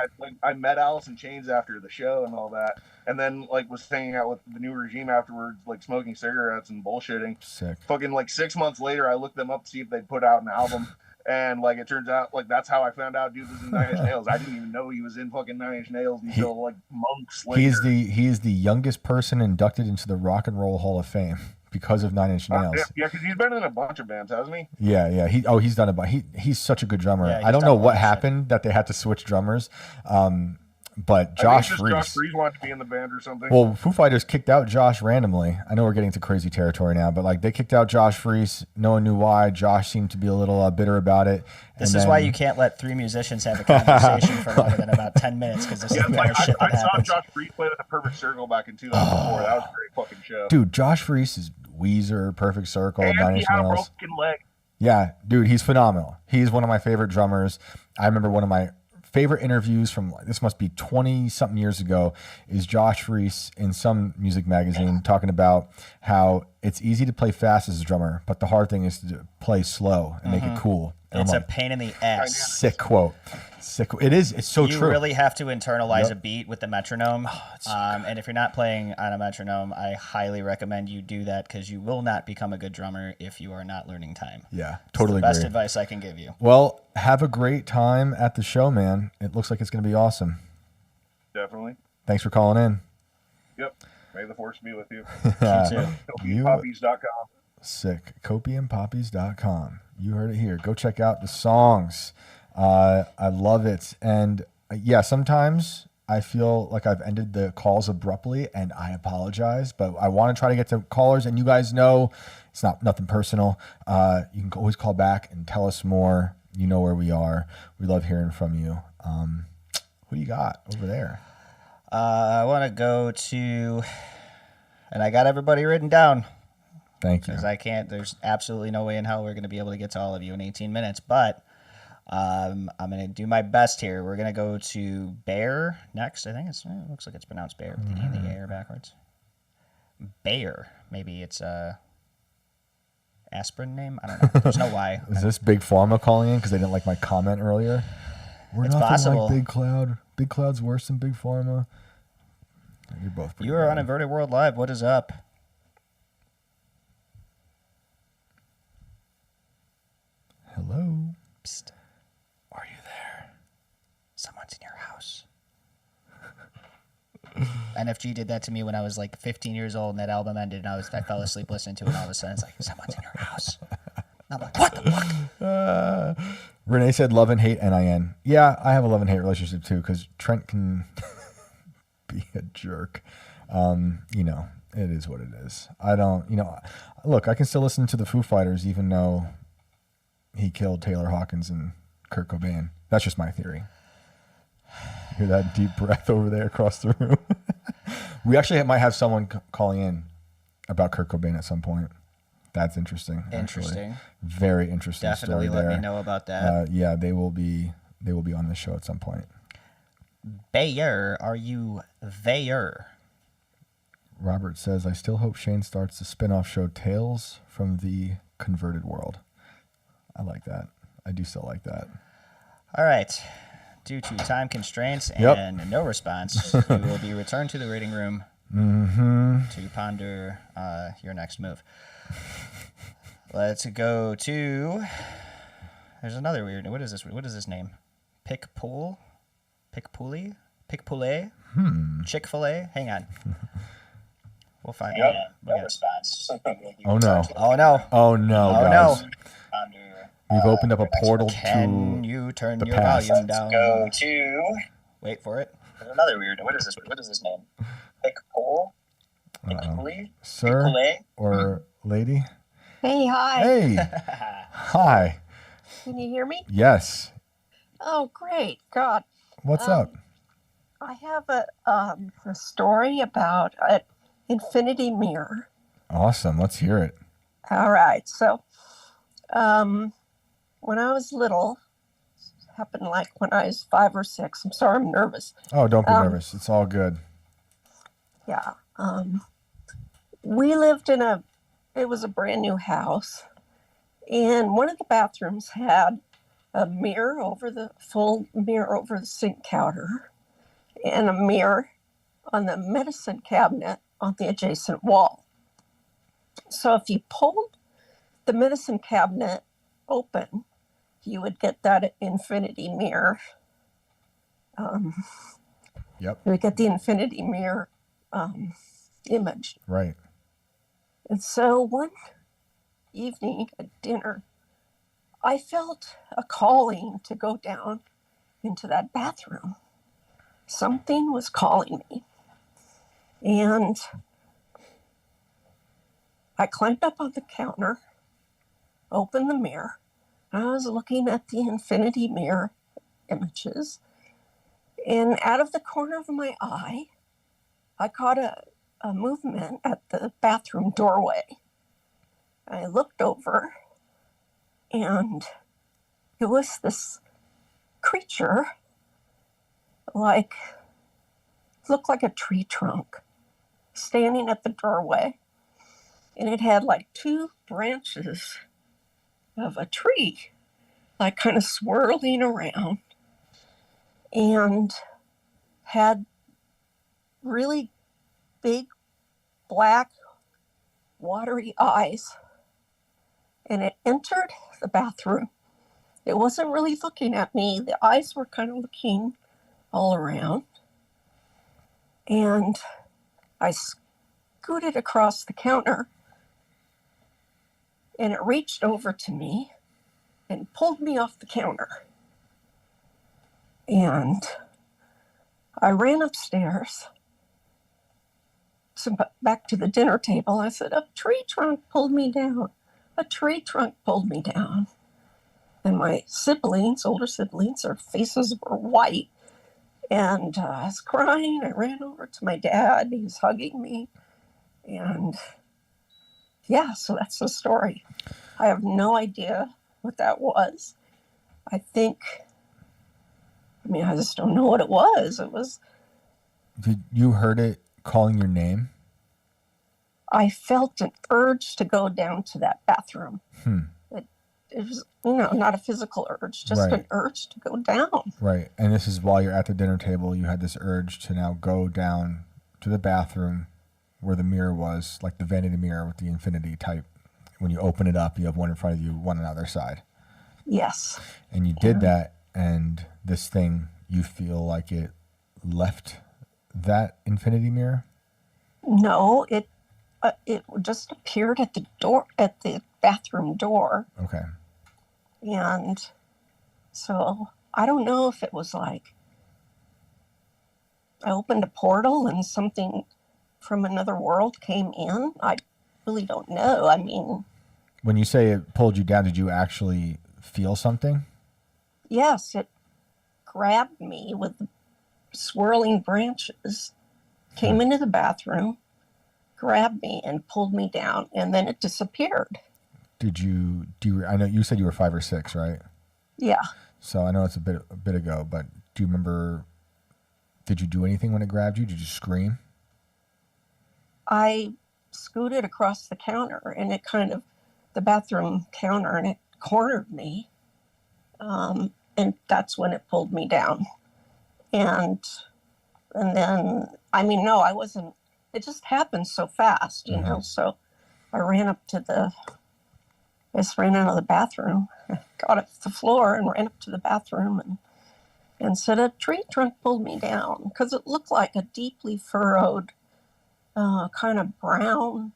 I: I met Alice in Chains after the show and all that, and then like was hanging out with The New Regime afterwards, like smoking cigarettes and bullshitting.
A: Sick.
I: Fucking like 6 months later, I looked them up to see if they'd put out an album. And like it turns out, like that's how I found out dude was in 9 Inch Nails. I didn't even know he was in fucking 9 Inch Nails until like months later.
A: He is the youngest person inducted into the Rock and Roll Hall of Fame because of 9 Inch Nails.
I: Yeah, because he's been in a bunch of bands, hasn't he?
A: Yeah. He's done it. He's such a good drummer.
B: Yeah,
A: I don't
B: he's
A: know
B: done a lot
A: what
B: of
A: happened that they had to switch drummers. But
I: Josh
A: Josh Freese.
I: Freese wanted to be in the band or something.
A: Well, Foo Fighters kicked out Josh randomly. I know we're getting to crazy territory now, but like they kicked out Josh Freese. No one knew why. Josh seemed to be a little bitter about it.
B: This is why you can't let 3 musicians have a conversation for longer than about 10 minutes, because this is the kind of shit that
I: I saw
B: happens.
I: Josh Freese play at the Perfect Circle back in 2004. That was a great fucking show.
A: Dude, Josh Freese is Weezer, Perfect Circle,
I: and
A: 9
I: he
A: Inch
I: had a
A: Nails.
I: broken leg.
A: Yeah, dude, he's phenomenal. He's one of my favorite drummers. I remember one of my favorite interviews from, this must be 20 something years ago, is Josh Freese in some music magazine talking about how it's easy to play fast as a drummer, but the hard thing is to play slow and make it cool. And
B: It's
A: I'm
B: a
A: like,
B: pain in the ass.
A: sick quote. It is. It's so
B: You
A: true.
B: really have to internalize
A: Yep.
B: a beat with the metronome. And if you're not playing on a metronome, I highly recommend you do that, because you will not become a good drummer if you are not learning time.
A: Yeah, totally
B: Best
A: agree.
B: advice I can give you.
A: Well, have a great time at the show, man. It looks like it's going to be awesome.
I: Definitely.
A: Thanks for calling in.
I: Yep. May the force be with you.
B: You too.
I: Poppies.com.
A: Sick. Copiumpoppies.com. You heard it here. Go check out the songs. I love it. And yeah, sometimes I feel like I've ended the calls abruptly, and I apologize, but I want to try to get to callers, and you guys know it's nothing personal. You can always call back and tell us more. You know where we are. We love hearing from you. Who do you got over there?
B: I want to go to, and I got everybody written down,
A: Thank you.
B: because I can't, there's absolutely no way in hell we're going to be able to get to all of you in 18 minutes, but I'm going to do my best here. We're going to go to Bear next. I think it looks like it's pronounced Bear, with the E and the A backwards. Bear. Maybe it's a aspirin name. I don't know. There's no Y.
A: Is this Big Pharma calling in because they didn't like my comment earlier? We're
B: It's
A: nothing
B: possible.
A: like Big Cloud. Big Cloud's worse than Big Pharma. You're both pretty
B: You are on
A: bad.
B: Inverted World Live. What is up?
A: Hello.
B: Psst. Are you there? Someone's in your house. NFG did that to me when I was like 15 years old, and that album ended, and I fell asleep listening to it, and all of a sudden it's like, someone's in your house. And I'm like, what the fuck?
A: Renee said love and hate NIN. Yeah, I have a love and hate relationship too, because Trent can be a jerk. You know, it is what it is. I don't, look, I can still listen to the Foo Fighters even though he killed Taylor Hawkins and Kurt Cobain. That's just my theory. Hear that deep breath over there across the room? We actually might have someone calling in about Kurt Cobain at some point. That's interesting.
B: Interesting.
A: Actually. Very interesting
B: Definitely
A: story
B: let
A: there.
B: me know about that.
A: Yeah, they will be on the show at some point.
B: Bayer, are you there?
A: Robert says, I still hope Shane starts the spin-off show Tales from the Converted World. I like that. I do still like that.
B: All right. Due to time constraints
A: Yep.
B: and no response, you will be returned to the reading room to ponder your next move. Let's go to. There's another weird. What is this? What is this name? Pickpool? Pickpoolie? Pickpoolet? Chick-fil-A? Hang on. We'll find out. No response.
A: Oh no.
B: Oh no.
A: Oh no,
B: Oh
A: guys.
B: no.
A: We've opened up a portal
B: Can
A: to
B: you turn
A: the
B: your
A: past.
B: volume down?
J: Go to
B: Wait for it.
J: there's another weird. What is this? What is this name? Pickpole? Pickpole?
A: sir
J: Pickpole?
A: or lady.
K: Hey, hi.
A: Hey. Hi.
K: Can you hear me?
A: Yes.
K: Oh, great. God.
A: What's up?
K: I have a story about an infinity mirror.
A: Awesome. Let's hear it.
K: All right. So, when I was little, it happened like when I was 5 or 6. I'm sorry, I'm nervous.
A: Oh, don't be nervous. It's all good.
K: Yeah. We lived in it was a brand new house. And one of the bathrooms had a full mirror over the sink counter and a mirror on the medicine cabinet on the adjacent wall. So if you pulled the medicine cabinet open, you would get that infinity mirror.
A: Yep.
K: You would get the infinity mirror image.
A: Right.
K: And so one evening at dinner, I felt a calling to go down into that bathroom. Something was calling me. And I climbed up on the counter, opened the mirror. I was looking at the infinity mirror images. And out of the corner of my eye, I caught a movement at the bathroom doorway. I looked over, and it was this creature, looked like a tree trunk, standing at the doorway. And it had like 2 branches of a tree, like kind of swirling around, and had really big black watery eyes. And it entered the bathroom. It wasn't really looking at me. The eyes were kind of looking all around. And I scooted across the counter, and it reached over to me and pulled me off the counter. And I ran upstairs back to the dinner table. I said, a tree trunk pulled me down. A tree trunk pulled me down. And my siblings, older siblings, their faces were white. And I was crying. I ran over to my dad. He was hugging me. And yeah, so that's the story. I have no idea what that was. I just don't know what it was.
A: Did you heard it calling your name?
K: I felt an urge to go down to that bathroom. It was, not a physical urge, just an urge to go down.
A: Right. And this is while you're at the dinner table, you had this urge to now go down to the bathroom where the mirror was, like the vanity mirror with the infinity type. When you open it up, you have one in front of you, one on the other side.
K: Yes.
A: And you did that, and this thing, you feel like it left that infinity mirror?
K: No, it just appeared at the door, at the bathroom door.
A: Okay.
K: And so I don't know if it was like I opened a portal and something from another world came in. I really don't know. I mean,
A: when you say it pulled you down, did you actually feel something?
K: Yes, it grabbed me with the swirling branches, came into the bathroom, grabbed me and pulled me down, and then it disappeared.
A: I know you said you were 5 or 6, right?
K: Yeah.
A: So I know it's a bit ago, but do you remember, did you do anything when it grabbed you? Did you scream?
K: I scooted across the counter, and the bathroom counter, and it cornered me. and that's when it pulled me down. And then, I mean, no, I wasn't, it just happened so fast, you know. So I ran up to I just ran out of the bathroom, got off the floor and ran up to the bathroom and said a tree trunk pulled me down, because it looked like a deeply furrowed, kind of brown,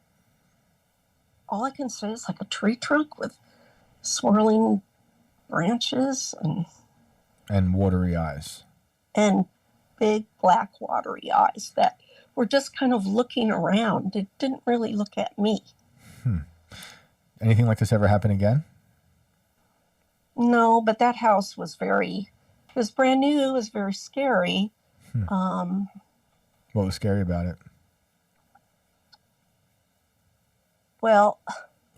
K: all I can say is like a tree trunk with swirling branches
A: And watery eyes.
K: and big black watery eyes that were just kind of looking around. It didn't really look at me.
A: Anything like this ever happen again?
K: No, but that house was it was brand new. It was very scary.
A: What was scary about it?
K: Well,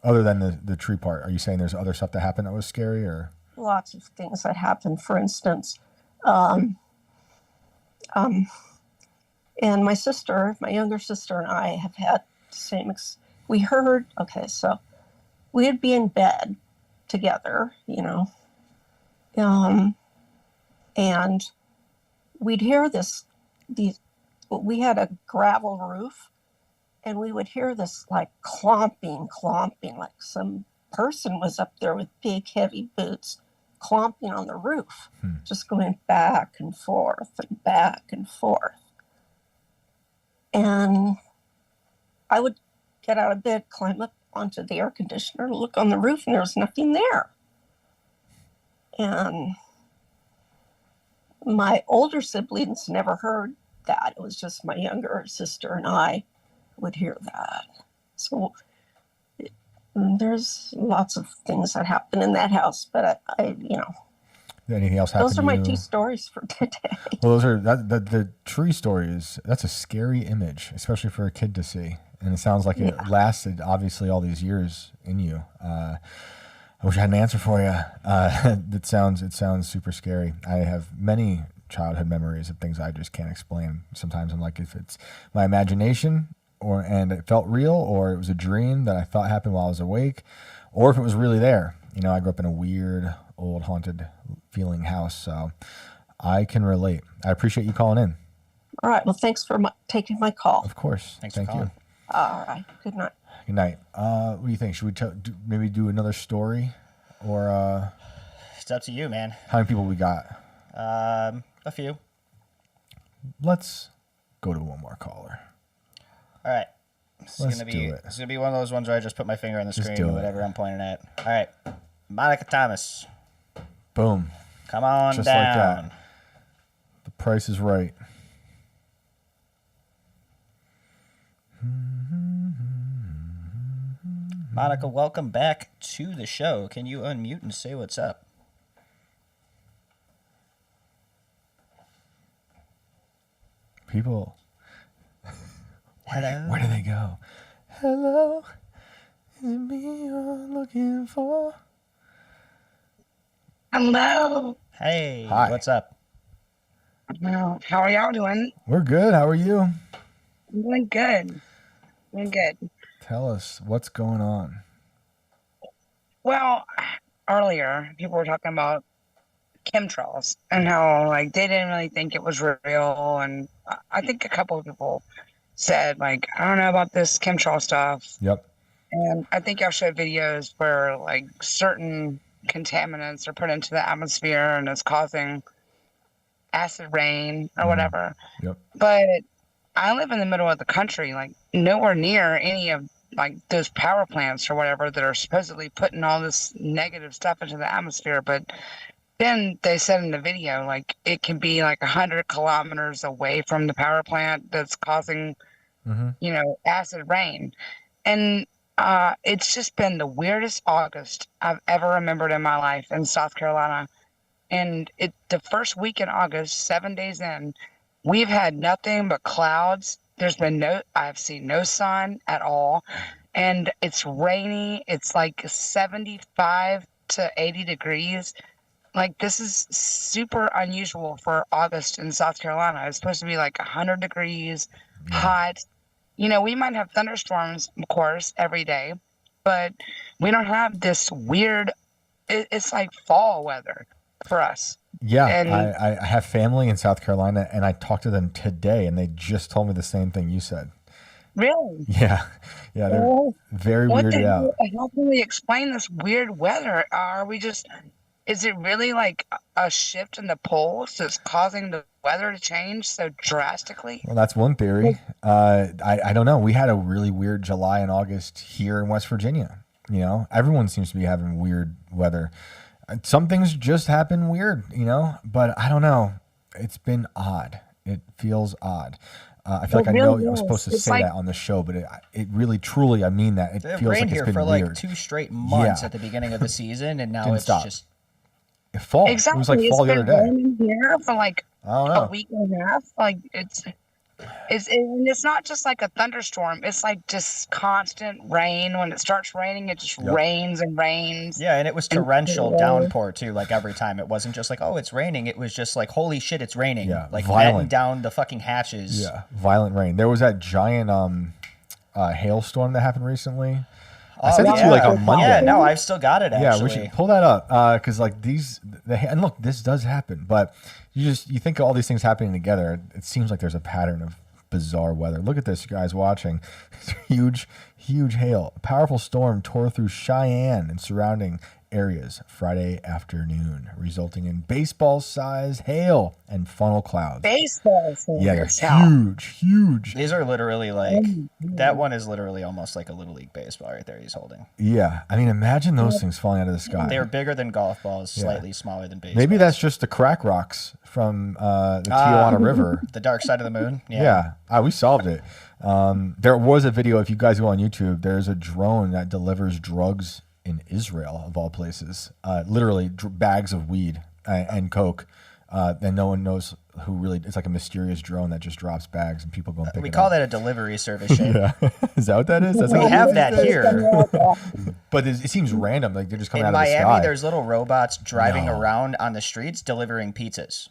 A: Other than the tree part, are you saying there's other stuff that happened that was scary, or?
K: lots of things that happened. For instance, and my younger sister and I have had the same, so we'd be in bed together, you know, and we'd hear we had a gravel roof, and we would hear this like clomping, like some person was up there with big heavy boots clomping on the roof, just going back and forth and back and forth. And I would get out of bed, climb up onto the air conditioner, look on the roof, and there was nothing there. And my older siblings never heard that. It was just my younger sister and I would hear that. So there's lots of things that happen in that house, but I
A: Anything else happen?
K: those are my two stories for today.
A: Well, the tree story that's a scary image, especially for a kid to see. And it sounds like it lasted, obviously, all these years in you. I wish I had an answer for you. It sounds super scary. I have many childhood memories of things I just can't explain. Sometimes I'm like, if it's my imagination, and it felt real, or it was a dream that I thought happened while I was awake, or if it was really there. You know, I grew up in a weird, old, haunted feeling house, so I can relate. I appreciate you calling in.
K: All right. Well, thanks for taking my call.
A: Of course.
B: Thanks
A: Thank
B: for calling.
A: you.
K: All right. Good night.
A: Good night. What do you think? Should we maybe do another story, or
B: It's up to you, man.
A: how many people we got?
B: A few.
A: Let's go to one more caller.
B: All right. This
A: Let's
B: is gonna
A: do it.
B: be one of those ones where I just put my finger on the
A: Just
B: screen
A: do
B: or
A: it.
B: whatever I'm pointing at. All right. Monica Thomas.
A: Boom.
B: Come on
A: Just like
B: down.
A: that. The price is right.
B: Monica, welcome back to the show. Can you unmute and say what's up?
A: People,
B: Hello.
A: where do they go? Hello, is it me you're looking for?
L: Hello.
B: Hey,
A: Hi.
B: what's up?
L: Well, how are y'all doing?
A: We're good. How are you?
L: I'm doing good. Doing good.
A: Tell us what's going on.
L: Well, earlier people were talking about chemtrails and how like they didn't really think it was real, and I think a couple of people said like, I don't know about this chemtrail stuff.
A: Yep.
L: And I think y'all showed videos where like certain contaminants are put into the atmosphere and it's causing acid rain or whatever.
A: Yep.
L: But I live in the middle of the country, like nowhere near any of like those power plants or whatever that are supposedly putting all this negative stuff into the atmosphere. But then they said in the video, like it can be like 100 kilometers away from the power plant that's causing, you know, acid rain. And it's just been the weirdest August I've ever remembered in my life in South Carolina. And the first week in August, 7 days in, we've had nothing but clouds. I've seen no sun at all. And it's rainy. It's like 75 to 80 degrees. Like, this is super unusual for August in South Carolina. It's supposed to be like 100 degrees, hot. You know, we might have thunderstorms, of course, every day, but we don't have this weird, it's like fall weather. for us.
A: Yeah,
L: And
A: I have family in South Carolina, and I talked to them today, and they just told me the same thing you said.
L: really,
A: Yeah, yeah, they're
L: well,
A: very
L: what
A: weirded
L: the
A: out.
L: hell? How can we explain this weird weather? Are we just? Is it really like a shift in the poles that's causing the weather to change so drastically?
A: Well, that's one theory. I don't know. We had a really weird July and August here in West Virginia. You know, everyone seems to be having weird weather. Some things just happen weird, you know, but I don't know. It's been odd. It feels odd. I feel
L: It
A: like I know
L: really
A: I was supposed to
L: is. It's
A: say
L: like
A: that on the show, but it really, truly, I mean that. It
B: It
A: feels like
B: rained
A: it's
B: here
A: been
B: for like
A: weird.
B: 2 straight months
A: Yeah.
B: at the beginning of the season, and now
A: Didn't
B: it's
A: stop.
B: just
A: It fall.
L: exactly.
A: It was like
L: It's
A: fall the
L: been
A: other day.
L: raining here for like
A: I don't
L: a
A: know.
L: week and a half. Like and it's not just like a thunderstorm. It's like just constant rain. When it starts raining, it just
A: Yep.
L: rains and rains.
B: yeah, and it was
L: And
B: torrential
L: yeah.
B: downpour too. Like every time, it wasn't just like, oh, it's raining. It was just like, holy shit, it's raining.
A: Yeah,
B: Like
A: violent.
B: letting down the fucking hatches.
A: Yeah, violent rain. There was that giant hailstorm that happened recently. I sent it to you like on Monday.
B: Yeah, no, I've still got it. Actually,
A: Yeah, we should pull that up because like and look, this does happen, but you think of all these things happening together. It seems like there's a pattern of bizarre weather. Look at this, you guys watching. Huge hail. A powerful storm tore through Cheyenne and surrounding areas Friday afternoon, resulting in baseball-sized hail and funnel clouds.
L: Baseball.
A: Yeah, they're
L: hell.
A: huge.
B: These are literally like that one is literally almost like a little league baseball right there. He's holding.
A: Yeah, I mean, imagine those things falling out of the sky.
B: They're bigger than golf balls,
A: Yeah.
B: slightly smaller than baseball.
A: Maybe that's just the crack rocks from the Tijuana River.
B: The dark side of the moon.
A: Yeah, we solved it. There was a video. If you guys go on YouTube, there's a drone that delivers drugs in Israel, of all places. Literally bags of weed and coke, and no one knows who really. It's like a mysterious drone that just drops bags, and people go and pick
B: We
A: it
B: call
A: up.
B: that a delivery service. Shane.
A: Yeah, is that what that is? That's
B: We
A: how it
B: have
A: is?
B: that here.
A: But it seems random. Like they're just coming
B: In
A: out of the
B: Miami,
A: sky.
B: there's little robots driving
A: No.
B: around on the streets delivering pizzas.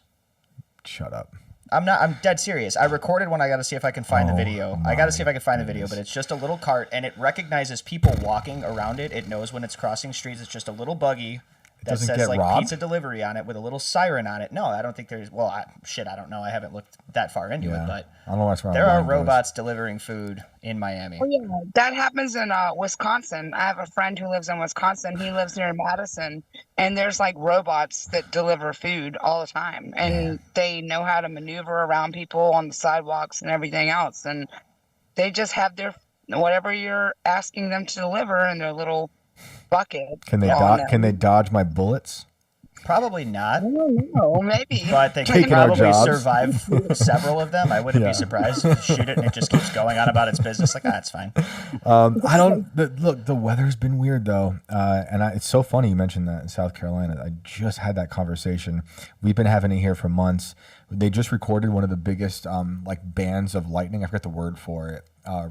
A: Shut up.
B: I'm dead serious. I recorded one. I got to see if I can find the
A: Oh,
B: video. I got to see if I can find the video,
A: goodness.
B: but it's just a little cart and it recognizes people walking around it. It knows when it's crossing streets. It's just a little buggy that
A: doesn't
B: says
A: get
B: like
A: robbed?
B: pizza delivery on it with a little siren on it. No, I don't think there's. Well, I don't know. I haven't looked that far into it, but
A: I don't know what's wrong.
B: there are robots delivering food in Miami.
L: Oh, yeah, that happens in Wisconsin. I have a friend who lives in Wisconsin. He lives near Madison, and there's like robots that deliver food all the time, and they know how to maneuver around people on the sidewalks and everything else, and they just have their whatever you're asking them to deliver in their little bucket.
A: Can they
L: on
A: can they
L: them.
A: dodge my bullets?
B: Probably not,
L: I don't know, maybe.
B: but they can
A: Taking our
B: probably
A: jobs.
B: survive several of them. I wouldn't
A: Yeah.
B: be surprised if you shoot it and it just keeps going on about its business. Like, it's fine.
A: I don't look. The weather's been weird though, and it's so funny you mentioned that in South Carolina. I just had that conversation. We've been having it here for months. They just recorded one of the biggest like bands of lightning. I forget the word for it.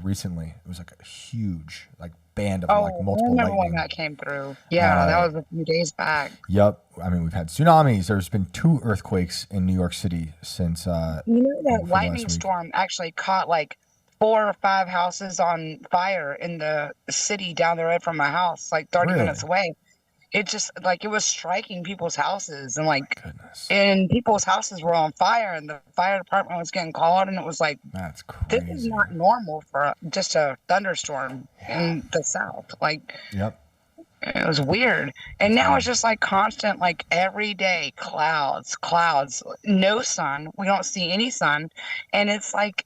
A: Recently, it was like a huge like band of like
L: I
A: multiple
L: remember when
A: lightning.
L: that came through. Yeah, that was a few days back.
A: Yep. I mean, we've had tsunamis. There's been 2 earthquakes in New York City since.
L: You know
A: for
L: that
A: the last
L: lightning
A: week.
L: storm actually caught like 4 or 5 houses on fire in the city down the road from my house, like 30
A: Really?
L: minutes away. It just like it was striking people's houses, and like
A: Goodness,
L: and people's houses were on fire, and the fire department was getting called, and it was like
A: that's
L: this is
A: crazy.
L: not normal for just a thunderstorm in the south. Like
A: Yep.
L: it was weird. And now it's just like constant, like every day, clouds, no sun. We don't see any sun. And it's like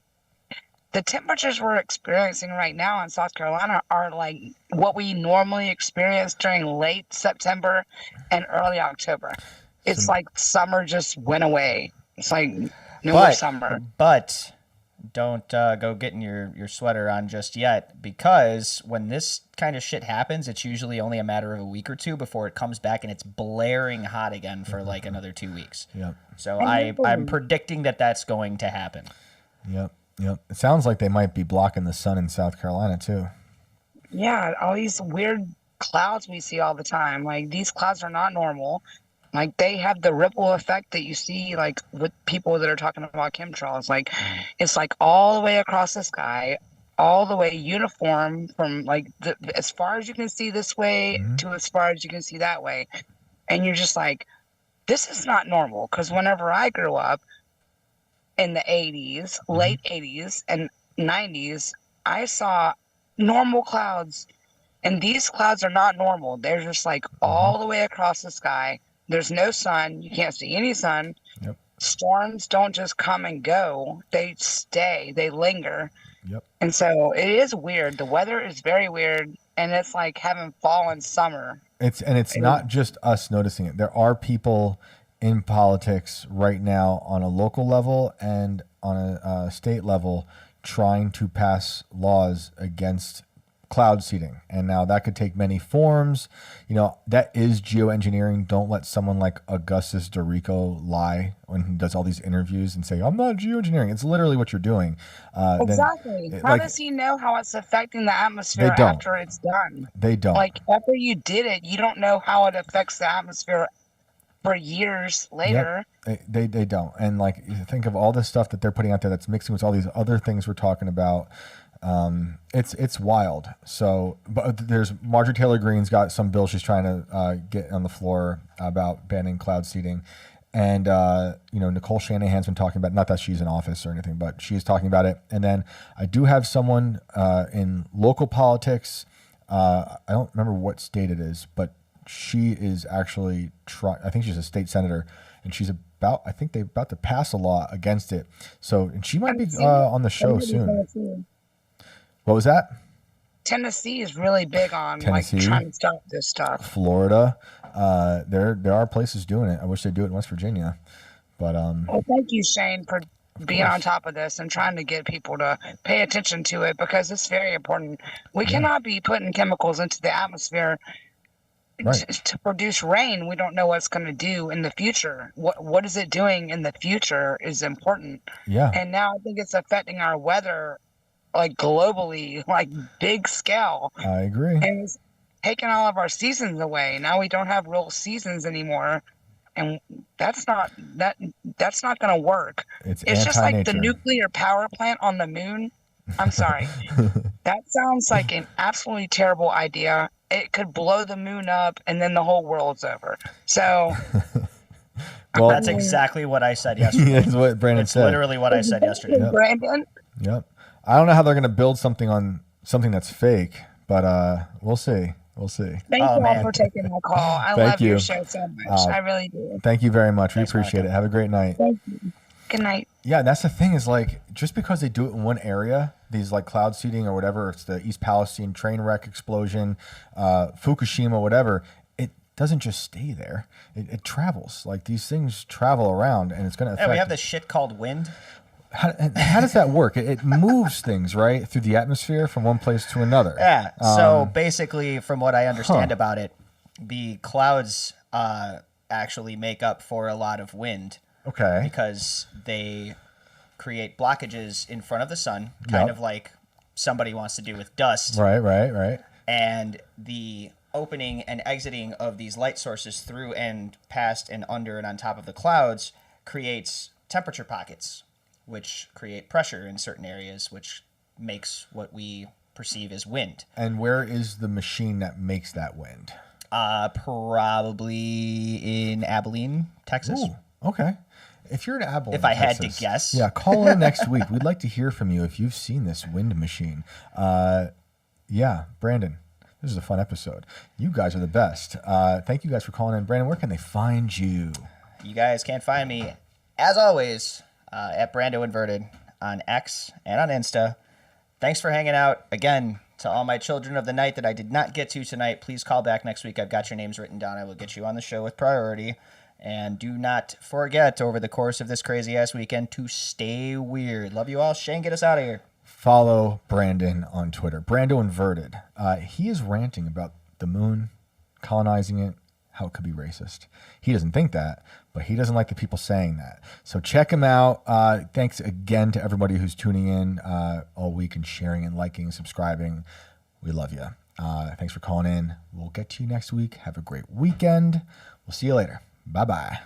L: the temperatures we're experiencing right now in South Carolina are like what we normally experience during late September and early October. It's like summer just went away. It's like no more summer.
B: But don't go getting your sweater on just yet, because when this kind of shit happens, it's usually only a matter of a week or two before it comes back and it's blaring hot again for like another 2 weeks.
A: Yep.
B: So I'm predicting that that's going to happen.
A: Yep. It sounds like they might be blocking the sun in South Carolina too.
L: Yeah, all these weird clouds we see all the time. Like these clouds are not normal. Like they have the ripple effect that you see like with people that are talking about chemtrails. Like it's like all the way across the sky, all the way uniform from like as far as you can see this way to as far as you can see that way. And you're just like, this is not normal. Because whenever I grew up in the 80s, late 80s and 90s, I saw normal clouds. And these clouds are not normal. They're just like all the way across the sky. There's no sun. You can't see any sun.
A: Yep.
L: Storms don't just come and go. They stay. They linger.
A: Yep.
L: And so it is weird. The weather is very weird. And it's like having fall and summer.
A: It's not just us noticing it. There are people in politics right now on a local level and on a state level trying to pass laws against cloud seeding. And now that could take many forms. You know, that is geoengineering. Don't let someone like Augustus Dorico lie when he does all these interviews and say, I'm not geoengineering. It's literally what you're doing.
L: Exactly. How does he know how it's affecting the atmosphere after it's done?
A: They don't.
L: Like, after you did it, you don't know how it affects the atmosphere for years later.
A: Yep. They don't. And like, you think of all the stuff that they're putting out there that's mixing with all these other things we're talking about. It's wild. So, but there's Marjorie Taylor Greene's got some bill she's trying to get on the floor about banning cloud seeding, and you know, Nicole Shanahan's been talking about, not that she's in office or anything, but she's talking about it. And then I do have someone in local politics. I don't remember what state it is, but she is actually I think she's a state senator, and she's I think they're about to pass a law against it. So, and she might be on the show soon. What was that?
L: Tennessee is really big on like trying to stop this stuff.
A: Florida, there are places doing it. I wish they'd do it in West Virginia, but
L: Well, thank you, Shane, for being on top of this and trying to get people to pay attention to it, because it's very important. We cannot be putting chemicals into the atmosphere to produce rain. We don't know what it's going to do in the future. What is it doing in the future is important.
A: Yeah.
L: And now I think it's affecting our weather, like globally, like big scale.
A: I agree.
L: And it's taking all of our seasons away. Now we don't have real seasons anymore, and that's not going to work.
A: It's
L: just like the nuclear power plant on the moon. I'm sorry. That sounds like an absolutely terrible idea. It could blow the moon up, and then the whole world's over. So.
B: Well, that's exactly what I said yesterday.
A: That's what Brandon said.
B: Literally what I said yesterday.
A: Yep.
L: Brandon.
A: Yep. I don't know how they're going to build something on something that's fake, but we'll see. We'll see.
L: Thank you all for taking my call. I love your show so much. I really do.
A: Thank you very much. We appreciate it. Have a great night.
L: Thank you. Good night.
A: Yeah, that's the thing is, like, just because they do it in one area, these like cloud seeding or whatever, it's the East Palestine train wreck explosion, Fukushima, whatever, it doesn't just stay there. It travels. Like, these things travel around, and it's going to affect.
B: Yeah, we have this shit called wind.
A: How does that work? It moves things, right, through the atmosphere from one place to another.
B: Yeah. So basically, from what I understand about it, the clouds actually make up for a lot of wind.
A: Okay.
B: Because they create blockages in front of the sun, kind of like somebody wants to do with dust.
A: Right.
B: And the opening and exiting of these light sources through and past and under and on top of the clouds creates temperature pockets, which create pressure in certain areas, which makes what we perceive as wind.
A: And where is the machine that makes that wind?
B: Probably in Abilene, Texas.
A: Ooh, okay. If you're in Abilene,
B: if I had
A: Texas,
B: to guess.
A: Yeah, call in next week. We'd like to hear from you if you've seen this wind machine. Yeah, Brandon, this is a fun episode. You guys are the best. Thank you guys for calling in. Brandon, where can they find you?
B: You guys can find me, as always, at Brando Inverted on X and on Insta. Thanks for hanging out. Again, to all my children of the night that I did not get to tonight, please call back next week. I've got your names written down. I will get you on the show with priority. And do not forget, over the course of this crazy-ass weekend, to stay weird. Love you all. Shane, get us out of here.
A: Follow Brandon on Twitter. Brando Inverted. He is ranting about the moon, colonizing it, how it could be racist. He doesn't think that, but he doesn't like the people saying that. So check him out. Thanks again to everybody who's tuning in all week and sharing and liking and subscribing. We love you. Thanks for calling in. We'll get to you next week. Have a great weekend. We'll see you later. Bye-bye.